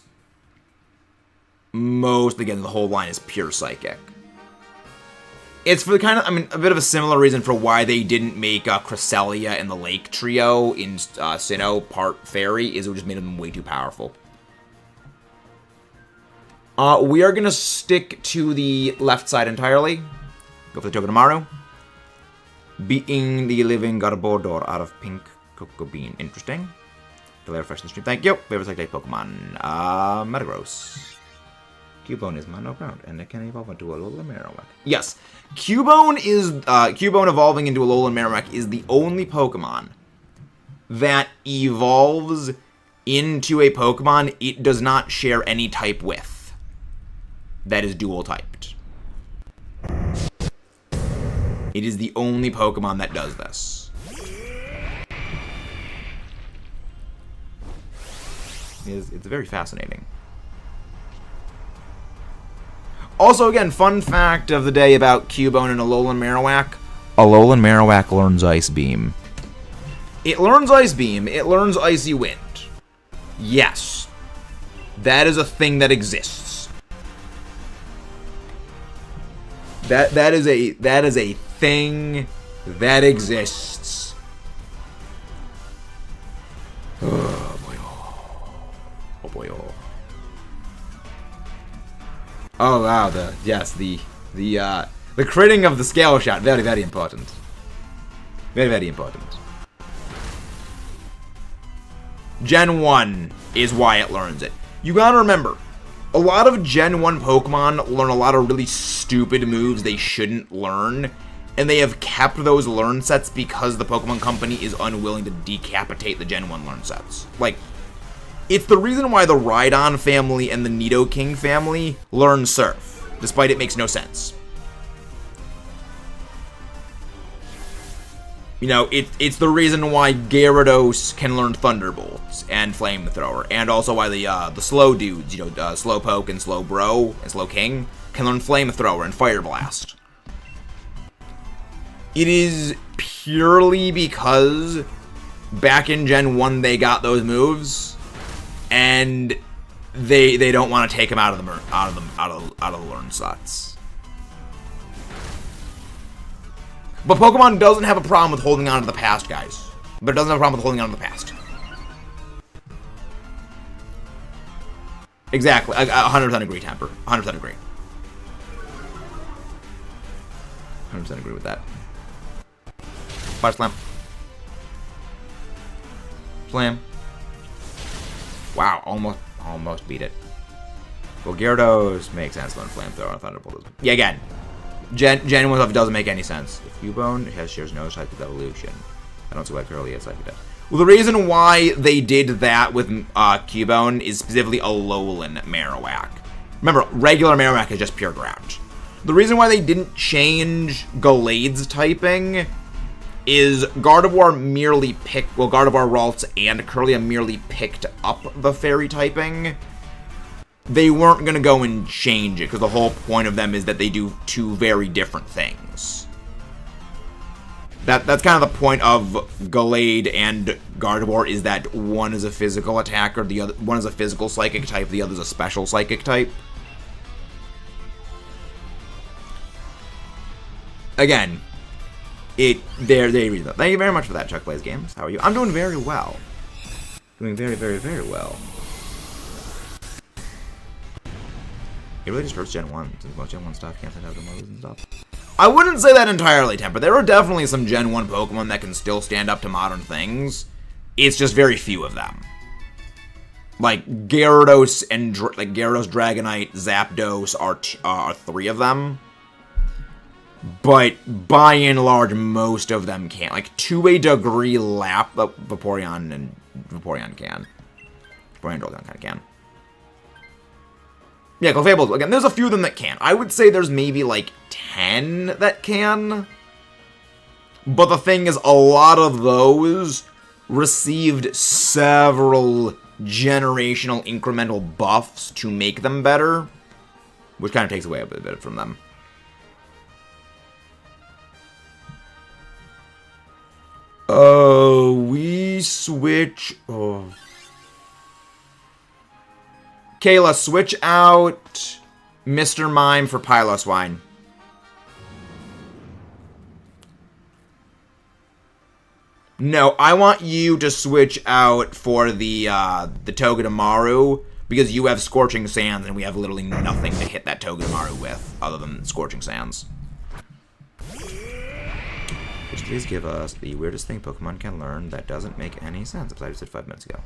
again, the whole line is pure psychic. It's for the kind of, I mean, a bit of a similar reason for why they didn't make Cresselia and the Lake Trio in Sinnoh part Fairy, is it just made them way too powerful. We are going to stick to the left side entirely. Go for the Togedemaru. Beating the living Garbodor out of pink Cocoa Bean. Interesting. Delay refresh the stream. Thank you. Favorite select Pokemon. Metagross. Cubone is mono ground, and it can evolve into a Alolan Marowak. Yes, Cubone evolving into a Alolan Marowak is the only Pokemon that evolves into a Pokemon it does not share any type with. That is dual typed. It is the only Pokemon that does this. It's very fascinating. Also, again, fun fact of the day about Cubone and Alolan Marowak. Alolan Marowak learns Ice Beam. It learns Ice Beam. It learns Icy Wind. Yes. That is a thing that exists. That is a thing that exists. Oh boy. Oh boy. Oh wow, the critting of the scale shot, very, very important. Very, very important. Gen 1 is why it learns it. You gotta remember, a lot of Gen 1 Pokemon learn a lot of really stupid moves they shouldn't learn, and they have kept those learn sets because the Pokemon Company is unwilling to decapitate the Gen 1 learn sets. Like, it's the reason why the Rhydon family and the Nidoking family learn Surf, despite it makes no sense. You know, it's the reason why Gyarados can learn Thunderbolts and Flamethrower, and also why the slow dudes, you know, Slowpoke and Slowbro and Slowking, can learn Flamethrower and Fire Blast. It is purely because back in Gen 1 they got those moves, and they don't want to take them out of the learn slots. But Pokemon doesn't have a problem with holding on to the past, guys. But it doesn't have a problem with holding on to the past. Exactly. I 100% agree, Temper. 100% agree. 100% agree with that. Fire Slam. Slam. Wow, almost beat it. Well, Gyarados makes sense on Flamethrower and Thunderbolt. Yeah, again. Gen 1 stuff doesn't make any sense. If Cubone shares no type of evolution, I don't see why Curly is like that. Well, the reason why they did that with Cubone is specifically Alolan Marowak. Remember, regular Marowak is just pure ground. The reason why they didn't change Gallade's typing is Gardevoir Ralts and Curlia merely picked up the fairy typing. They weren't going to go and change it, because the whole point of them is that they do two very different things. That's kind of the point of Gallade and Gardevoir, is that one is a physical attacker, the other one is a physical psychic type, the other is a special psychic type. Again, they read that. Thank you very much for that, Chuck Plays Games. How are you? I'm doing very well. Doing very, very, very well. It really just hurts Gen 1, since most Gen 1 stuff can't send out the moves and stuff. I wouldn't say that entirely, Temper. There are definitely some Gen 1 Pokemon that can still stand up to modern things. It's just very few of them. Like, Gyarados, Dragonite, Zapdos are three of them. But, by and large, most of them can't. Like, to a degree, Vaporeon can. Vaporeon and Jolteon kind of can. Yeah, Clefable, again, there's a few of them that can. I would say there's maybe, like, 10 that can. But the thing is, a lot of those received several generational incremental buffs to make them better, which kind of takes away a bit from them. Oh, we switch... Oh... Kayla, switch out Mr. Mime for Piloswine. No, I want you to switch out for the Togedemaru, because you have Scorching Sands, and we have literally nothing to hit that Togedemaru with, other than Scorching Sands. Could you please give us the weirdest thing Pokemon can learn that doesn't make any sense, as I just said 5 minutes ago?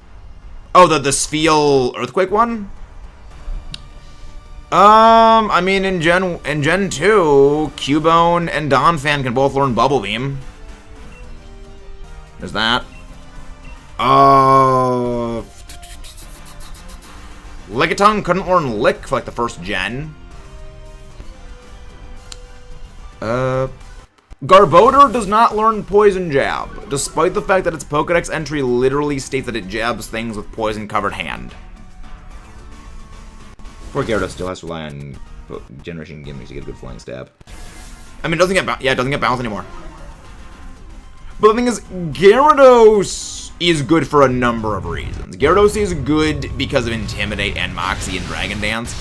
Oh, the Spheal Earthquake one? I mean, in Gen 2, Cubone and Donphan can both learn Bubble Beam. There's that. Lickitung couldn't learn Lick for, like, the first gen. Garbodor does not learn Poison Jab, despite the fact that its Pokedex entry literally states that it jabs things with poison-covered hand. Poor Gyarados still has to rely on generation gimmicks to get a good flying stab. I mean, it doesn't get bounced anymore. But the thing is, Gyarados is good for a number of reasons. Gyarados is good because of Intimidate and Moxie and Dragon Dance.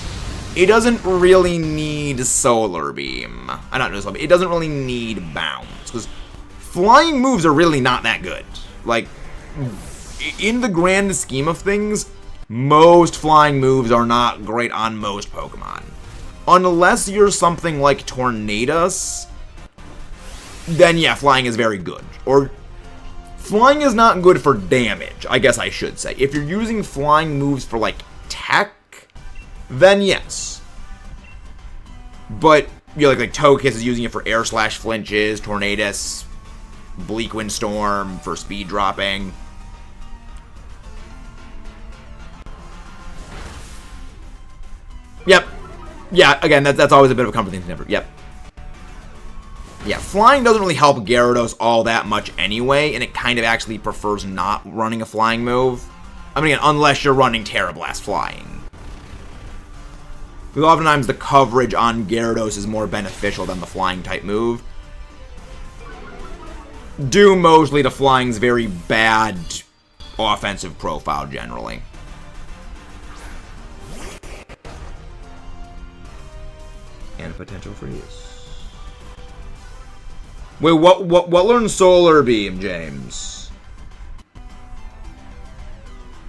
It doesn't really need Solar Beam. Not just Solar Beam. It doesn't really need Bounce, because flying moves are really not that good. Like, in the grand scheme of things, most flying moves are not great on most Pokemon. Unless you're something like Tornadus, then yeah, flying is very good. Or, flying is not good for damage, I guess I should say. If you're using flying moves for, like, tech, then yes. But, you know, like Togekiss is using it for air slash flinches, Tornadus, Bleak Wind Storm for speed dropping. Yep. Yeah, again, that's always a bit of a comforting thing. Yep. Yeah, flying doesn't really help Gyarados all that much anyway, and it kind of actually prefers not running a flying move. I mean, again, unless you're running Terra Blast flying. Because oftentimes the coverage on Gyarados is more beneficial than the flying type move. Due mostly to flying's very bad offensive profile generally. And potential for use. Wait, what learns Solar Beam, James?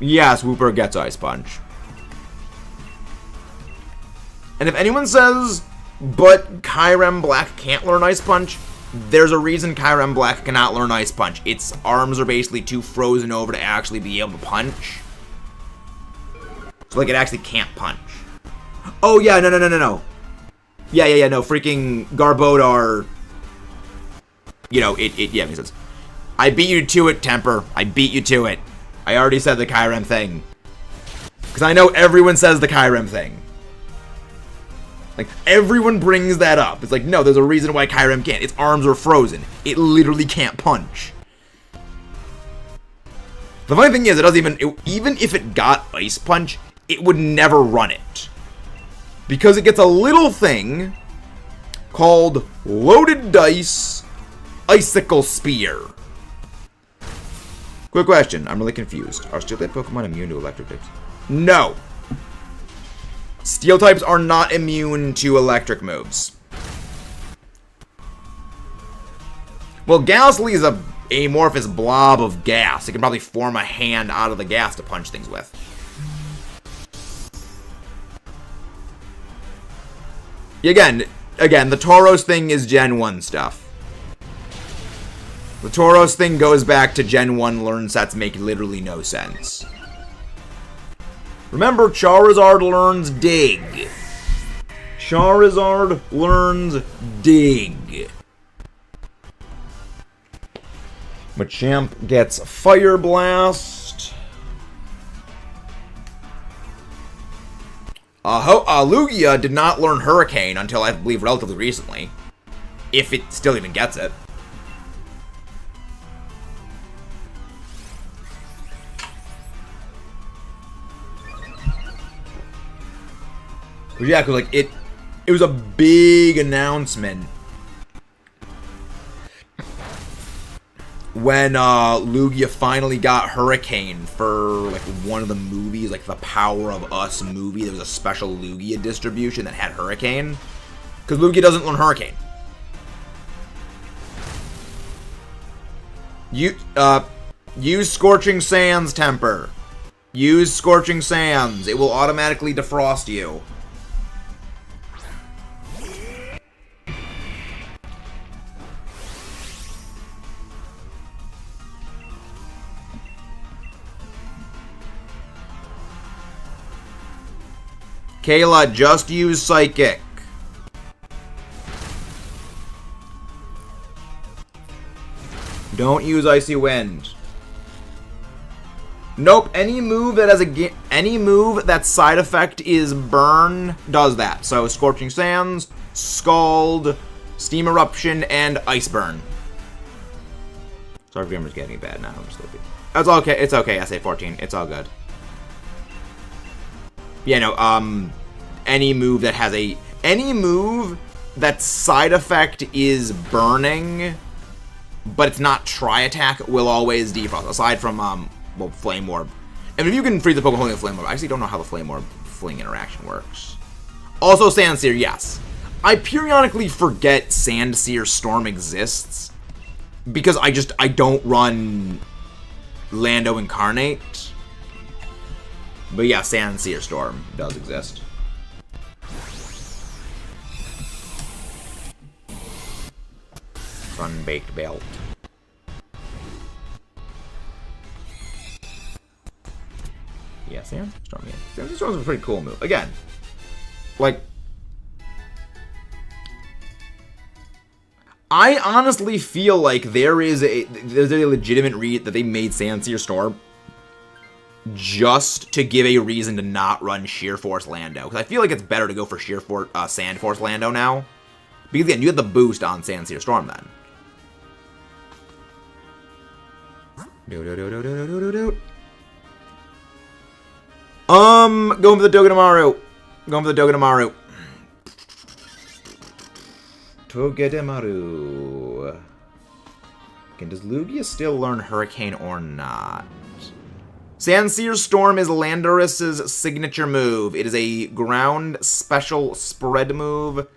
Yes, Wooper gets Ice Punch. And if anyone says, but Kyurem Black can't learn Ice Punch, there's a reason Kyurem Black cannot learn Ice Punch. Its arms are basically too frozen over to actually be able to punch. So, like, it actually can't punch. Oh, yeah, no. Yeah, no, freaking Garbodor, you know, yeah, makes sense. I beat you to it, Temper. I beat you to it. I already said the Kyurem thing. Because I know everyone says the Kyurem thing. Like, everyone brings that up. It's like, no, there's a reason why Kyurem can't. Its arms are frozen. It literally can't punch. The funny thing is, it doesn't even if it got Ice Punch, it would never run it. Because it gets a little thing called Loaded Dice Icicle Spear. Quick question, I'm really confused. Are Steel-type Pokemon immune to electric types? No. Steel types are not immune to electric moves. Well, Gastly is a amorphous blob of gas. It can probably form a hand out of the gas to punch things with. Again, the Tauros thing is Gen 1 stuff. The Tauros thing goes back to Gen 1 learn sets make literally no sense. Remember, Charizard learns Dig. Charizard learns Dig. Machamp gets Fire Blast. Lugia did not learn Hurricane until, I believe, relatively recently. If it still even gets it. But yeah, because, like, it was a big announcement when Lugia finally got Hurricane for, like, one of the movies, like the Power of Us movie. There was a special Lugia distribution that had Hurricane. Because Lugia doesn't learn Hurricane. Use Scorching Sands, Temper. Use Scorching Sands. It will automatically defrost you. Kayla, just use Psychic. Don't use Icy Wind. Nope, any move that has any move that side effect is burn does that. So Scorching Sands, Scald, Steam Eruption, and Ice Burn. Sorry, Grimmer's getting bad now. I'm just looking. It's okay. It's okay. SA14. It's all good. Yeah, no. Any move that has any move that side effect is burning, but it's not tri-attack, will always defrost. Aside from well, Flame Orb. And if you can freeze the Pokemon holding a Flame Orb, I actually don't know how the Flame Orb Fling interaction works. Also, Sandsear, yes. I periodically forget Sandsear Storm exists because I don't run Lando Incarnate. But yeah, Sandsear Storm does exist. Sun-baked belt. Yeah, Sandstorm. Yeah, Sandstorm is a pretty cool move. Again, like, I honestly feel like there's a legitimate reason that they made Sandsear Storm just to give a reason to not run Sheer Force Lando. Because I feel like it's better to go for Sheer Force, Sand Force Lando now. Because again, you have the boost on Sandsear Storm then. Going for the Togedemaru. Going for the Togedemaru. Togedemaru. Okay, does Lugia still learn Hurricane or not? Sandsear Storm is Landorus's signature move. It is a ground special spread move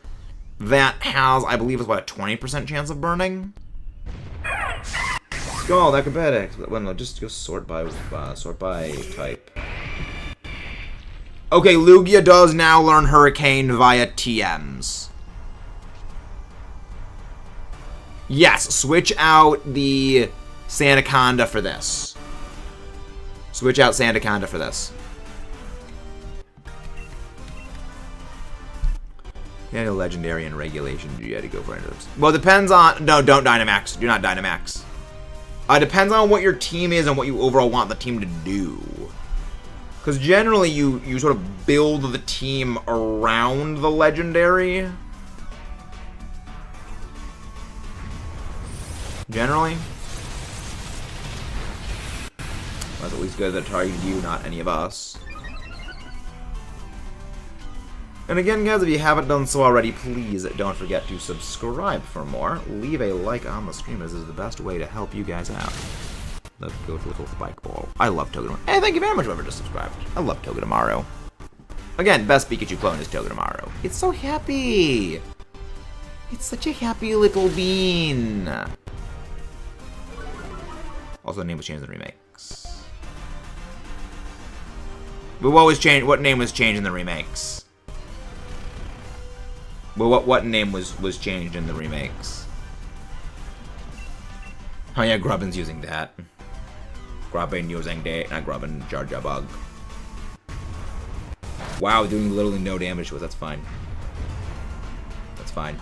that has, I believe, is what, a 20% chance of burning? Oh, acrobatics. Well, no, just go sort by type. Okay, Lugia does now learn Hurricane via TMs. Yes, switch out the Sandaconda for this. Switch out Sandaconda for this. Yeah, no legendary and regulation. You had to go for it. Well, it depends on. No, don't Dynamax. Do not Dynamax. Depends on what your team is and what you overall want the team to do. Because generally, you sort of build the team around the legendary. Generally. That's at least good that targeted you, not any of us. And again, guys, if you haven't done so already, please don't forget to subscribe for more. Leave a like on the stream, as is the best way to help you guys out. Let's go to little spike ball. I love Togedemaru. Hey, thank you very much, whoever just subscribed. I love Togedemaru. Again, best Pikachu clone is Togedemaru. It's so happy. It's such a happy little bean. Also, the name was changed in the remakes. But what name was changed in the remakes? Well, what name was changed in the remakes? Oh yeah, Grubbin's using that. Grubbin using that, not Grubbin, Jar Jar Bug. Wow, doing literally no damage to us. That's fine. That's fine.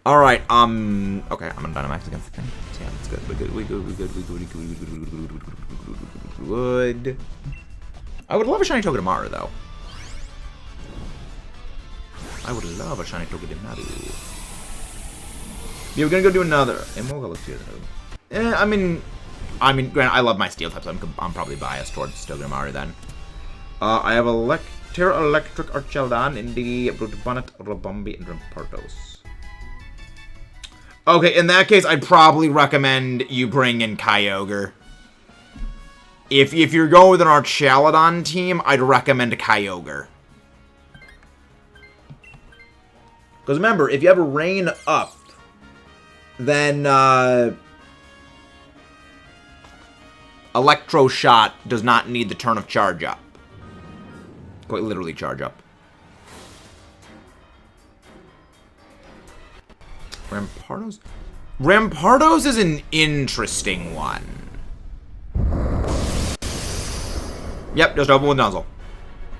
All right. Okay, I'm gonna Dynamax against the thing. Yeah, that's good. We good. I would love a shiny Togedemaru though. I would love a shiny Togedemaru. Yeah, we're gonna go do another. And we'll go look through the I mean, granted, I love my steel types. So I'm probably biased towards Togedemaru then. I have Terra Electric Archeldon in the Brutbonnet, Rabombi, and Rampardos. Okay, in that case, I'd probably recommend you bring in Kyogre. If you're going with an Archeolodon team, I'd recommend Kyogre. Because remember, if you have a Rain up, then Electro Shot does not need the turn of Charge Up. Quite literally Charge Up. Rampardos? Rampardos is an interesting one. Yep, just open with Nuzzle.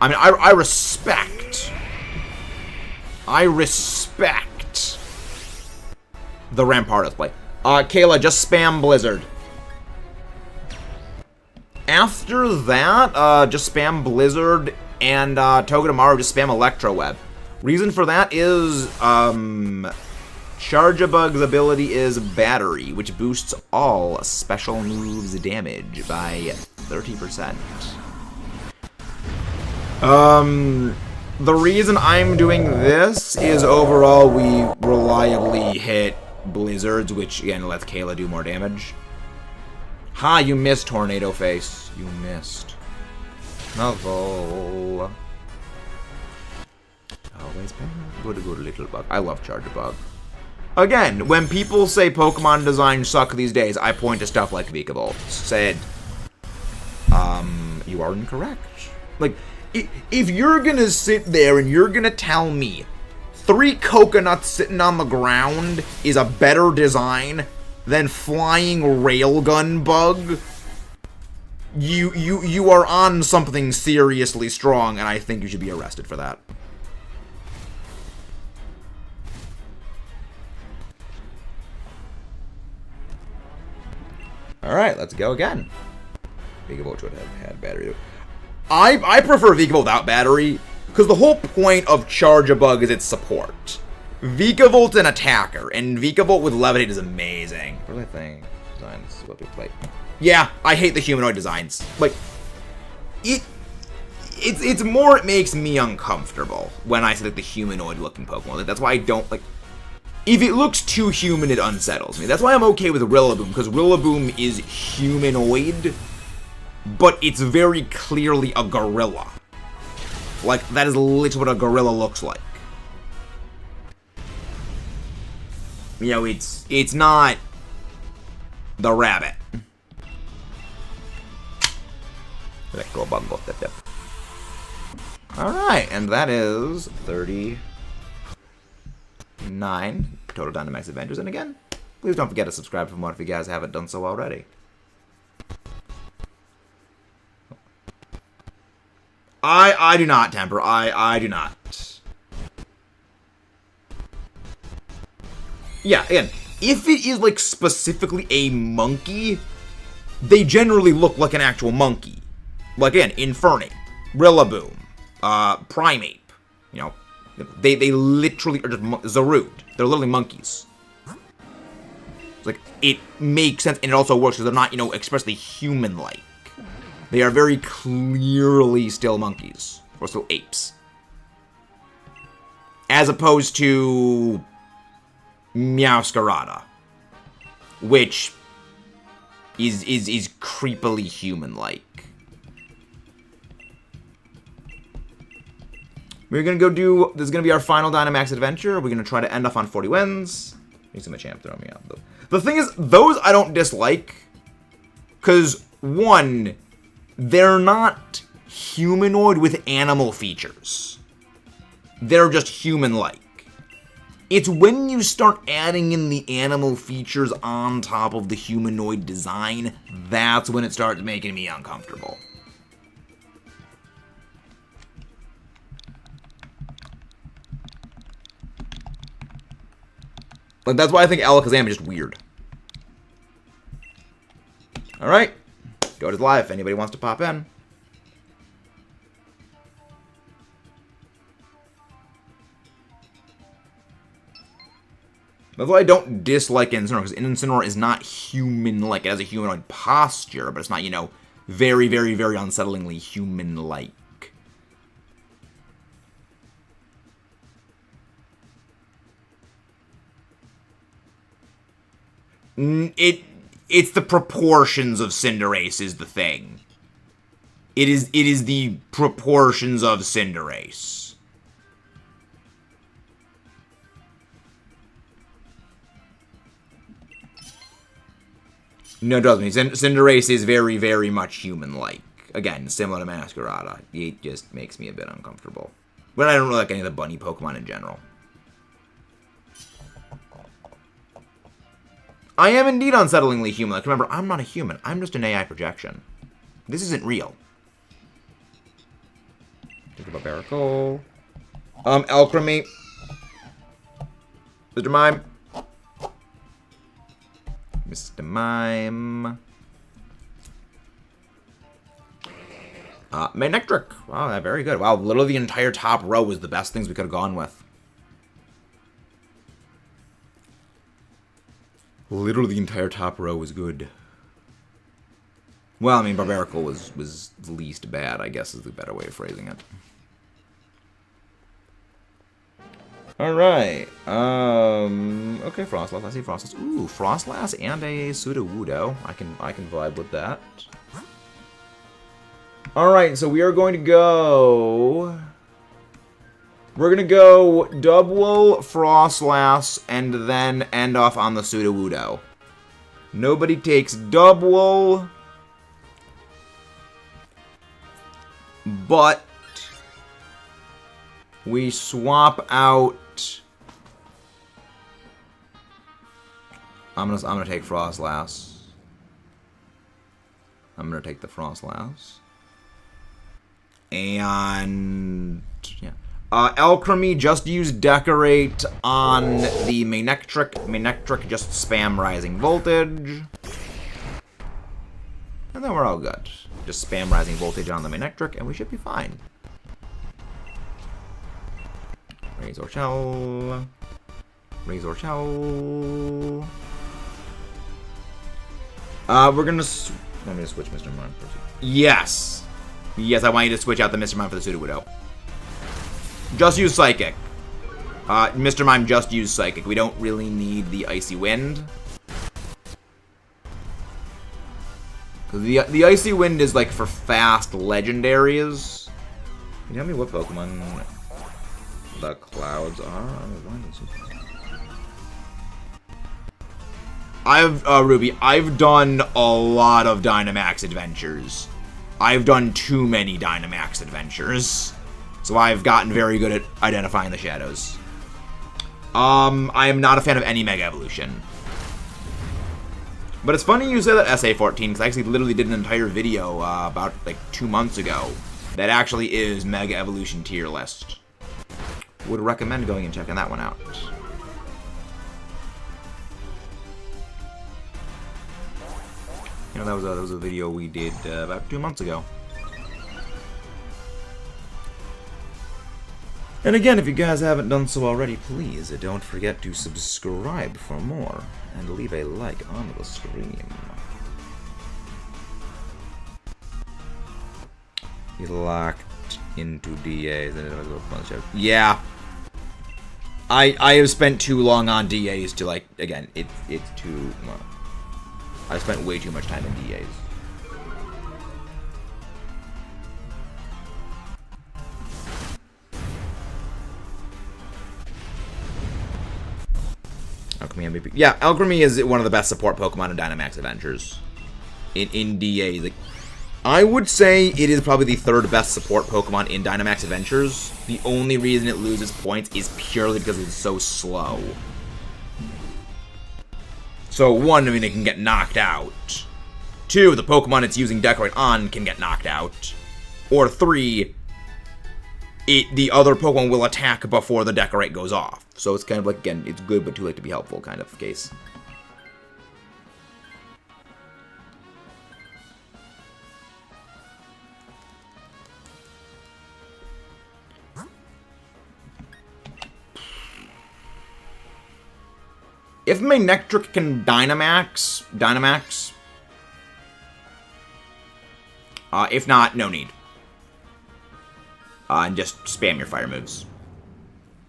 I mean, I respect. I respect the Rampardos play. Kayla, just spam Blizzard. After that, just spam Blizzard, and Togedemaru, just spam Electroweb. Reason for that is, Charjabug's ability is Battery, which boosts all special moves damage by 30%. The reason I'm doing this is overall we reliably hit Blizzards, which again lets Kayla do more damage. Ha, you missed, Tornado Face. You missed. Novel. Always been good little bug. I love Charjabug. Again, when people say Pokemon design suck these days, I point to stuff like Vikavolt. Said, you are incorrect. Like, if you're gonna sit there and you're gonna tell me 3 coconuts sitting on the ground is a better design than flying railgun bug, you are on something seriously strong, and I think you should be arrested for that. Alright, let's go again. Vikavolt would have had battery. I prefer Vikavolt without battery, because the whole point of Charjabug is its support. Vikavolt's an attacker, and Vikavolt with Levitate is amazing. What do I think? Designs, what we play. Yeah, I hate the humanoid designs. Like, it's more, it makes me uncomfortable when I see like the humanoid looking Pokemon. Like, that's why I don't like. If it looks too human, it unsettles me. That's why I'm okay with Rillaboom, because Rillaboom is humanoid, but it's very clearly a gorilla. Like, that is literally what a gorilla looks like. You know, it's not the rabbit. Alright, and that is 39 total Dynamax adventures. And again, please don't forget to subscribe for more if you guys haven't done so already. I do not, Temper. I do not. Yeah, again, if it is, like, specifically a monkey, they generally look like an actual monkey. Like, again, Infernape, Rillaboom, Primeape, you know, they literally are just Zarude. They're literally monkeys. It's like, it makes sense, and it also works because they're not, you know, expressly human-like. They are very clearly still monkeys, or still apes. As opposed to Meowscarada, which is creepily human-like. We're gonna go do, this is gonna be our final Dynamax adventure. We're gonna try to end off on 40 wins. You see my champ throwing me out, though. The thing is, those I don't dislike, because, one, they're not humanoid with animal features. They're just human-like. It's when you start adding in the animal features on top of the humanoid design, that's when it starts making me uncomfortable. Like, that's why I think Alakazam is just weird. Alright. Go to live if anybody wants to pop in. That's why I don't dislike Incineroar, because Incineroar is not human-like. It has a humanoid posture, but it's not, you know, very, very, very unsettlingly human-like. It's the proportions of Cinderace is the thing. It is the proportions of Cinderace. No, trust me, Cinderace is very, very much human-like. Again, similar to Masquerada. It just makes me a bit uncomfortable. But I don't really like any of the bunny Pokemon in general. I am indeed unsettlingly human. Like, remember, I'm not a human. I'm just an AI projection. This isn't real. Take a Barbarical. Alchemy. Mr. Mime. Mr. Mime. Manectric. Wow, very good. Wow, literally the entire top row was the best things we could have gone with. Literally the entire top row was good. Well, I mean, Barbarical was least bad, I guess is the better way of phrasing it. Alright. Okay, Frostlass. I see Frostlass. Ooh, Frostlass and a Sudowoodo. I can vibe with that. Alright, so we are going to go... We're going to go Dubwool, Frostlass, and then end off on the Sudowoodo. Nobody takes Dubwool. But we swap out... I'm gonna take Frostlass. I'm gonna take the Frostlass. And yeah. Alchemy, just use Decorate on the Manectric. Manectric, just spam Rising Voltage. And then we're all good. Just spam Rising Voltage on the Manectric, and we should be fine. Razor Shell. Razor Shell. We're gonna... Let me just switch Mr. Mime for... Yes! Yes, I want you to switch out the Mr. Mime for the Sudowoodo. Just use Psychic. Mr. Mime, just use Psychic. We don't really need the Icy Wind. The Icy Wind is like for fast legendaries. Can you tell me what Pokemon the clouds are? Ruby, I've done a lot of Dynamax adventures. I've done too many Dynamax adventures. So I've gotten very good at identifying the shadows. I am not a fan of any Mega Evolution. But it's funny you say that SA14, because I actually literally did an entire video about like 2 months ago that actually is Mega Evolution tier list. Would recommend going and checking that one out. You know, that was a video we did about 2 months ago. And again, if you guys haven't done so already, please don't forget to subscribe for more and leave a like on the stream. He's locked into DAs. Yeah. I have spent too long on DAs to, like, again, it's too... Well, I spent way too much time in DAs. Alchemy MVP. Yeah, Alchemy is one of the best support Pokemon in Dynamax Adventures. In DA. Like, I would say it is probably the third best support Pokemon in Dynamax Adventures. The only reason it loses points is purely because it's so slow. So, one, I mean, it can get knocked out. Two, the Pokemon it's using Decorate on can get knocked out. Or three, the other Pokemon will attack before the Decorate goes off. So it's kind of like, again, it's good but too late to be helpful kind of case. If Manectric can Dynamax. If not, no need. And just spam your fire moves.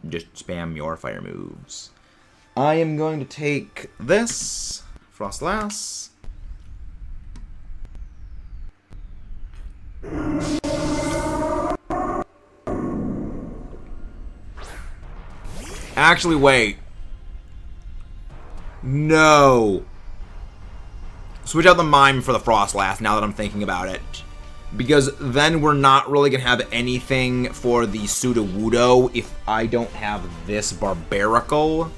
Just spam your fire moves. I am going to take this. Frostlass. Actually, wait. No. Switch out the Mime for the Frostlass now that I'm thinking about it. Because then we're not really going to have anything for the Sudowoodo if I don't have this Barbarical.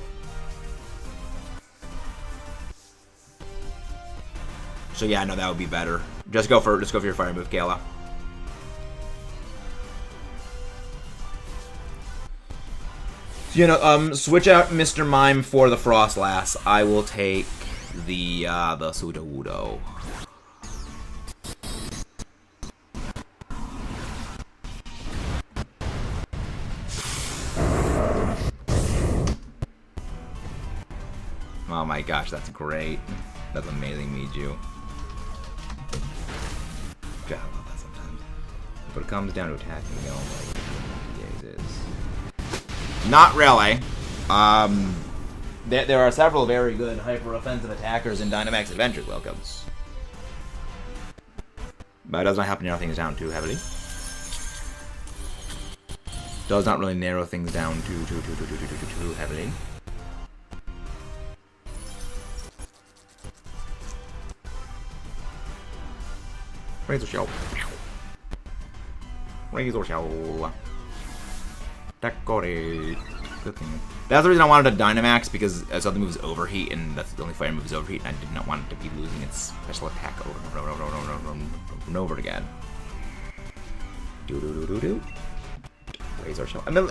So yeah, no, that would be better. Just go for your fire move, Kayla. You know, switch out Mr. Mime for the Frostlass. I will take the Sudowoodo. Oh my gosh, that's great. That's amazing, Miju. God, I love that sometimes. But it comes down to attacking, you know, like Jesus. Not really. There are several very good hyper-offensive attackers in Dynamax Adventures, Wilkins. But it does not happen to narrow things down too heavily. Does not really narrow things down too heavily. Razor Shell. Razor Shell. Decorate. Good thing. That's the reason I wanted a Dynamax, because its other move is Overheat, and that's the only fire move is Overheat, and I did not want it to be losing its special attack over and over again. Do. Razor Shell. I mean,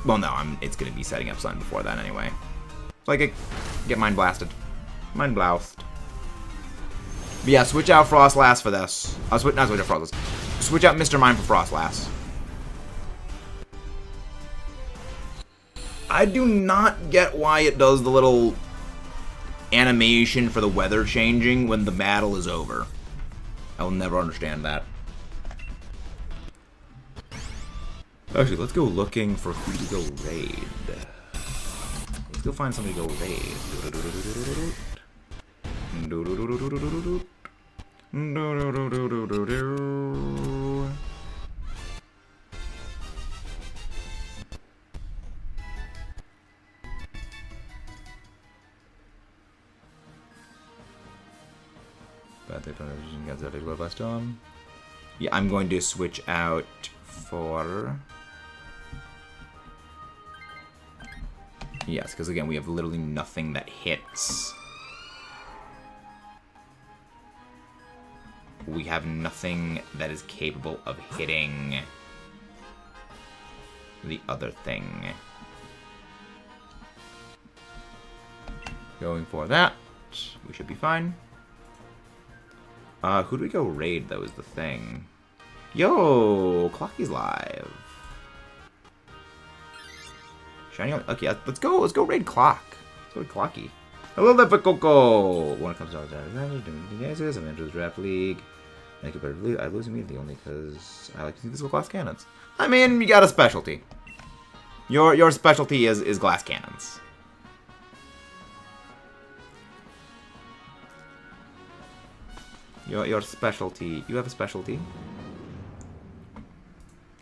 well, no, it's gonna be setting up something before that anyway. Like, get Mind Blasted. Mind Blast. But yeah, switch out Frostlass for this. Not switch out Frostlass. Switch out Mr. Mime for Frostlass. I do not get why it does the little animation for the weather changing when the battle is over. I will never understand that. Actually, let's go looking for who to go raid. Let's go find somebody to go raid. Godzilla. Yeah, I'm going to switch out for... Yes, because again, we have literally nothing that hits. We have nothing that is capable of hitting the other thing. Going for that. We should be fine. Who do we go raid, though, is the thing. Yo, Clocky's live. Shiny. Okay, let's go raid Clock. Let's go to Clocky. Hello there, Coco. When it comes out, I'm into the draft league. Make a better lead. I lose immediately only because I like to use glass cannons. I mean, you got a specialty. Your specialty is glass cannons. Your specialty. You have a specialty.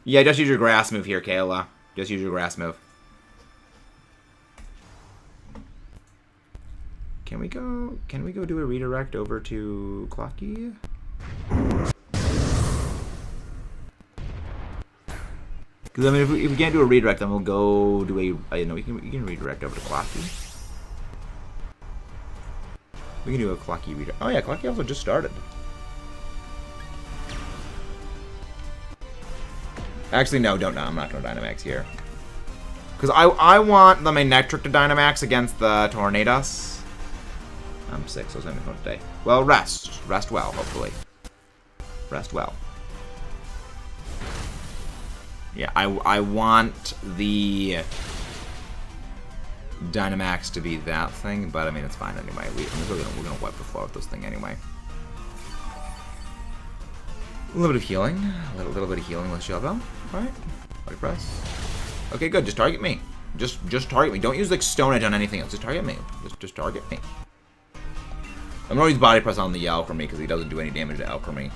Yeah, just use your grass move here, Kayla. Just use your grass move. Can we go do a redirect over to Clocky? Because I mean, if we can't do a redirect, then we'll go do a. No, we can redirect over to Clocky. We can do a Clocky redirect. Oh yeah, Clocky also just started. Actually, no, don't. No, I'm not going to Dynamax here. Because I want the Manectric to Dynamax against the Tornadus. I'm sick, so it's not going to today. Well, rest. Rest well, hopefully. Rest well. Yeah, I want the Dynamax to be that thing, but I mean, it's fine anyway. We're going to wipe the floor with this thing anyway. A little bit of healing. A little bit of healing with Shellbell. Alright. Body press. Okay, good. Just target me. Just target me. Don't use like Stone Edge on anything else. Just target me. Just target me. I'm gonna use body press on the Alchemy because he doesn't do any damage to Alchemy.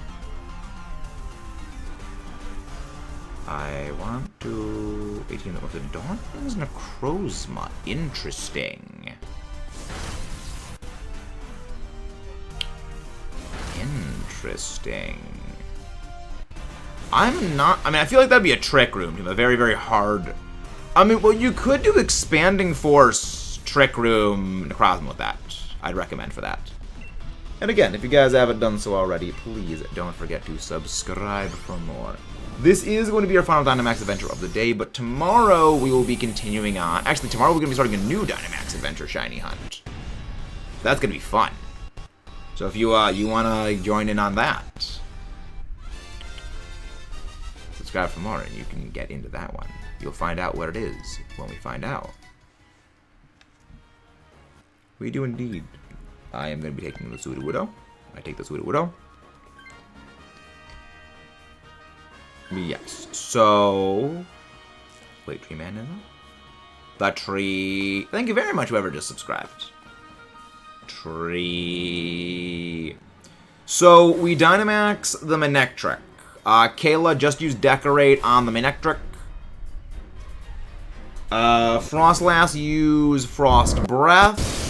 I want to 18 with the Darkness Necrozma. Interesting. Interesting. I'm not... I mean, I feel like that'd be a Trick Room team. A very, very hard... I mean, well, you could do Expanding Force Trick Room Necrozma with that. I'd recommend for that. And again, if you guys haven't done so already, please don't forget to subscribe for more. This is going to be our final Dynamax adventure of the day, but tomorrow we will be continuing on. Actually, tomorrow we're going to be starting a new Dynamax adventure shiny hunt. That's going to be fun. So if you want to join in on that, subscribe for more and you can get into that one. You'll find out what it is when we find out. We do indeed. I am going to be taking the Sudowoodo. I take the Sudowoodo. Yes. So, wait, Tree Man is the tree. Thank you very much, whoever just subscribed. Tree. So we Dynamax the Manectric. Kayla just used Decorate on the Manectric. Frostlass use Frost Breath.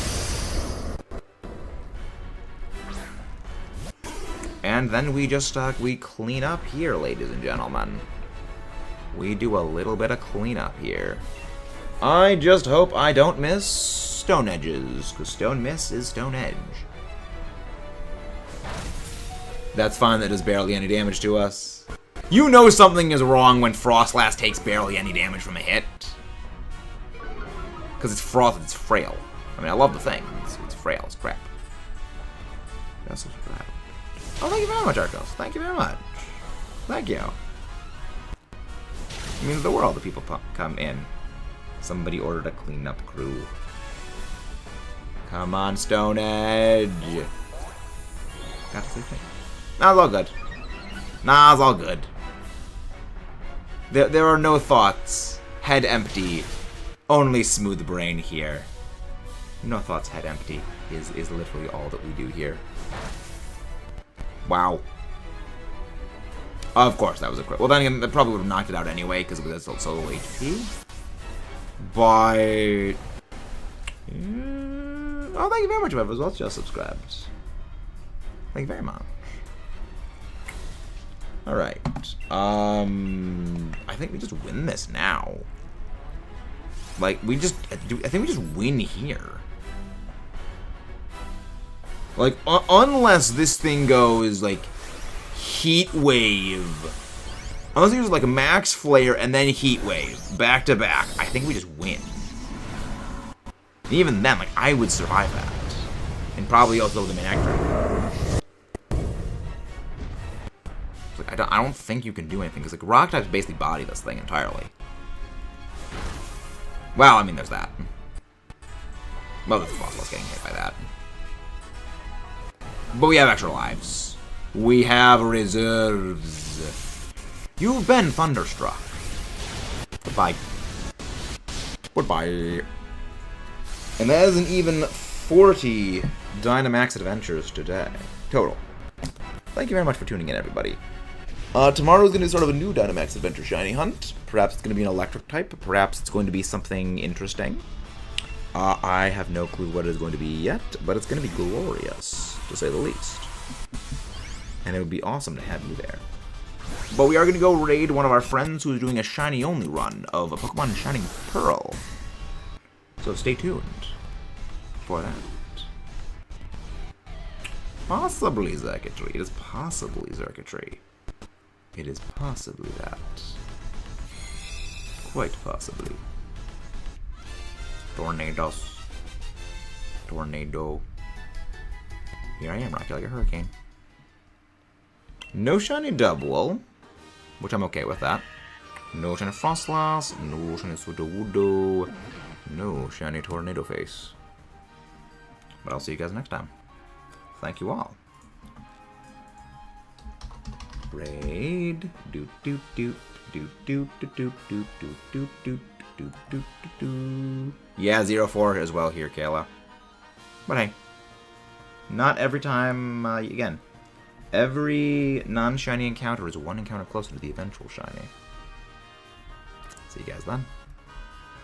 And then we just, we clean up here, ladies and gentlemen. We do a little bit of cleanup here. I just hope I don't miss Stone Edges, because Stone Miss is Stone Edge. That's fine, that does barely any damage to us. You know something is wrong when Frostlass takes barely any damage from a hit. Because it's frost, it's frail. I mean, I love the thing. It's frail, it's crap. That's crap. Oh, thank you very much, Arcos. Thank you very much. Thank you. It means the world that people come in. Somebody ordered a cleanup crew. Come on, Stone Edge. Got to say thing. Nah, it's all good. Nah, it's all good. There are no thoughts. Head empty. Only smooth brain here. No thoughts, head empty is literally all that we do here. Wow. Of course, that was a crit. Well, then again, that probably would have knocked it out anyway, because it was so low HP. But... oh, thank you very much, whoever as well just subscribed. Thank you very much. Alright. I think we just win this now. Like, I think we just win here. Like, unless this thing goes, like, Heat Wave. Unless it goes, like, a Max Flare and then Heat Wave, back to back, I think we just win. And even then, like, I would survive that. And probably also the Manectric. Like, I don't think you can do anything, because, like, Rock types basically body this thing entirely. Well, I mean, there's that. Well, it's possible getting hit by that. But we have extra lives. We have reserves. You've been thunderstruck. Goodbye. Goodbye. And that is an even 40 Dynamax adventures today. Total. Thank you very much for tuning in, everybody. Tomorrow is going to be sort of a new Dynamax adventure shiny hunt. Perhaps it's going to be an electric type. Perhaps it's going to be something interesting. I have no clue what it is going to be yet, but it's going to be glorious, to say the least. And it would be awesome to have you there. But we are going to go raid one of our friends who is doing a shiny-only run of a Pokemon Shining Pearl. So stay tuned for that. Possibly Xurkitree. It is possibly Xurkitree. It is possibly that. Quite possibly. Tornadus. Tornado. Here I am, rocking like a hurricane. No shiny Double, which I'm okay with that. No shiny Frostlass. No shiny Sudowoodo. No shiny Tornado Face. But I'll see you guys next time. Thank you all. Raid. Doot doot doot doot doot doot doot doot doot doot doot doot doot. Yeah, 0-4 as well here, Kayla. But hey, not every time. Again, every non-shiny encounter is one encounter closer to the eventual shiny. See you guys then.